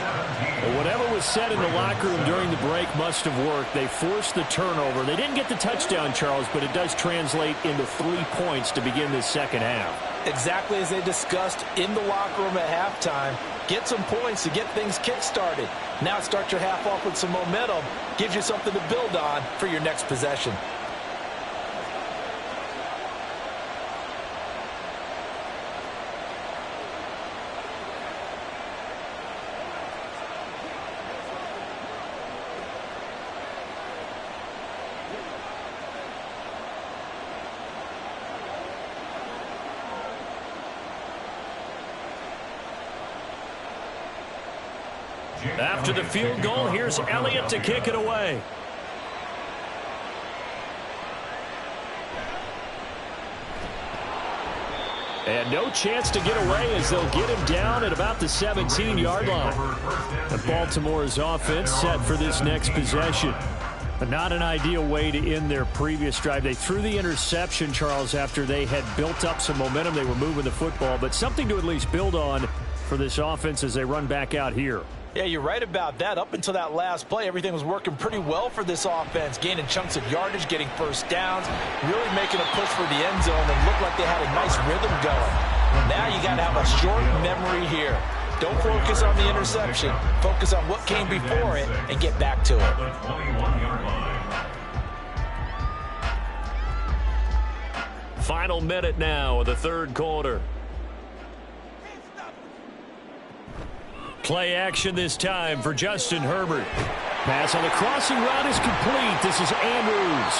Well, whatever was said in the locker room during the break must have worked. They forced the turnover. They didn't get the touchdown, Charles, but it does translate into 3 points to begin this 2nd half. Exactly as they discussed in the locker room at halftime. Get some points to get things kick-started. Now start your half off with some momentum. Gives you something to build on for your next possession. After the field goal, here's Elliott to kick it away. And no chance to get away as they'll get him down at about the 17-yard line. And Baltimore's offense set for this next possession. But not an ideal way to end their previous drive. They threw the interception, Charles, after they had built up some momentum. They were moving the football, but something to at least build on for this offense as they run back out here. Yeah, you're right about that. Up until that last play, everything was working pretty well for this offense, gaining chunks of yardage, getting first downs, really making a push for the end zone, and looked like they had a nice rhythm going. Now you got to have a short memory here. Don't focus on the interception. Focus on what came before it and get back to it. Final minute now of the 3rd quarter. Play action this time for Justin Herbert. Pass on the crossing route is complete. This is Andrews.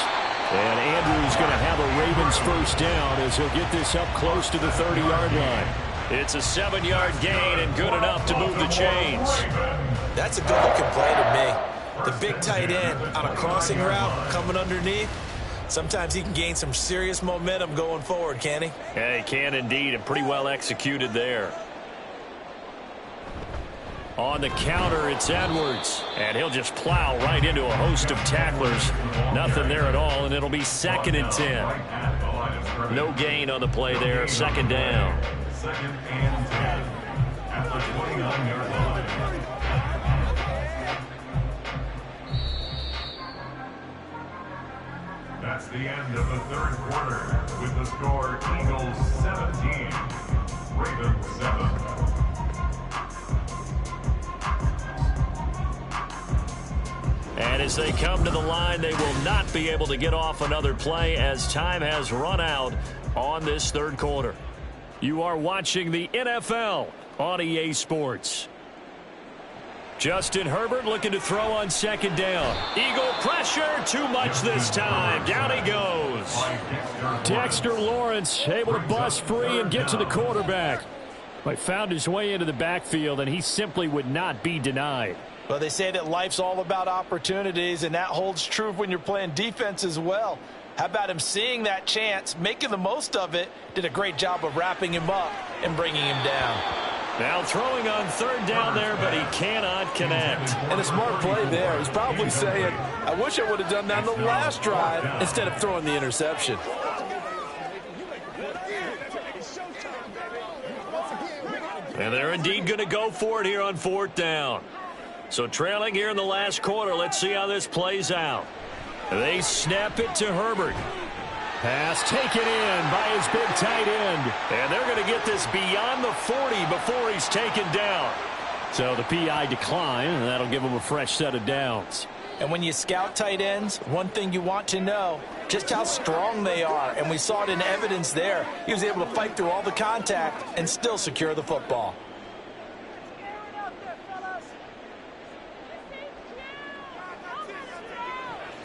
And Andrews going to have a Ravens first down as he'll get this up close to the 30-yard line. It's a 7-yard gain and good enough to move the chains. That's a good-looking play to me. The big tight end on a crossing route coming underneath. Sometimes he can gain some serious momentum going forward, can he? Yeah, he can indeed, and pretty well executed there. On the counter, it's Edwards. And he'll just plow right into a host of tacklers. Nothing there at all, and it'll be 2nd and 10. No gain on the play there, 2nd down. the 29-yard line. That's the end of the third quarter with the score Eagles 17, Ravens 7. And as they come to the line, they will not be able to get off another play as time has run out on this third quarter. You are watching the NFL on EA Sports. Justin Herbert looking to throw on second down. Eagle pressure, too much this time. Down he goes. Dexter Lawrence able to bust free and get to the quarterback. But found his way into the backfield, and he simply would not be denied. Well, they say that life's all about opportunities, and that holds true when you're playing defense as well. How about him seeing that chance, making the most of it, did a great job of wrapping him up and bringing him down. Now throwing on third down there, but he cannot connect. And a smart play there. He's probably saying, I wish I would have done that on the last drive instead of throwing the interception. And they're indeed going to go for it here on fourth down. So trailing here in the last quarter, let's see how this plays out. They snap it to Herbert. Pass taken in by his big tight end. And they're going to get this beyond the 40 before he's taken down. So the PI decline, and that'll give him a fresh set of downs. And when you scout tight ends, one thing you want to know, just how strong they are. And we saw it in evidence there. He was able to fight through all the contact and still secure the football.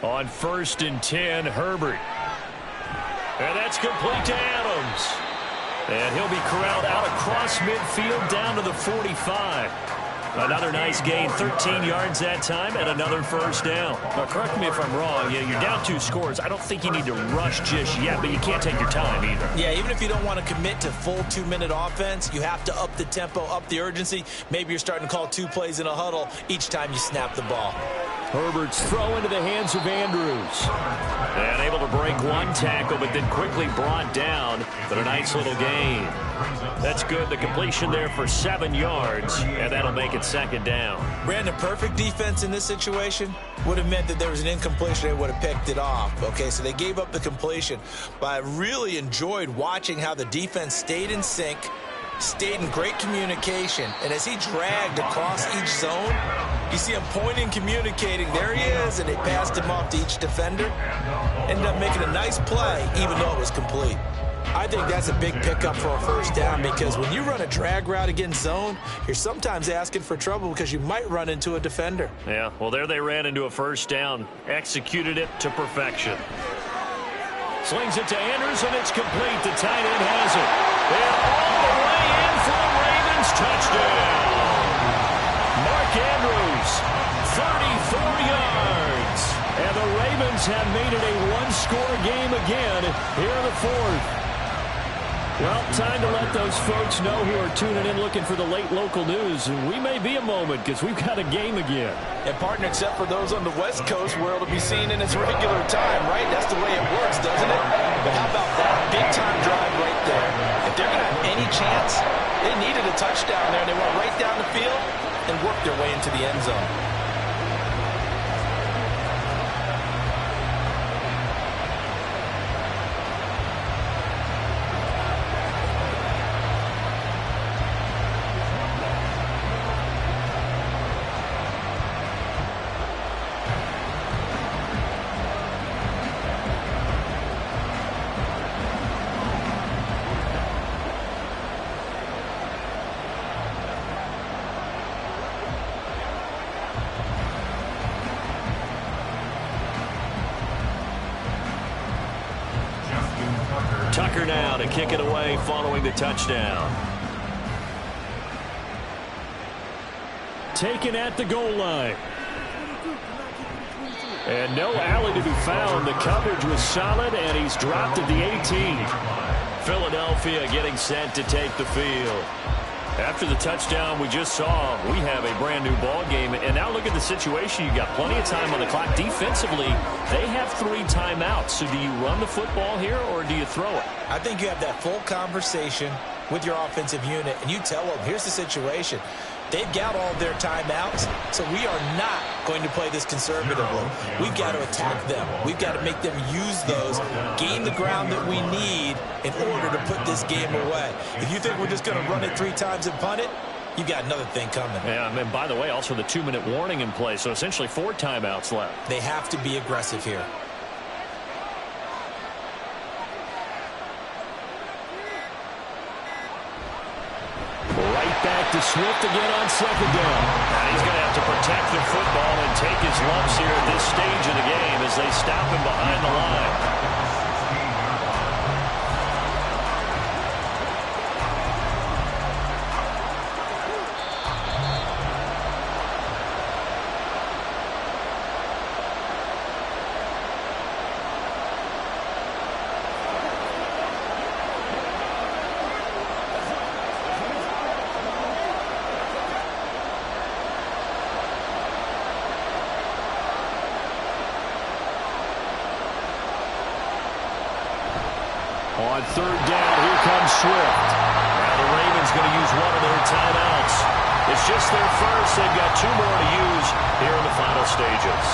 On 1st and 10, Herbert. And that's complete to Adams. And he'll be corralled out across midfield down to the 45. Another nice gain, 13 yards that time, and another first down. Now, correct me if I'm wrong. Yeah, you're down 2 scores. I don't think you need to rush just yet, but you can't take your time either. Yeah, even if you don't want to commit to full 2-minute offense, you have to up the tempo, up the urgency. Maybe you're starting to call 2 plays in a huddle each time you snap the ball. Herbert's throw into the hands of Andrews. And able to break one tackle, but then quickly brought down. But a nice little gain. That's good. The completion there for 7 yards, and that'll make it second down. Brandon, perfect defense in this situation would have meant that there was an incompletion. They would have picked it off. Okay, so they gave up the completion. But I really enjoyed watching how the defense stayed in sync, stayed in great communication, and as he dragged across each zone, you see him pointing, communicating. There he is, and they passed him off to each defender. Ended up making a nice play, even though it was complete. I think that's a big pickup for a first down because when you run a drag route against zone, you're sometimes asking for trouble because you might run into a defender. Yeah, well, there they ran into a first down, executed it to perfection. Slings it to Andrews, and it's complete. The tight end has it. And all the way in for the Ravens touchdown. Mark Andrews, 34 yards. And the Ravens have made it a one-score game again here in the fourth. Well, time to let those folks know who are tuning in looking for the late local news. We may be a moment because we've got a game again. And, partner, except for those on the West Coast where it'll be seen in its regular time, right? That's the way it works, doesn't it? But how about that big-time drive right there? If they're going to have any chance, they needed a touchdown there. They went right down the field and worked their way into the end zone. Tucker now to kick it away following the touchdown. Taken at the goal line. And no alley to be found. The coverage was solid, and he's dropped at the 18. Philadelphia getting set to take the field. After the touchdown we just saw, we have a brand new ball game. And now look at the situation. You got plenty of time on the clock. Defensively, they have 3 timeouts. So do you run the football here or do you throw it? I think you have that full conversation with your offensive unit, and you tell them, here's the situation. They've got all their timeouts, so we are not going to play this conservatively. We've got to attack them. We've got to make them use those, gain the ground that we need in order to put this game away. If you think we're just going to run it 3 times and punt it, you've got another thing coming. Yeah, and by the way, also the 2-minute warning in play, so essentially 4 timeouts left. They have to be aggressive here. Right back to Swift again on 2nd down. Now he's going to have to protect the football and take his lumps here at this stage of the game as they stop him behind the line. On 3rd down, here comes Swift. Now the Ravens going to use one of their timeouts. It's just their first. They've got 2 more to use here in the final stages.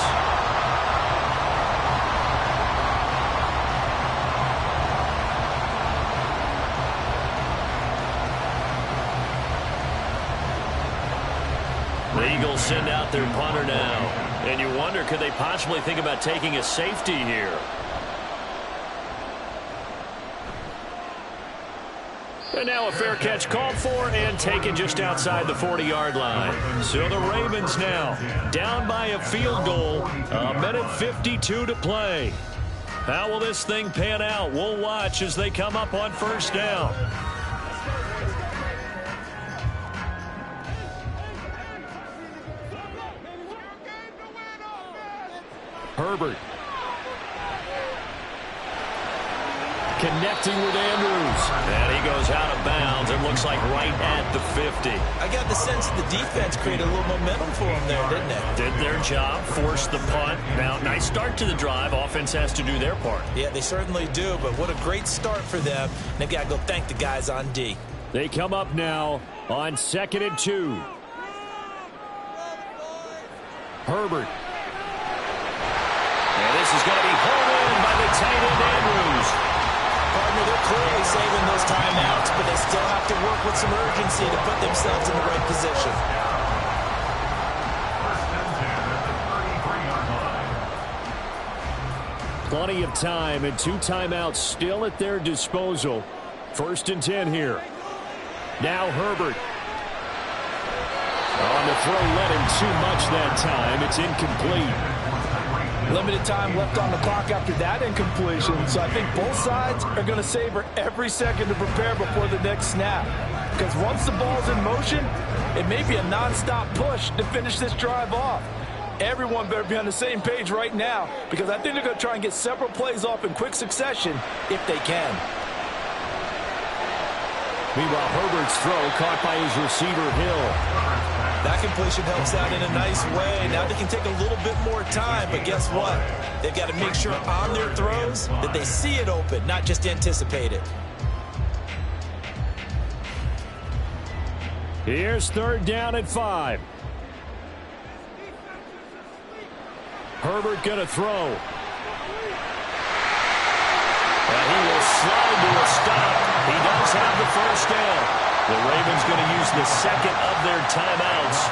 The Eagles send out their punter now. And you wonder, could they possibly think about taking a safety here? And now a fair catch called for and taken just outside the 40-yard line. So the Ravens now down by a field goal. 1:52 to play. How will this thing pan out? We'll watch as they come up on 1st down. Herbert. Connecting with Andrews. And he goes out of bounds. It looks like right at the 50. I got the sense that the defense created a little momentum for them there, didn't it? Did their job, forced the punt. Now, nice start to the drive. Offense has to do their part. Yeah, they certainly do, but what a great start for them. And they've got to go thank the guys on D. They come up now on 2nd and 2. Herbert. And this is going to be hauled in by the tight end Andrews. Partner, they're clearly saving those timeouts, but they still have to work with some urgency to put themselves in the right position. Plenty of time and 2 timeouts still at their disposal. 1st and 10 here. Now Herbert. On the throw, led him too much that time. It's incomplete. Limited time left on the clock after that incompletion, so I think both sides are going to savor every second to prepare before the next snap. Because once the ball's in motion, it may be a nonstop push to finish this drive off. Everyone better be on the same page right now, because I think they're going to try and get several plays off in quick succession if they can. Meanwhile, Herbert's throw caught by his receiver, Hill. That completion helps out in a nice way. Now they can take a little bit more time, but guess what? They've got to make sure on their throws that they see it open, not just anticipate it. Here's 3rd down at 5. Herbert gonna throw. And he will slide to a stop. He does have the 1st down. The Ravens going to use the 2nd of their timeouts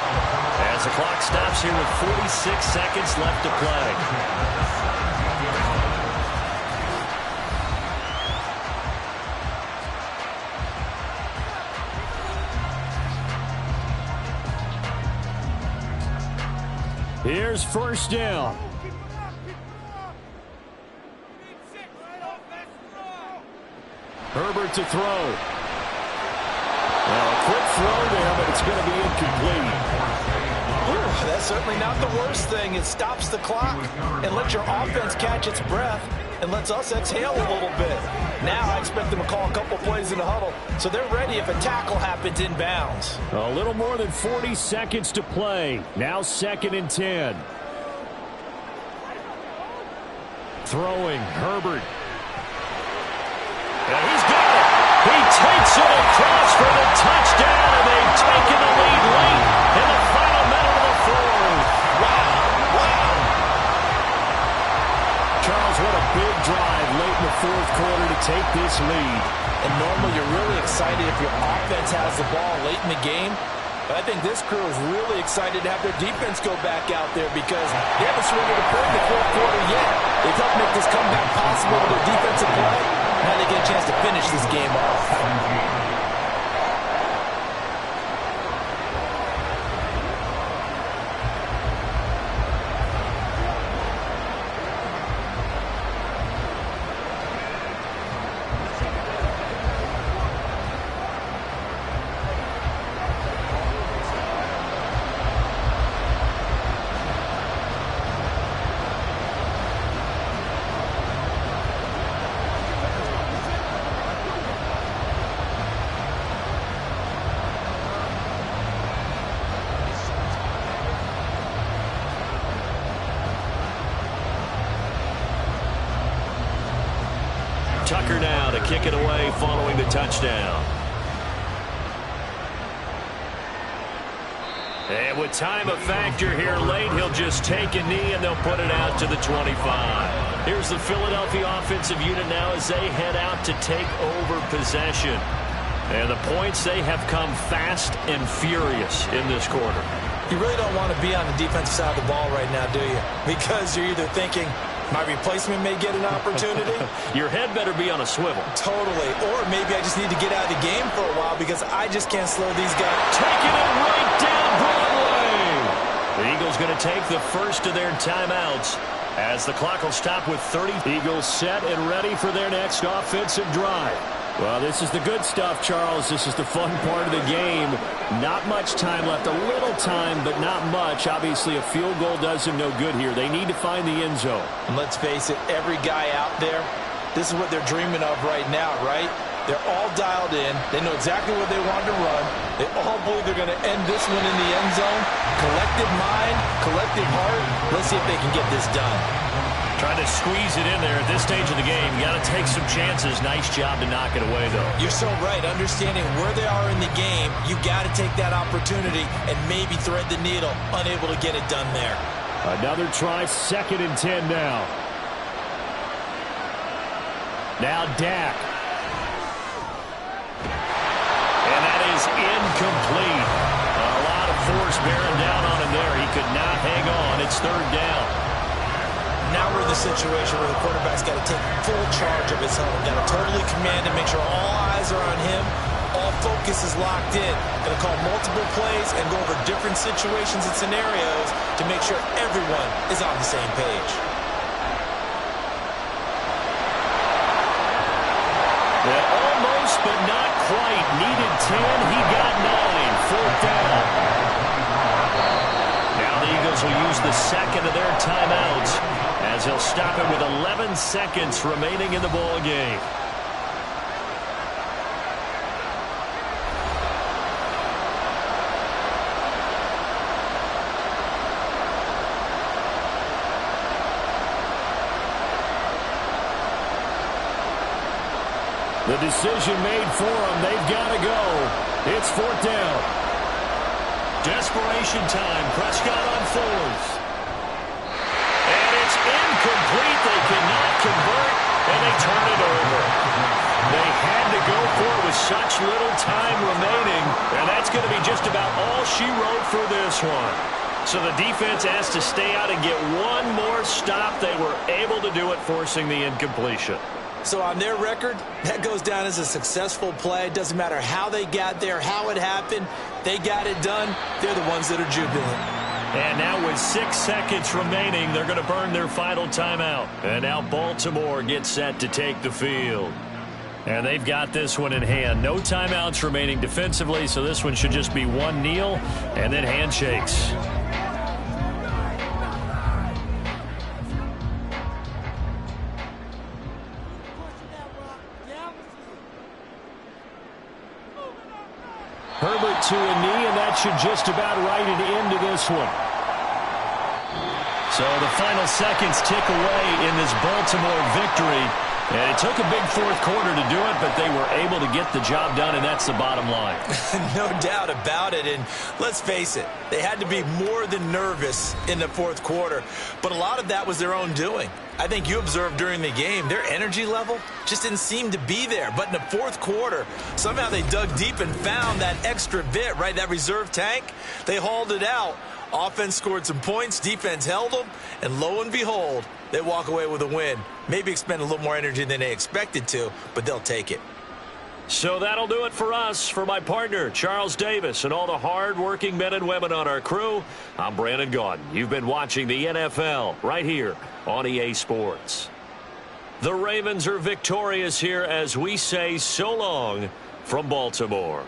as the clock stops here with 46 seconds left to play. Here's 1st down. Herbert to throw. Well, a quick throw there, but it's going to be incomplete. That's certainly not the worst thing. It stops the clock and lets your offense catch its breath and lets us exhale a little bit. Now I expect them to call a couple plays in the huddle, so they're ready if a tackle happens in bounds. A little more than 40 seconds to play. Now 2nd and 10. Throwing, Herbert. And he's got it. He takes it across for the touchdown, and they've taken the lead late in the final minute of the fourth. Wow. Charles, what a big drive late in the fourth quarter to take this lead. And normally you're really excited if your offense has the ball late in the game. But I think this crew is really excited to have their defense go back out there because they haven't surrendered a point in the fourth quarter yet. They've helped make this comeback possible with their defensive play. Now they get a chance to finish this game off. Tucker now to kick it away following the touchdown. And with time a factor here late, he'll just take a knee and they'll put it out to the 25. Here's the Philadelphia offensive unit now as they head out to take over possession. And the points, they have come fast and furious in this quarter. You really don't want to be on the defensive side of the ball right now, do you? Because you're either thinking, my replacement may get an opportunity. Your head better be on a swivel. Totally. Or maybe I just need to get out of the game for a while because I just can't slow these guys. Taking it right down Broadway. The Eagles going to take the first of their timeouts as the clock will stop with 30. Eagles set and ready for their next offensive drive. Well, this is the good stuff, Charles. This is the fun part of the game. Not much time left. A little time, but not much. Obviously, a field goal does them no good here. They need to find the end zone. And let's face it, every guy out there, this is what they're dreaming of right now, right? They're all dialed in. They know exactly what they want to run. They all believe they're going to end this one in the end zone. Collective mind, collective heart. Let's see if they can get this done. Trying to squeeze it in there at this stage of the game. You got to take some chances. Nice job to knock it away, though. You're so right. Understanding where they are in the game, you got to take that opportunity and maybe thread the needle. Unable to get it done there. Another try, 2nd and 10 now. Now Dak. And that is incomplete. A lot of force bearing down on him there. He could not hang on. It's 3rd down. Now we're in the situation where the quarterback's got to take full charge of his own. Got to totally command and make sure all eyes are on him. All focus is locked in. Going to call multiple plays and go over different situations and scenarios to make sure everyone is on the same page. Yeah, almost, but not quite. Needed 10. He got 9. 4th down. Now the Eagles will use the second of their timeouts as he'll stop it with 11 seconds remaining in the ball game. The decision made for them. They've got to go. It's 4th down. Desperation time. Prescott on 4th. Incomplete. They cannot convert, and they turn it over. They had to go for it with such little time remaining, and that's going to be just about all she wrote for this one. So the defense has to stay out and get one more stop. They were able to do it, forcing the incompletion. So on their record, that goes down as a successful play. It doesn't matter how they got there, how it happened. They got it done. They're the ones that are jubilant. And now with 6 seconds remaining, they're going to burn their final timeout. And now Baltimore gets set to take the field. And they've got this one in hand. No timeouts remaining defensively, so this one should just be one kneel and then handshakes. Herbert to a knee, and that should just about write it into this one. So the final seconds tick away in this Baltimore victory. And it took a big fourth quarter to do it, but they were able to get the job done, and that's the bottom line. No doubt about it, and let's face it, they had to be more than nervous in the fourth quarter, but a lot of that was their own doing. I think you observed during the game, their energy level just didn't seem to be there. But in the fourth quarter, somehow they dug deep and found that extra bit, right, that reserve tank. They hauled it out. Offense scored some points, defense held them, and lo and behold, they walk away with a win. Maybe expend a little more energy than they expected to, but they'll take it. So that'll do it for us. For my partner, Charles Davis, and all the hard-working men and women on our crew, I'm Brandon Gaudin. You've been watching the NFL right here on EA Sports. The Ravens are victorious here as we say so long from Baltimore.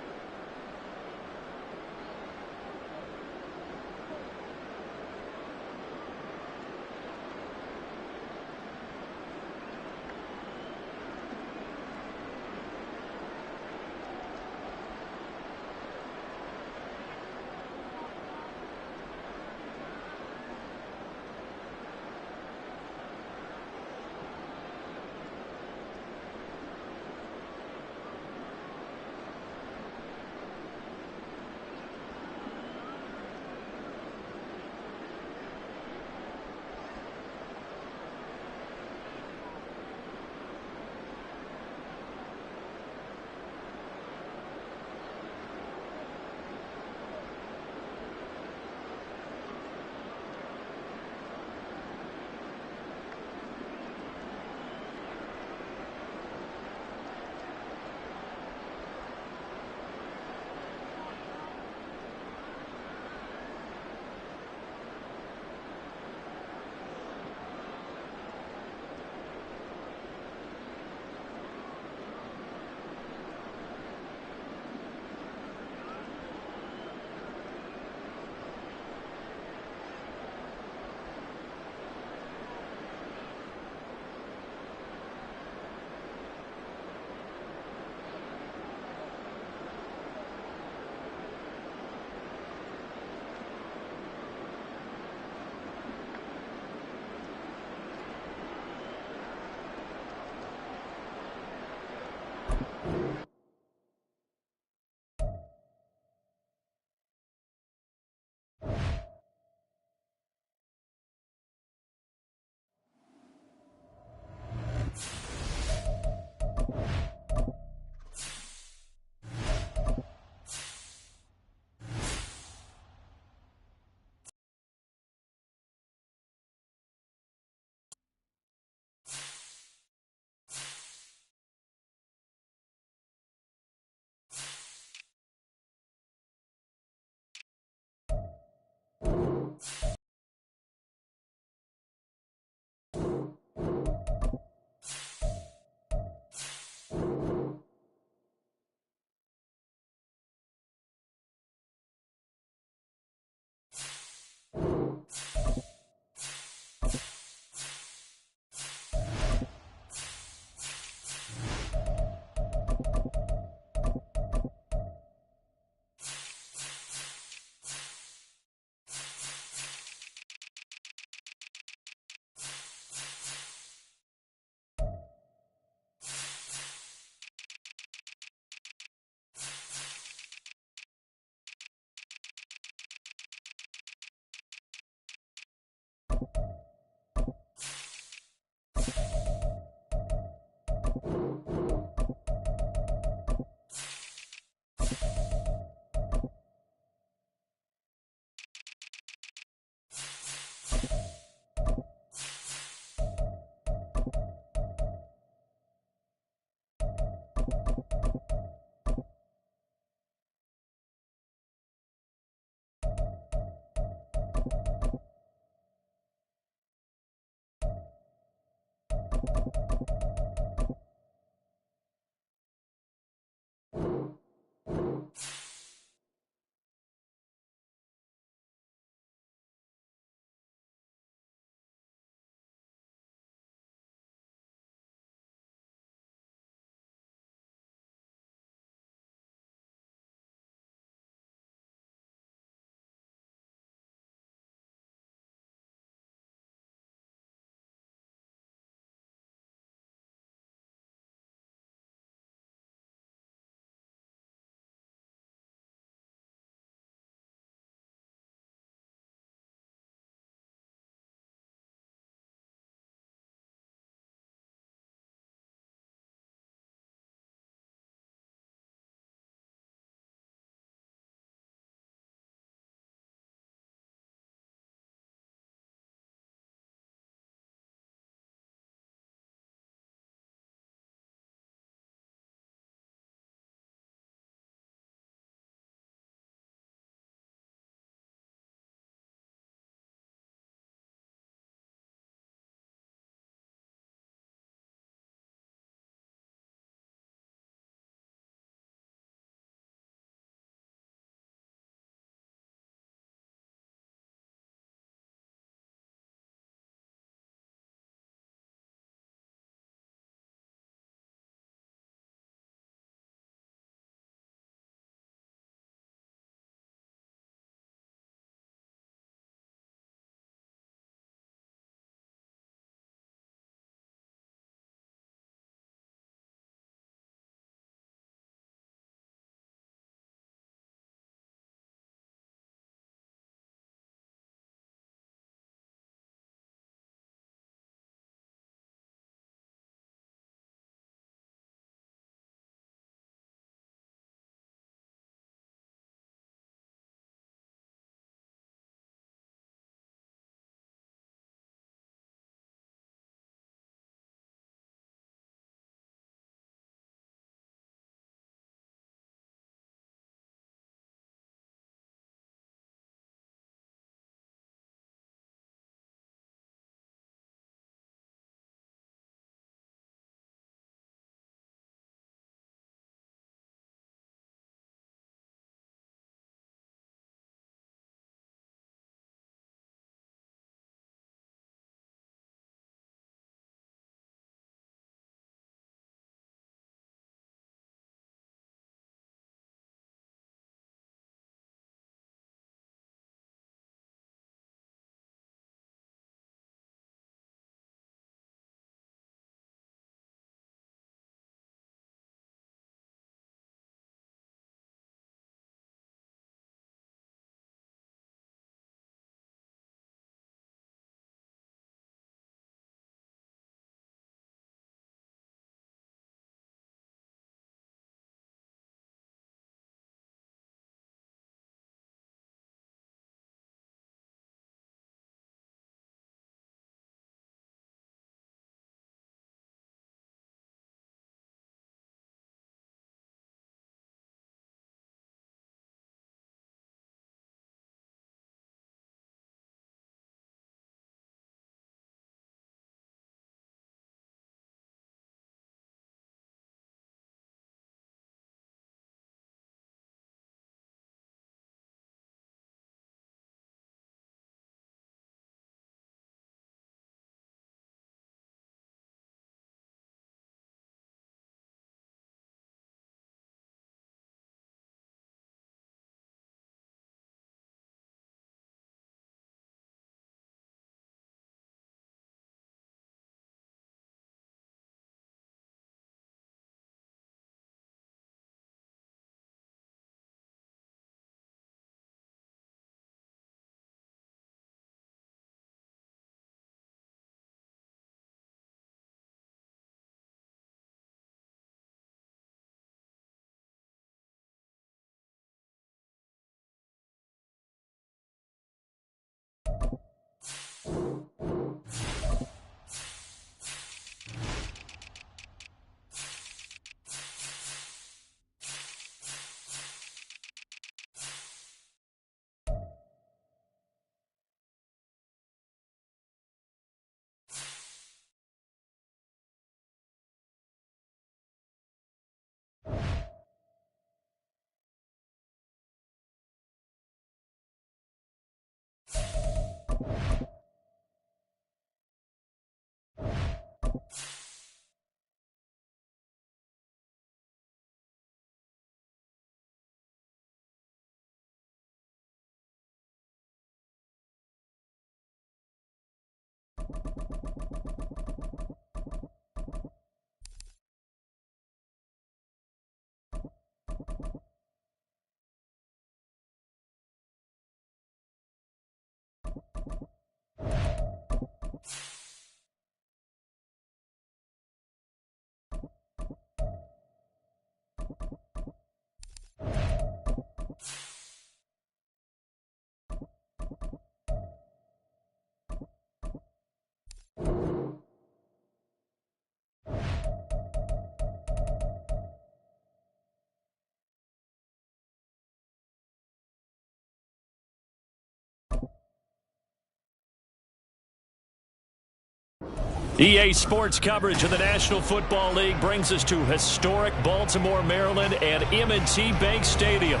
EA Sports coverage of the National Football League brings us to historic Baltimore, Maryland, and M&T Bank Stadium.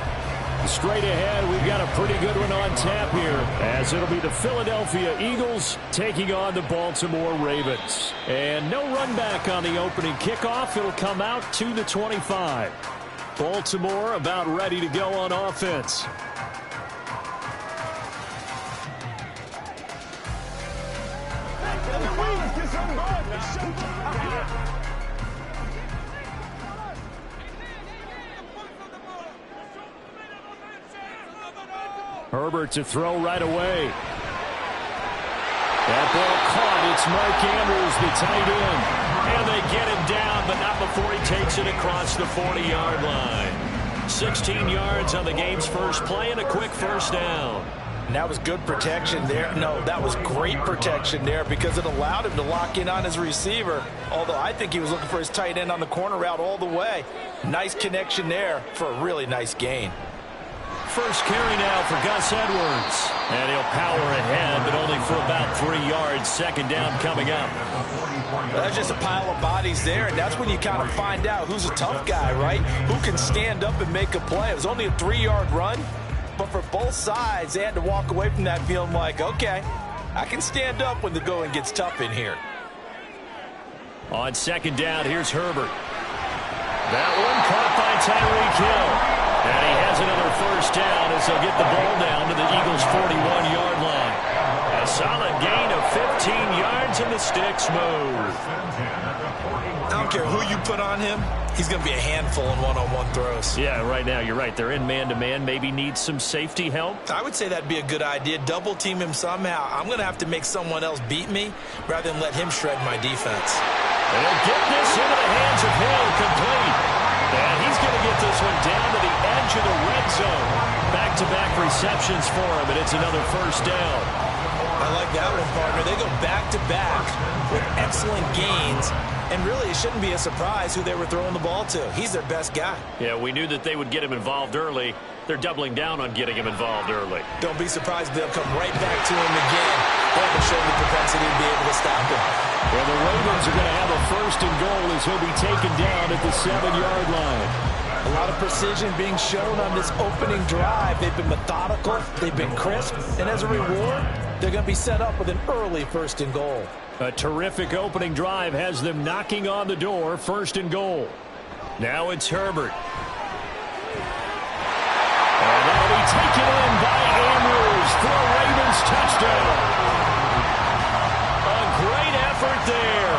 Straight ahead, we've got a pretty good one on tap here, as it'll be the Philadelphia Eagles taking on the Baltimore Ravens. And no run back on the opening kickoff. It'll come out to the 25. Baltimore about ready to go on offense. Herbert to throw right away. That ball caught. It's Mark Andrews, the tight end. And they get him down, but not before he takes it across the 40-yard line. 16 yards on the game's first play and a quick first down. And that was good protection there. No, that was great protection there because it allowed him to lock in on his receiver. Although I think he was looking for his tight end on the corner route all the way. Nice connection there for a really nice gain. First carry now for Gus Edwards. And he'll power ahead, but only for about 3 yards. Second down coming up. That's just a pile of bodies there, and that's when you kind of find out who's a tough guy, right? Who can stand up and make a play. It was only a 3-yard run, but for both sides, they had to walk away from that feeling like, okay, I can stand up when the going gets tough in here. On second down, here's Herbert. That one caught by Tyreek Hill. And he has another first down as they'll get the ball down to the Eagles' 41-yard line. A solid gain of 15 yards and the sticks move. I don't care who you put on him. He's going to be a handful in one-on-one throws. Yeah, right now you're right. They're in man-to-man. Maybe needs some safety help. I would say that'd be a good idea. Double team him somehow. I'm going to have to make someone else beat me rather than let him shred my defense. And they'll get this into the hands of Hill, complete. And he's going to get this one down to the edge of the red zone. Back-to-back receptions for him, and it's another first down. I like that one, partner. They go back-to-back with excellent gains. And really, it shouldn't be a surprise who they were throwing the ball to. He's their best guy. Yeah, we knew that they would get him involved early. They're doubling down on getting him involved early. Don't be surprised they'll come right back to him again. They haven't shown the propensity to be able to stop him. Well, the Ravens are going to have a first and goal as he'll be taken down at the 7-yard line. A lot of precision being shown on this opening drive. They've been methodical. They've been crisp. And as a reward, they're going to be set up with an early first and goal. A terrific opening drive has them knocking on the door, first and goal. Now it's Herbert. And that'll be taken in by Andrews for a Ravens touchdown. A great effort there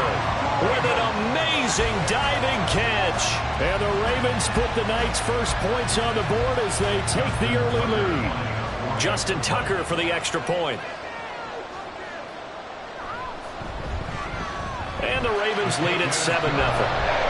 with an amazing diving catch. And the Ravens put the night's first points on the board as they take the early lead. Justin Tucker for the extra point. And the Ravens lead at 7-0.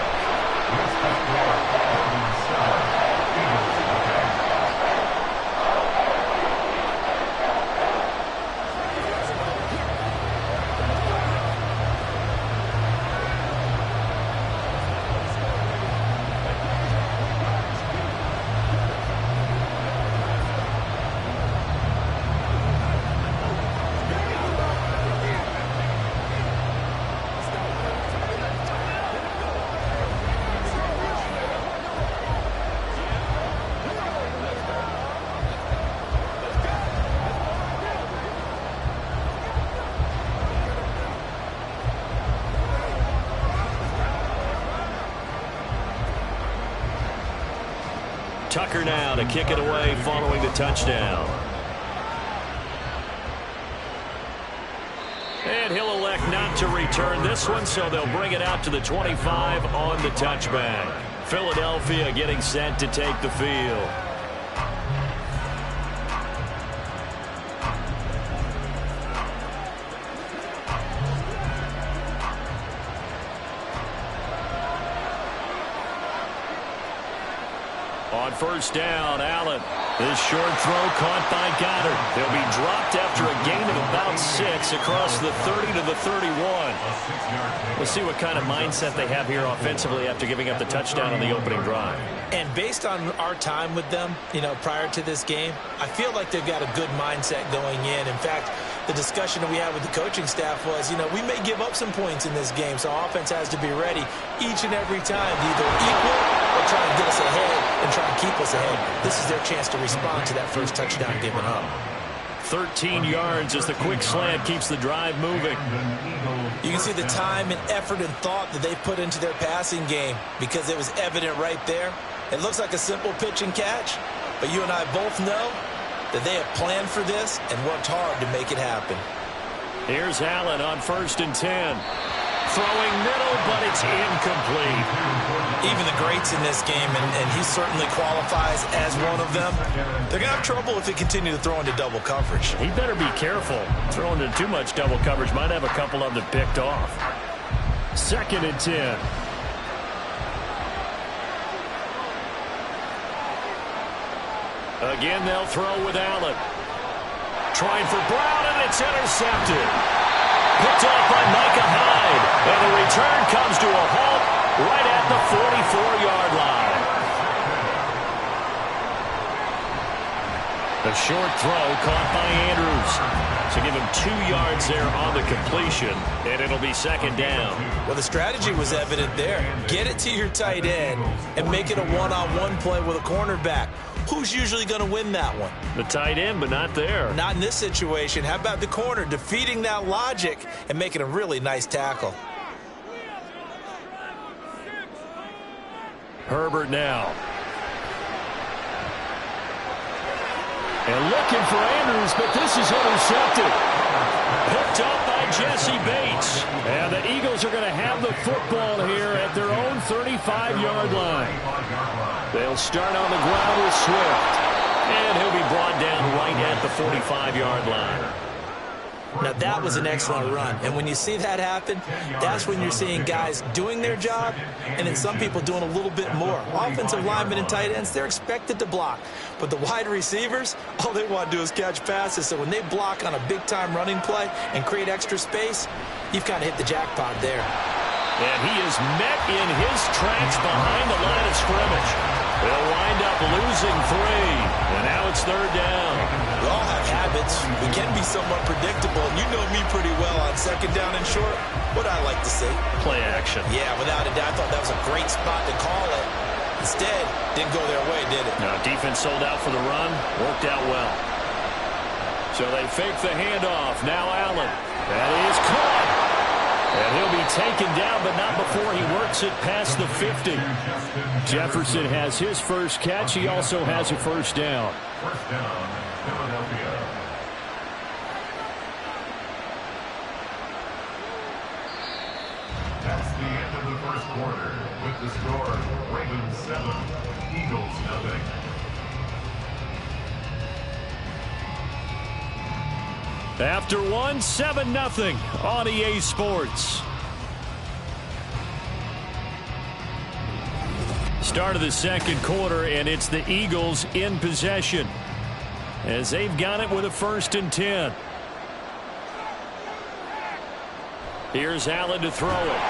Tucker now to kick it away following the touchdown. And he'll elect not to return this one, so they'll bring it out to the 25 on the touchback. Philadelphia getting set to take the field. On first down, Allen. This short throw caught by Goddard. He'll be dropped after a gain of about 6 across the 30 to the 31. We'll see what kind of mindset they have here offensively after giving up the touchdown on the opening drive. And based on our time with them, prior to this game, I feel like they've got a good mindset going in. In fact, the discussion that we had with the coaching staff was, we may give up some points in this game, so our offense has to be ready each and every time to either equal or try to get us ahead and try to keep us ahead. This is their chance to respond to that first touchdown given up. 13 yards as the quick slant keeps the drive moving. You can see the time and effort and thought that they put into their passing game because it was evident right there. It looks like a simple pitch and catch, but you and I both know that they have planned for this and worked hard to make it happen. Here's Allen on first and 10. Throwing middle, but it's incomplete. Even the greats in this game, and he certainly qualifies as one of them, they're going to have trouble if they continue to throw into double coverage. He better be careful. Throwing into too much double coverage might have a couple of them picked off. Second and 10. Again, they'll throw with Allen. Trying for Brown, and it's intercepted. Picked off by Micah Hyde. And the return comes to a halt right at the 44-yard line. The short throw caught by Andrews. So give him 2 yards there on the completion, and it'll be second down. Well, the strategy was evident there. Get it to your tight end and make it a one-on-one play with a cornerback. Who's usually going to win that one? The tight end, but not there. Not in this situation. How about the corner defeating that logic and making a really nice tackle? Herbert now. And looking for Andrews, but this is intercepted. Picked up by Jesse Bates. And the Eagles are going to have the football here at their own 35-yard line. They'll start on the ground with Swift. And he'll be brought down right at the 45-yard line. Now, that was an excellent run. And when you see that happen, that's when you're seeing guys doing their job and then some people doing a little bit more. Offensive linemen and tight ends, they're expected to block. But the wide receivers, all they want to do is catch passes. So when they block on a big-time running play and create extra space, you've kind of hit the jackpot there. And he is met in his tracks behind the line of scrimmage. They'll wind up losing 3. And now it's third down. We all have habits. We can be somewhat predictable. And you know me pretty well on second down and short. What I like to say? Play action. Yeah, without a doubt. I thought that was a great spot to call it. Instead, didn't go their way, did it? No, defense sold out for the run. Worked out well. So they fake the handoff. Now Allen. That is caught. And he'll be taken down, but not before he works it past the 50. Jefferson has his first catch. He also has a first down. First down, Philadelphia. That's the end of the first quarter. With the score, Ravens 7, Eagles 0. After 1, 7-0 on EA Sports. Start of the second quarter, and it's the Eagles in possession as they've got it with a first and 10. Here's Allen to throw it.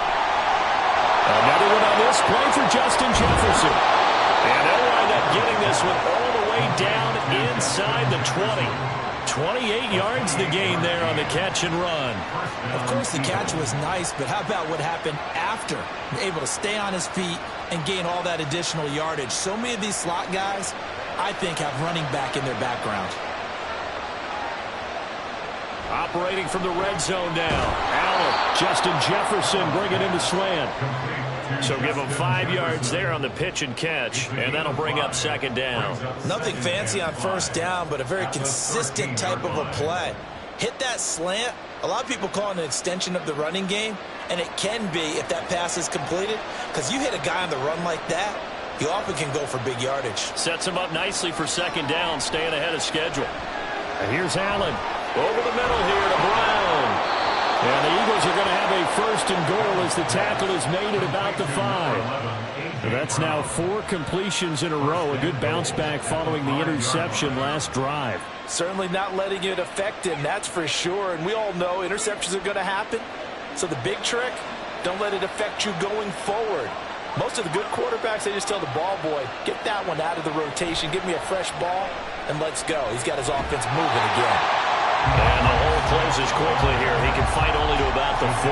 Another one on this play for Justin Jefferson. And they'll wind up getting this one all the way down inside the 20. 28 yards the gain there on the catch and run. Of course, the catch was nice, but how about what happened after? Able to stay on his feet and gain all that additional yardage. So many of these slot guys, I think, have running back in their background. Operating from the red zone now. Allen, Justin Jefferson bring it into slant. So give them 5 yards there on the pitch and catch, and that'll bring up second down. Nothing fancy on first down, but a very consistent type of a play. Hit that slant. A lot of people call it an extension of the running game, and it can be if that pass is completed, because you hit a guy on the run like that, you often can go for big yardage. Sets him up nicely for second down, staying ahead of schedule. And here's Allen. Over the middle here to Brown. And the Eagles are going to have a first and goal as the tackle is made at about the 5. That's now 4 completions in a row. A good bounce back following the interception last drive. Certainly not letting it affect him, that's for sure. And we all know interceptions are going to happen. So the big trick, don't let it affect you going forward. Most of the good quarterbacks, they just tell the ball boy, get that one out of the rotation, give me a fresh ball, and let's go. He's got his offense moving again. And the hole closes quickly here. He can fight only to about the 4.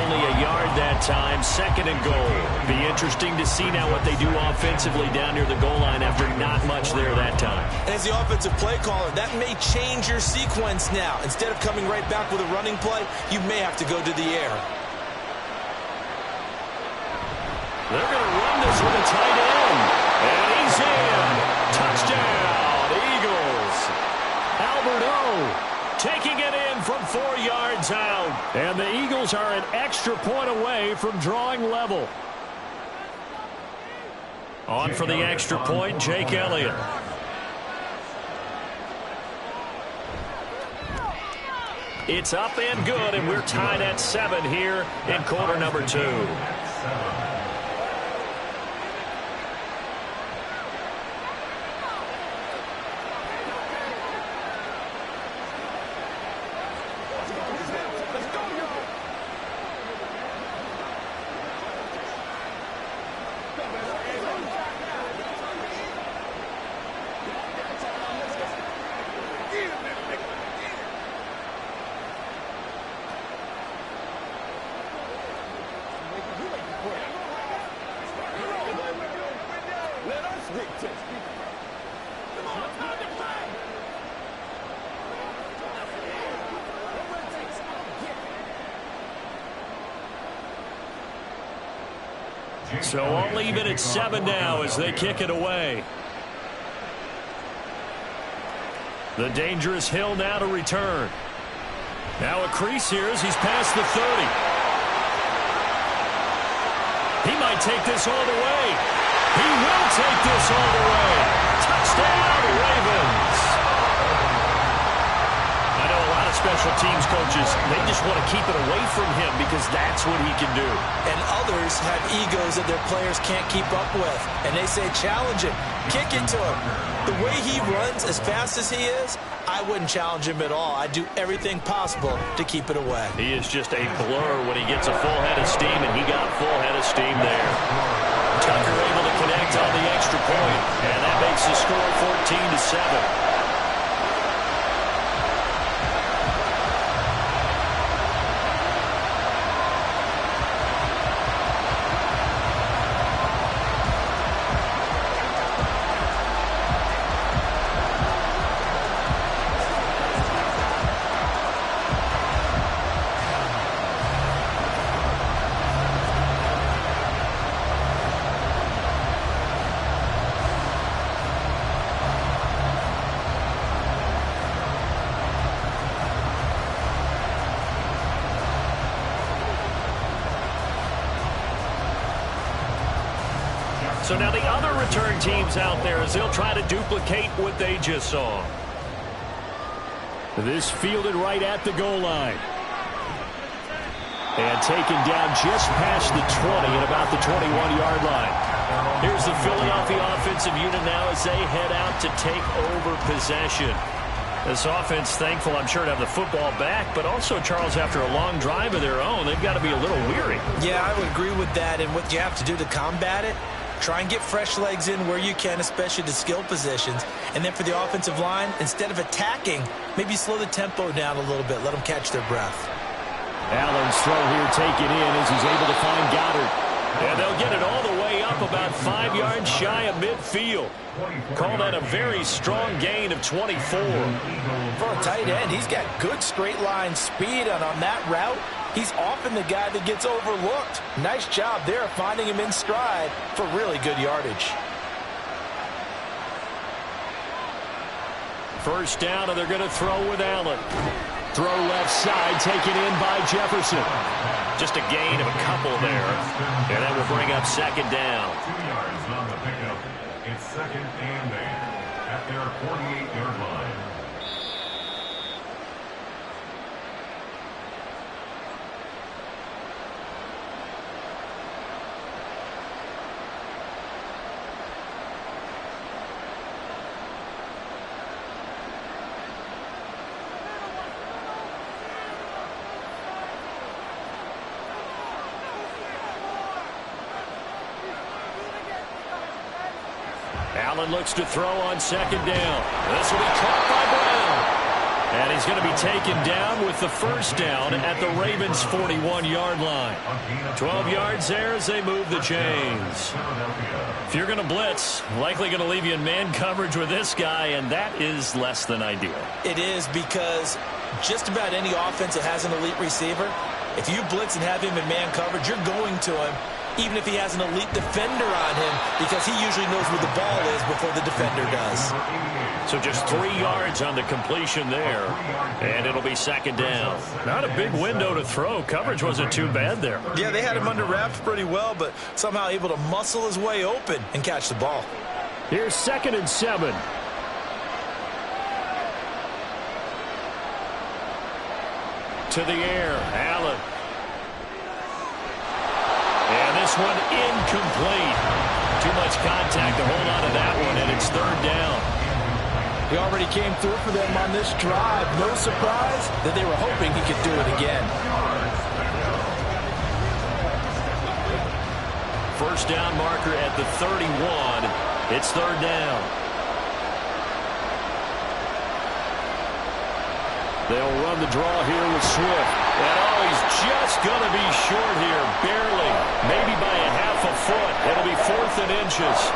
Only a yard that time, second and goal. Be interesting to see now what they do offensively down near the goal line after not much there that time. And as the offensive play caller, that may change your sequence now. Instead of coming right back with a running play, you may have to go to the air. They're going to run this with a tight end. And he's in. Touchdown, Eagles. Albert O taking it in from 4 yards out. And the Eagles are an extra point away from drawing level. On for the extra point, Jake Elliott. It's up and good, and we're tied at 7 here in quarter number 2. So all even at 7 now as they kick it away. The dangerous Hill now to return. Now a crease here as he's past the 30. He might take this all the way. He will take this all the way. Touchdown, Ravens. I know a lot of special teams coaches, they just want to keep it away from him because that's what he can do. And others have egos that their players can't keep up with. And they say, challenge him. Kick it to him. The way he runs as fast as he is, I wouldn't challenge him at all. I'd do everything possible to keep it away. He is just a blur when he gets a full head of steam, and he got a full head of steam there. Tucker able to connect on the extra point, and that makes the score 14-7. So now the other return teams out there as they'll try to duplicate what they just saw. This fielded right at the goal line. And taken down just past the 20 at about the 21-yard line. Here's the Philadelphia offensive unit now as they head out to take over possession. This offense, thankful, I'm sure, to have the football back, but also, Charles, after a long drive of their own, they've got to be a little weary. Yeah, I would agree with that. And what you have to do to combat it, try and get fresh legs in where you can, especially the skill positions. And then for the offensive line, instead of attacking, maybe slow the tempo down a little bit. Let them catch their breath. Allen's throw here taken in as he's able to find Goddard. And they'll get it all the way up about 5 yards shy of midfield. Call that a very strong gain of 24. For a tight end, he's got good straight line speed, and on that route, He's often the guy that gets overlooked. Nice job there finding him in stride for really good yardage. First down, and they're going to throw with Allen. Throw left side, taken in by Jefferson. Just a gain of a couple there. And that will bring up second down. 2 yards on the pickup. It's second and 8 at their 48-yard line. Allen looks to throw on second down. This will be caught by Brown. And he's going to be taken down with the first down at the Ravens' 41-yard line. 12 yards there as they move the chains. If you're going to blitz, likely going to leave you in man coverage with this guy, and that is less than ideal. It is, because just about any offense that has an elite receiver, if you blitz and have him in man coverage, you're going to him, even if he has an elite defender on him, because he usually knows where the ball is before the defender does. So just 3 yards on the completion there, and it'll be second down. Not a big window to throw. Coverage wasn't too bad there. Yeah, they had him under wraps pretty well, but somehow able to muscle his way open and catch the ball. Here's 2nd and 7. To the air, Allen. And this one incomplete. Too much contact to hold on to that one, and it's third down. He already came through for them on this drive. No surprise that they were hoping he could do it again. First down marker at the 31. It's third down. They'll run the draw here with Swift. And he's just going to be short here, barely. Maybe by a half a foot. It'll be 4th and inches.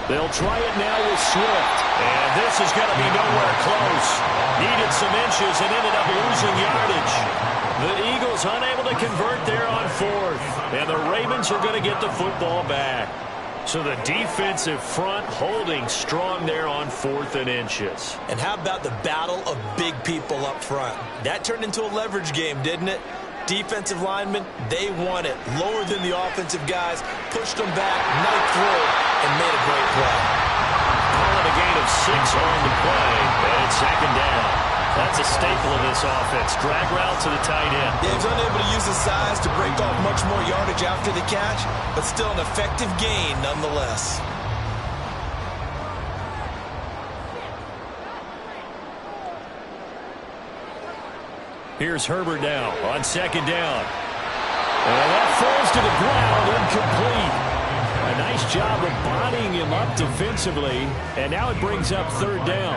They'll try it now with Swift. And this is going to be nowhere close. Needed some inches and ended up losing yardage. The Eagles unable to convert there on 4th. And the Ravens are going to get the football back. So the defensive front holding strong there on 4th and inches. And how about the battle of big people up front? That turned into a leverage game, didn't it? Defensive linemen, they won it. Lower than the offensive guys, pushed them back, knifed through, and made a great play. Calling a gain of 6 on the play, and it's second down. That's a staple of this offense. Drag route to the tight end. Yeah, he's unable to use his size to break off much more yardage after the catch, but still an effective gain nonetheless. Here's Herbert now on second down. And that falls to the ground, incomplete. A nice job of bodying him up defensively, and now it brings up third down.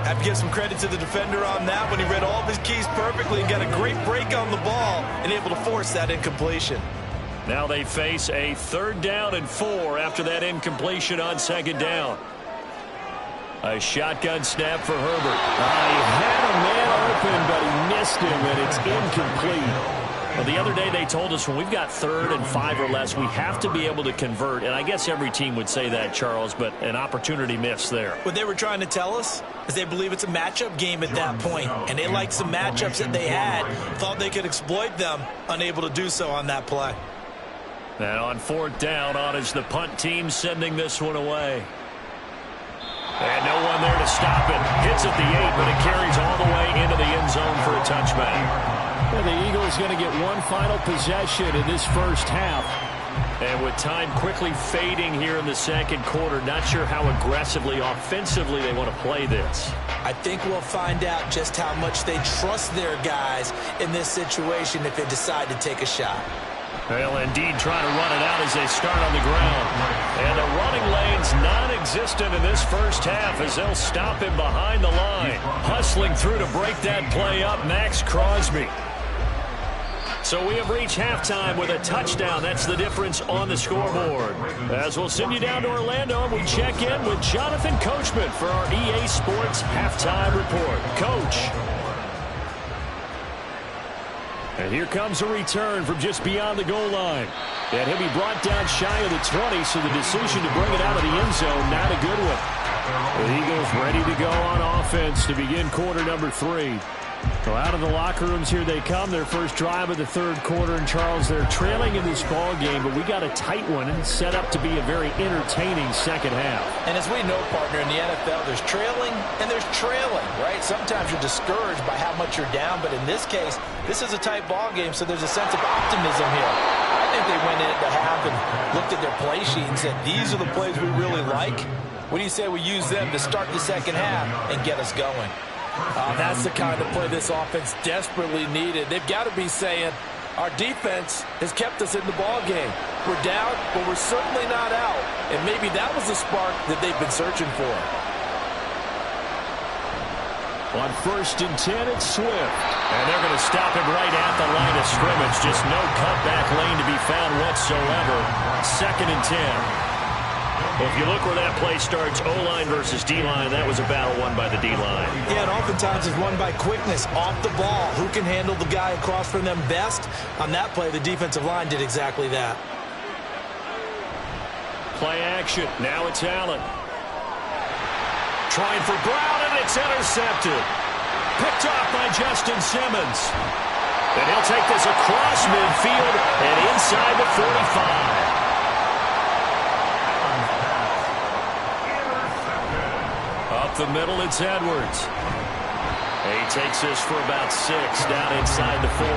Have to give some credit to the defender on that when he read all of his keys perfectly and got a great break on the ball and able to force that incompletion. Now they face a 3rd down and 4 after that incompletion on second down. A shotgun snap for Herbert. He had a man open, but he missed him, and it's incomplete. Well, the other day they told us when we've got 3rd and 5 or less, we have to be able to convert. And I guess every team would say that, Charles, but an opportunity missed there. What they were trying to tell us is they believe it's a matchup game at that point, and they liked some matchups that they had, thought they could exploit them, unable to do so on that play. And on 4th down, on is the punt team sending this one away. And no one there to stop it. Hits at the 8, but it carries all the way into the end zone for a touchback. Well, the Eagles going to get one final possession in this first half. And with time quickly fading here in the second quarter, not sure how aggressively, offensively they want to play this. I think we'll find out just how much they trust their guys in this situation if they decide to take a shot. Well, indeed, trying to run it out as they start on the ground. And the running lane's not non-existent in this first half as they'll stop him behind the line. Hustling through to break that play up, Max Crosby. So we have reached halftime with a touchdown. That's the difference on the scoreboard. As we'll send you down to Orlando, and we check in with Jonathan Coachman for our EA Sports Halftime Report. Coach. And here comes a return from just beyond the goal line. And he'll be brought down shy of the 20, so the decision to bring it out of the end zone, not a good one. The Eagles ready to go on offense to begin quarter number 3. So out of the locker rooms here they come, their first drive of the third quarter. And Charles, they're trailing in this ball game, but we got a tight one and set up to be a very entertaining second half. And as we know, partner, in the NFL, there's trailing and there's trailing, right? Sometimes you're discouraged by how much you're down, but in this case, this is a tight ball game, so there's a sense of optimism here. I think they went into half and looked at their play sheet and said, these are the plays we really like. What do you say we use them to start the second half and get us going? That's the kind of play this offense desperately needed. They've got to be saying, our defense has kept us in the ball game. We're down, but we're certainly not out. And maybe that was the spark that they've been searching for. On 1st and 10, it's Swift. And they're going to stop him right at the line of scrimmage. Just no cutback lane to be found whatsoever. 2nd and 10. Well, if you look where that play starts, O-line versus D-line, that was a battle won by the D-line. Yeah, and oftentimes it's won by quickness off the ball. Who can handle the guy across from them best? On that play, the defensive line did exactly that. Play action. Now it's Allen. Trying for Brown, and it's intercepted. Picked off by Justin Simmons. And he'll take this across midfield and inside the 45. Up the middle, it's Edwards. He takes this for about 6 down inside the 40.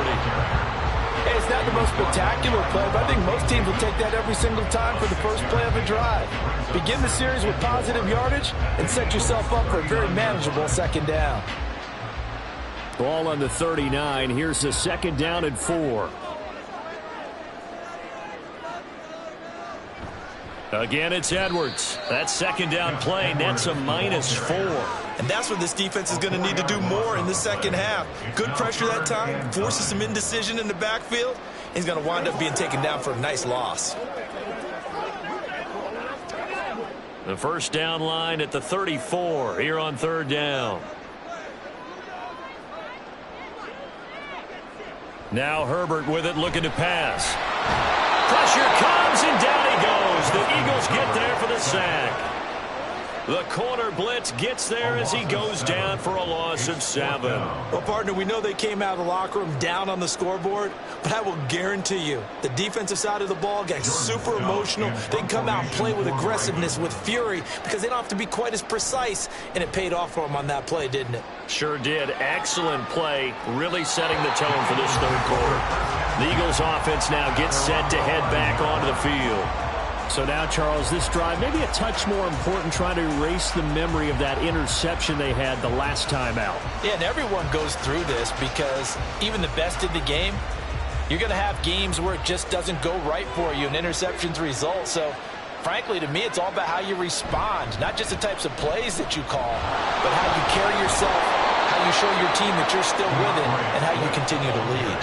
Hey, it's not the most spectacular play, but I think most teams will take that every single time for the first play of a drive. Begin the series with positive yardage and set yourself up for a very manageable second down. Ball on the 39. Here's the 2nd down and 4. Again, it's Edwards. That 2nd down play nets a -4. And that's what this defense is going to need to do more in the second half. Good pressure that time, forces some indecision in the backfield. He's going to wind up being taken down for a nice loss. The first down line at the 34 here on 3rd down. Now Herbert with it, looking to pass. Pressure comes, and down he goes. The Eagles get there for the sack. The corner blitz gets there as he goes down for a loss of 7. Well, partner, we know they came out of the locker room down on the scoreboard, but I will guarantee you the defensive side of the ball got super emotional. They come out and play with aggressiveness, with fury, because they don't have to be quite as precise, and it paid off for them on that play, didn't it? Sure did. Excellent play, really setting the tone for this 3rd quarter. The Eagles offense now gets set to head back onto the field. So now, Charles, this drive maybe a touch more important, trying to erase the memory of that interception they had the last time out. Yeah, and everyone goes through this because even the best in the game, you're going to have games where it just doesn't go right for you and interceptions result. So, frankly, to me, it's all about how you respond, not just the types of plays that you call, but how you carry yourself, how you show your team that you're still with it, and how you continue to lead.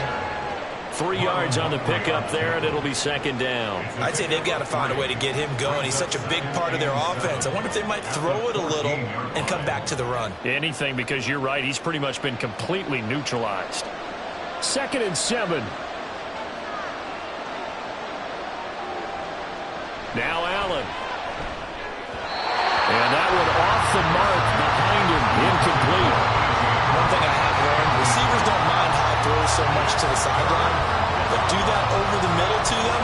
3 yards on the pickup there, and it'll be 2nd down. I'd say they've got to find a way to get him going. He's such a big part of their offense. I wonder if they might throw it a little and come back to the run. Anything, because you're right, he's pretty much been completely neutralized. 2nd and 7. Now Allen. And that one off the mark behind him, incomplete. One thing I have learned, receivers don't mind high throws so much to the sideline, but do that over the middle to them,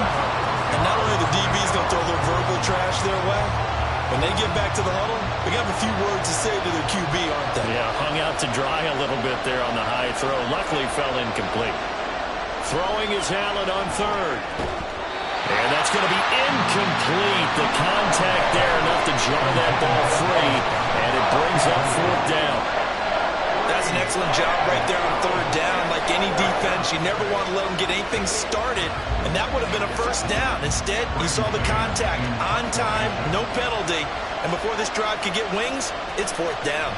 and not only the DB's going to throw a little verbal trash their way, when they get back to the huddle, they got a few words to say to their QB, aren't they? Yeah, hung out to dry a little bit there on the high throw. Luckily fell incomplete. Throwing is Allen on 3rd. And that's going to be incomplete. The contact there enough to jar that ball free, and it brings up 4th down. That's an excellent job right there on 3rd down. Like any defense. You never want to let them get anything started, and that would have been a first down. Instead, you saw the contact on time, no penalty, and before this drive could get wings, it's fourth down.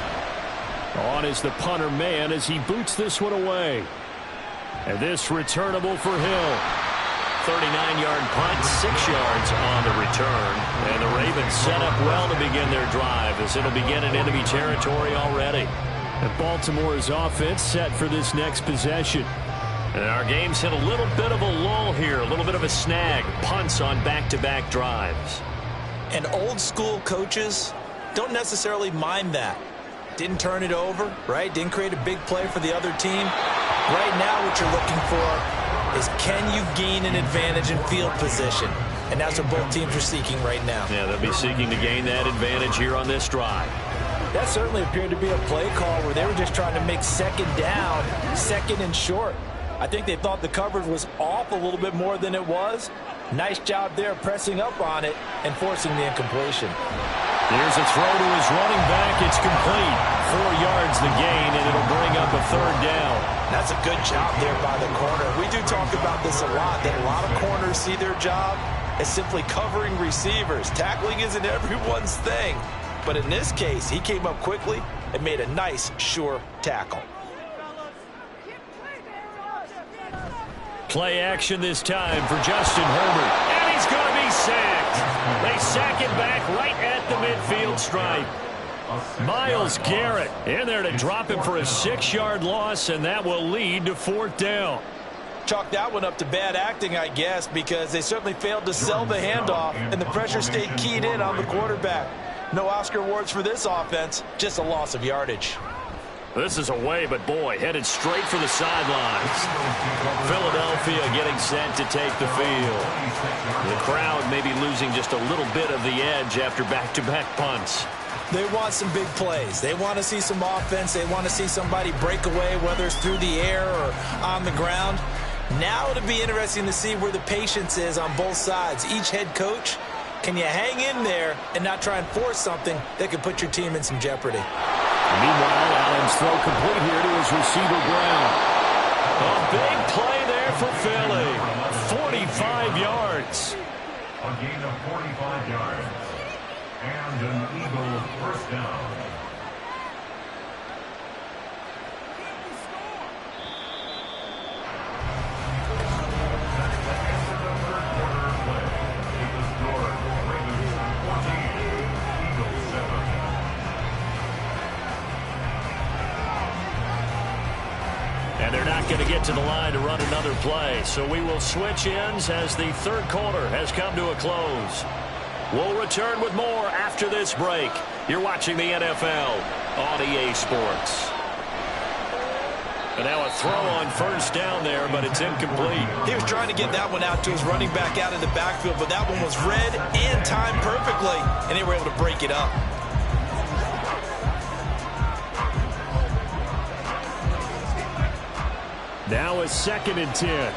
On is the punter man as he boots this one away. And this returnable for Hill. 39-yard punt, 6 yards on the return. And the Ravens set up well to begin their drive as it'll begin in enemy territory already. And Baltimore's offense set for this next possession. And our game's hit a little bit of a lull here, a little bit of a snag. Punts on back-to-back drives. And old-school coaches don't necessarily mind that. Didn't turn it over, right? Didn't create a big play for the other team. Right now what you're looking for is, can you gain an advantage in field position? And that's what both teams are seeking right now. Yeah, they'll be seeking to gain that advantage here on this drive. That certainly appeared to be a play call where they were just trying to make second down, second and short. I think they thought the coverage was off a little bit more than it was. Nice job there pressing up on it and forcing the incompletion. Here's a throw to his running back. It's complete. 4 yards the gain, and it'll bring up a third down. That's a good job there by the corner. We do talk about this a lot, that a lot of corners see their job as simply covering receivers. Tackling isn't everyone's thing. But in this case, he came up quickly and made a nice, sure tackle. Play action this time for Justin Herbert. And he's going to be sacked. They sack him back right at the midfield stripe. Myles Garrett in there to drop him for a 6-yard loss, and that will lead to fourth down. Chalk that one up to bad acting, I guess, because they certainly failed to sell the handoff, and the pressure stayed keyed in on the quarterback. No Oscar awards for this offense, just a loss of yardage. This is away, but boy, headed straight for the sidelines. Philadelphia getting set to take the field. The crowd maybe losing just a little bit of the edge after back-to-back punts. They want some big plays. They want to see some offense. They want to see somebody break away, whether it's through the air or on the ground. Now it'll be interesting to see where the patience is on both sides. Each head coach, can you hang in there and not try and force something that could put your team in some jeopardy? Meanwhile, Allen's throw complete here to his receiver, Brown. A big play there for Philly. 45 yards. A gain of 45 yards. And an Eagle first down. And they're not going to get to the line to run another play. So we will switch ends as the third quarter has come to a close. We'll return with more after this break. You're watching the NFL on EA Sports. And now a throw on first down there, but it's incomplete. He was trying to get that one out to his running back out of the backfield, but that one was read and timed perfectly, and they were able to break it up. Now a 2nd and 10.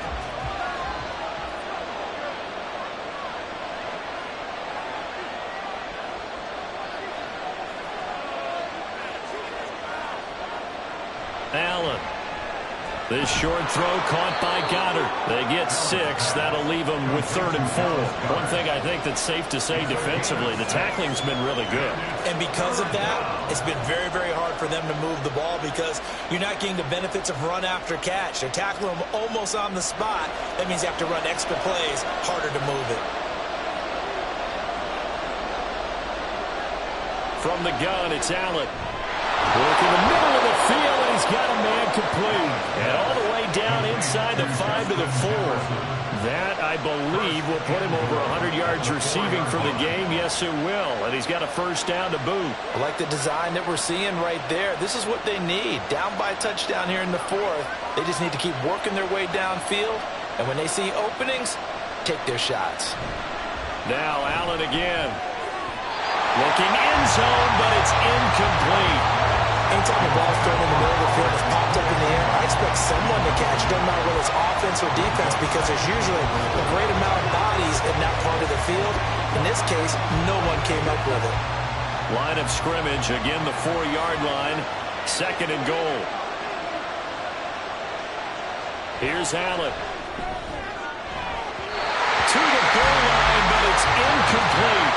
Allen. This short throw caught by Goddard. They get 6. That'll leave them with 3rd and 4. One thing I think that's safe to say defensively, the tackling's been really good. And because of that, it's been very, very hard for them to move the ball because you're not getting the benefits of run after catch. They're tackling them almost on the spot. That means you have to run extra plays, harder to move it. From the gun, it's Allen. Working the middle of the field, and he's got a man complete. And all the way down inside the 5 to the 4. That, I believe, will put him over 100 yards receiving for the game. Yes, it will. And he's got a first down to boot. I like the design that we're seeing right there. This is what they need. Down by a touchdown here in the 4th. They just need to keep working their way downfield. And when they see openings, take their shots. Now Allen again. Looking end zone, but it's incomplete. Anytime the ball's thrown in the middle of the field, it's popped up in the air, I expect someone to catch, no matter whether it's offense or defense, because there's usually a great amount of bodies in that part of the field. In this case, no one came up with it. Line of scrimmage, again the 4-yard line, 2nd and goal. Here's Allen. To the goal line, but it's incomplete.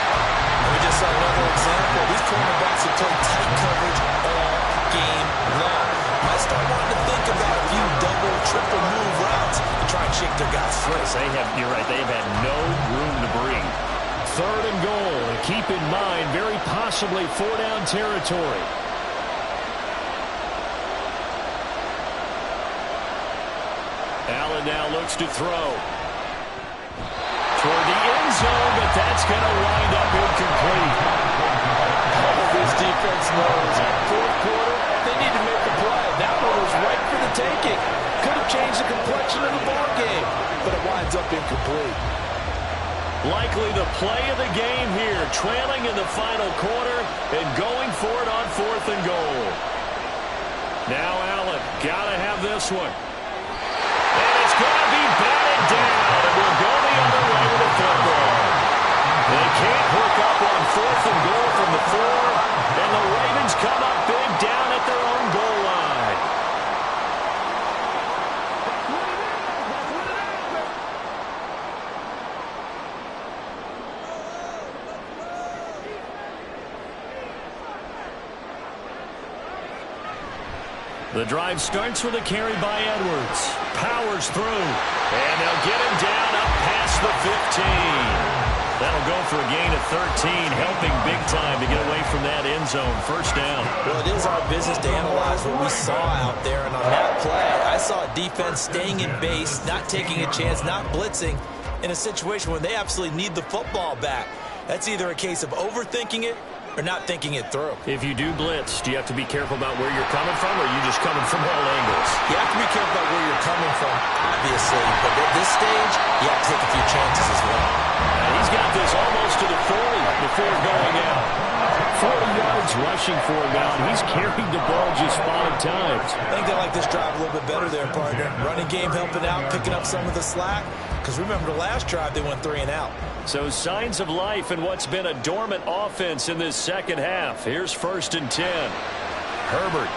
We just saw another example. These cornerbacks have played tight coverage all game long. Might start wanting to think about a few double, triple move routes to try and shake their guys free. You're right, they've had no room to breathe. 3rd and goal, and keep in mind, very possibly 4-down territory. Allen now looks to throw. Toward the end zone, but that's going to wind up incomplete. This defense knows. 4th quarter, they need to make a play. That one was right for the taking. Could have changed the complexion of the ball game, but it winds up incomplete. Likely the play of the game here, trailing in the final quarter and going for it on 4th and goal. Now Allen, got to have this one. And it's going to be batted down, and we'll go the other way with the football. They can't hook up on 4th and goal from the 4, and the Ravens come up big down at their own goal line. The drive starts with a carry by Edwards. Powers through, and they'll get him down up past the 15. That'll go for a gain of 13, helping big time to get away from that end zone. 1st down. Well, it is our business to analyze what we saw out there, and on that play, I saw a defense staying in base, not taking a chance, not blitzing, in a situation where they absolutely need the football back. That's either a case of overthinking it or not thinking it through. If you do blitz, do you have to be careful about where you're coming from, or are you just coming from all angles? You have to be careful about where you're coming from, obviously, but at this stage, you have to take a few chances as well. And he's got this almost to the 40 before going out. 40 yards rushing for him now, and he's carried the ball just 5 times. I think they like this drive a little bit better there, partner. Running game helping out, picking up some of the slack. Because remember, the last drive, they went 3 and out. So signs of life in what's been a dormant offense in this second half. Here's 1st and 10. Herbert.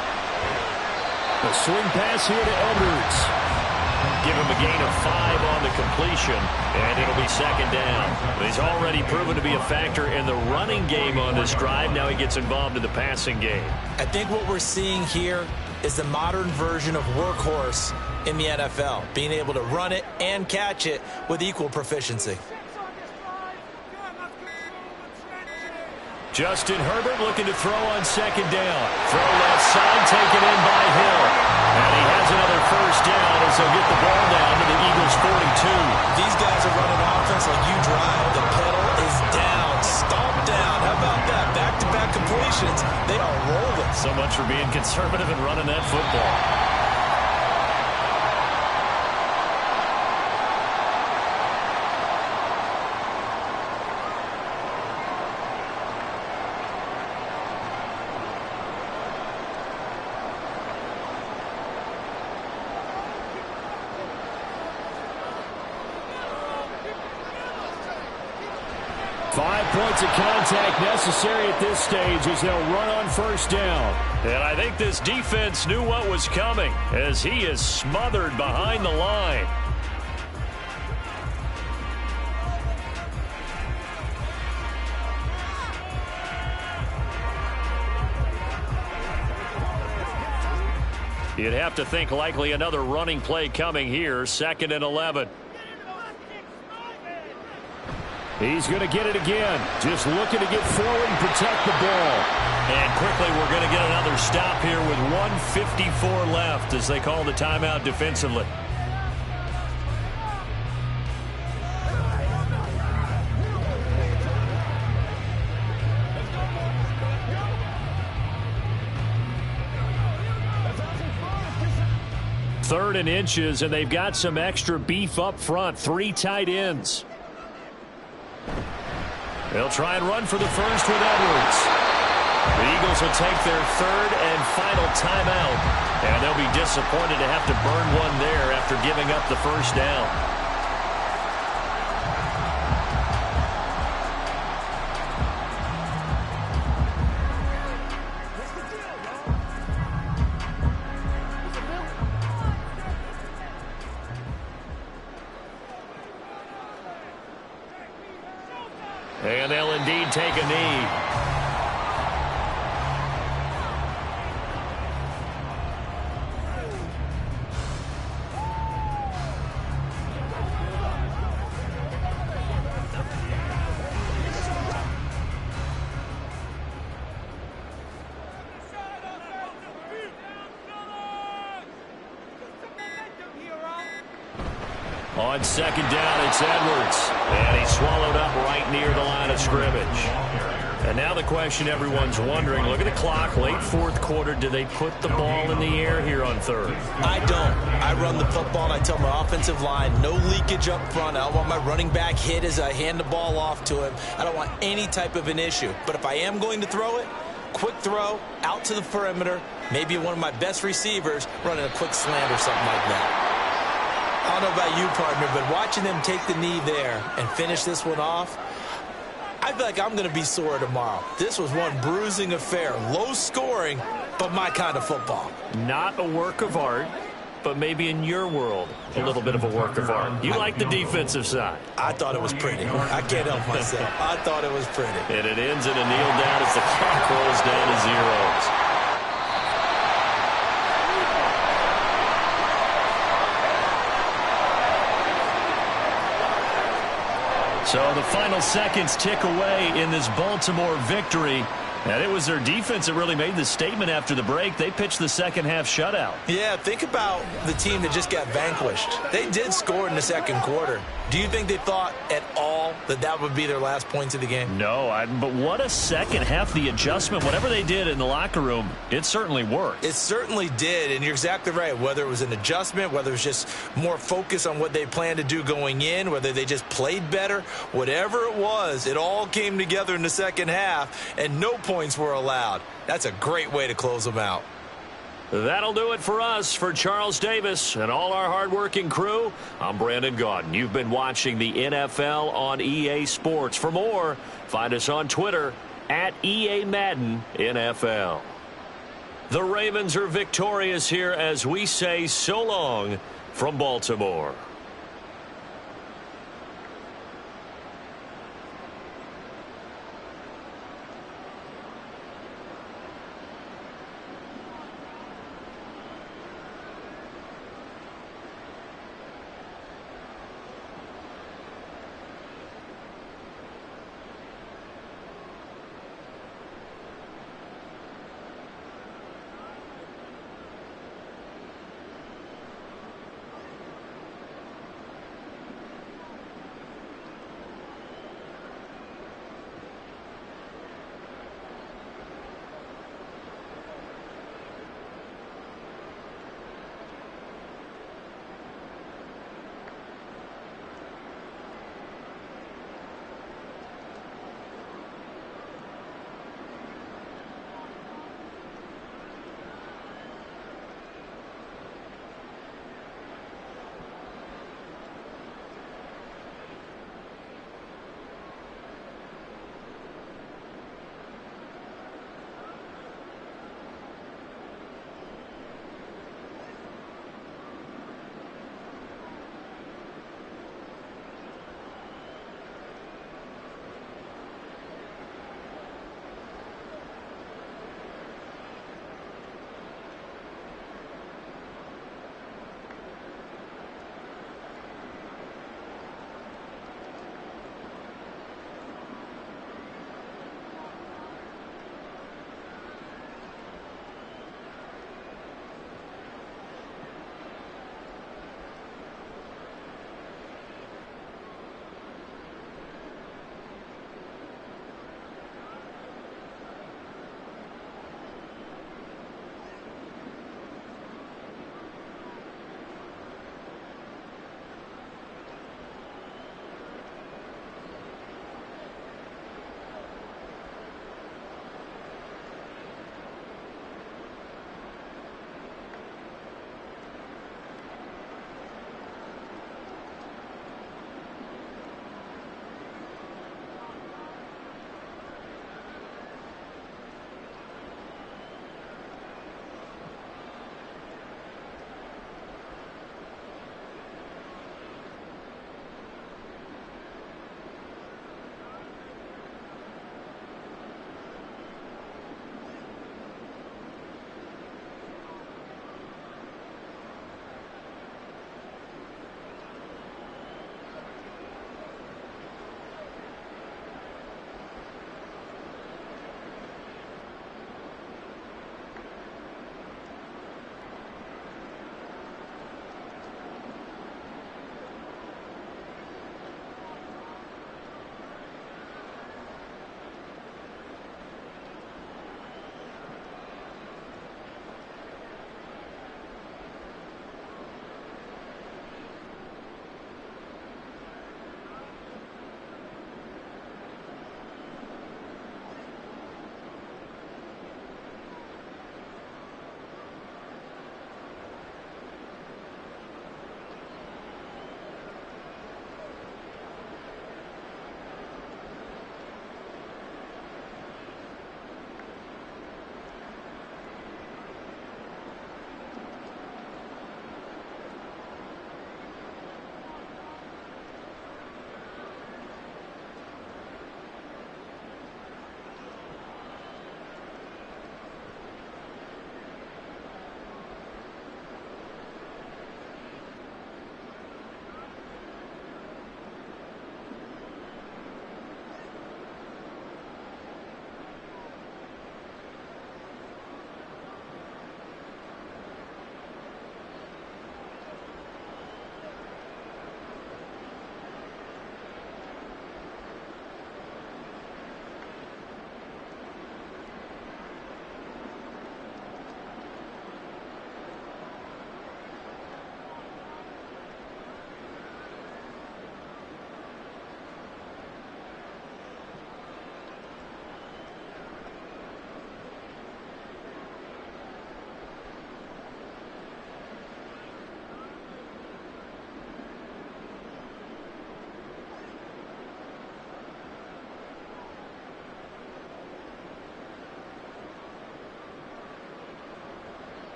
A swing pass here to Edwards. Give him a gain of 5 on the completion, and it'll be 2nd down. He's already proven to be a factor in the running game on this drive. Now he gets involved in the passing game. I think what we're seeing here is the modern version of workhorse in the NFL, being able to run it and catch it with equal proficiency. Justin Herbert looking to throw on 2nd down. Throw left side, taken in by Hill. And he has another 1st down as they'll get the ball down to the Eagles' 42. These guys are running offense like you drive. The pedal is down, stomped down. How about that? Back-to-back completions. They are rolling. So much for being conservative and running that football. Points of contact necessary at this stage as they'll run on 1st down. And I think this defense knew what was coming as he is smothered behind the line. You'd have to think likely another running play coming here. 2nd and 11. He's going to get it again. Just looking to get forward and protect the ball. And quickly we're going to get another stop here with 1:54 left as they call the timeout defensively. Third and inches, and they've got some extra beef up front. 3 tight ends. They'll try and run for the 1st with Edwards. The Eagles will take their 3rd and final timeout, and they'll be disappointed to have to burn one there after giving up the 1st down. indeed take a knee. On second down, it's Edwards. And he's swallowed up right near the line of scrimmage. And now the question everyone's wondering, look at the clock, late fourth quarter, do they put the ball in the air here on third? I don't. I run the football, and I tell my offensive line, no leakage up front. I don't want my running back hit as I hand the ball off to him. I don't want any type of an issue. But if I am going to throw it, quick throw, out to the perimeter, maybe one of my best receivers running a quick slant or something like that. I don't know about you, partner, but watching them take the knee there and finish this one off, I feel like I'm going to be sore tomorrow. This was one bruising affair. Low scoring, but my kind of football. Not a work of art, but maybe in your world, a little bit of a work of art. You like the defensive side. I thought it was pretty. I can't help myself. I thought it was pretty. And it ends in a kneel down as the clock rolls down to zeros. So the final seconds tick away in this Baltimore victory. And it was their defense that really made the statement after the break. They pitched the second half shutout. Yeah, think about the team that just got vanquished. They did score in the second quarter. Do you think they thought at all that that would be their last points of the game? No, but what a second half. The adjustment, whatever they did in the locker room, it certainly worked. It certainly did, and you're exactly right. Whether it was an adjustment, whether it was just more focus on what they planned to do going in, whether they just played better, whatever it was, it all came together in the second half, and no points were allowed. That's a great way to close them out. That'll do it for us. For Charles Davis and all our hardworking crew, I'm Brandon Gaudin. You've been watching the NFL on EA Sports. For more, find us on Twitter at EA Madden NFL. The Ravens are victorious here as we say so long from Baltimore.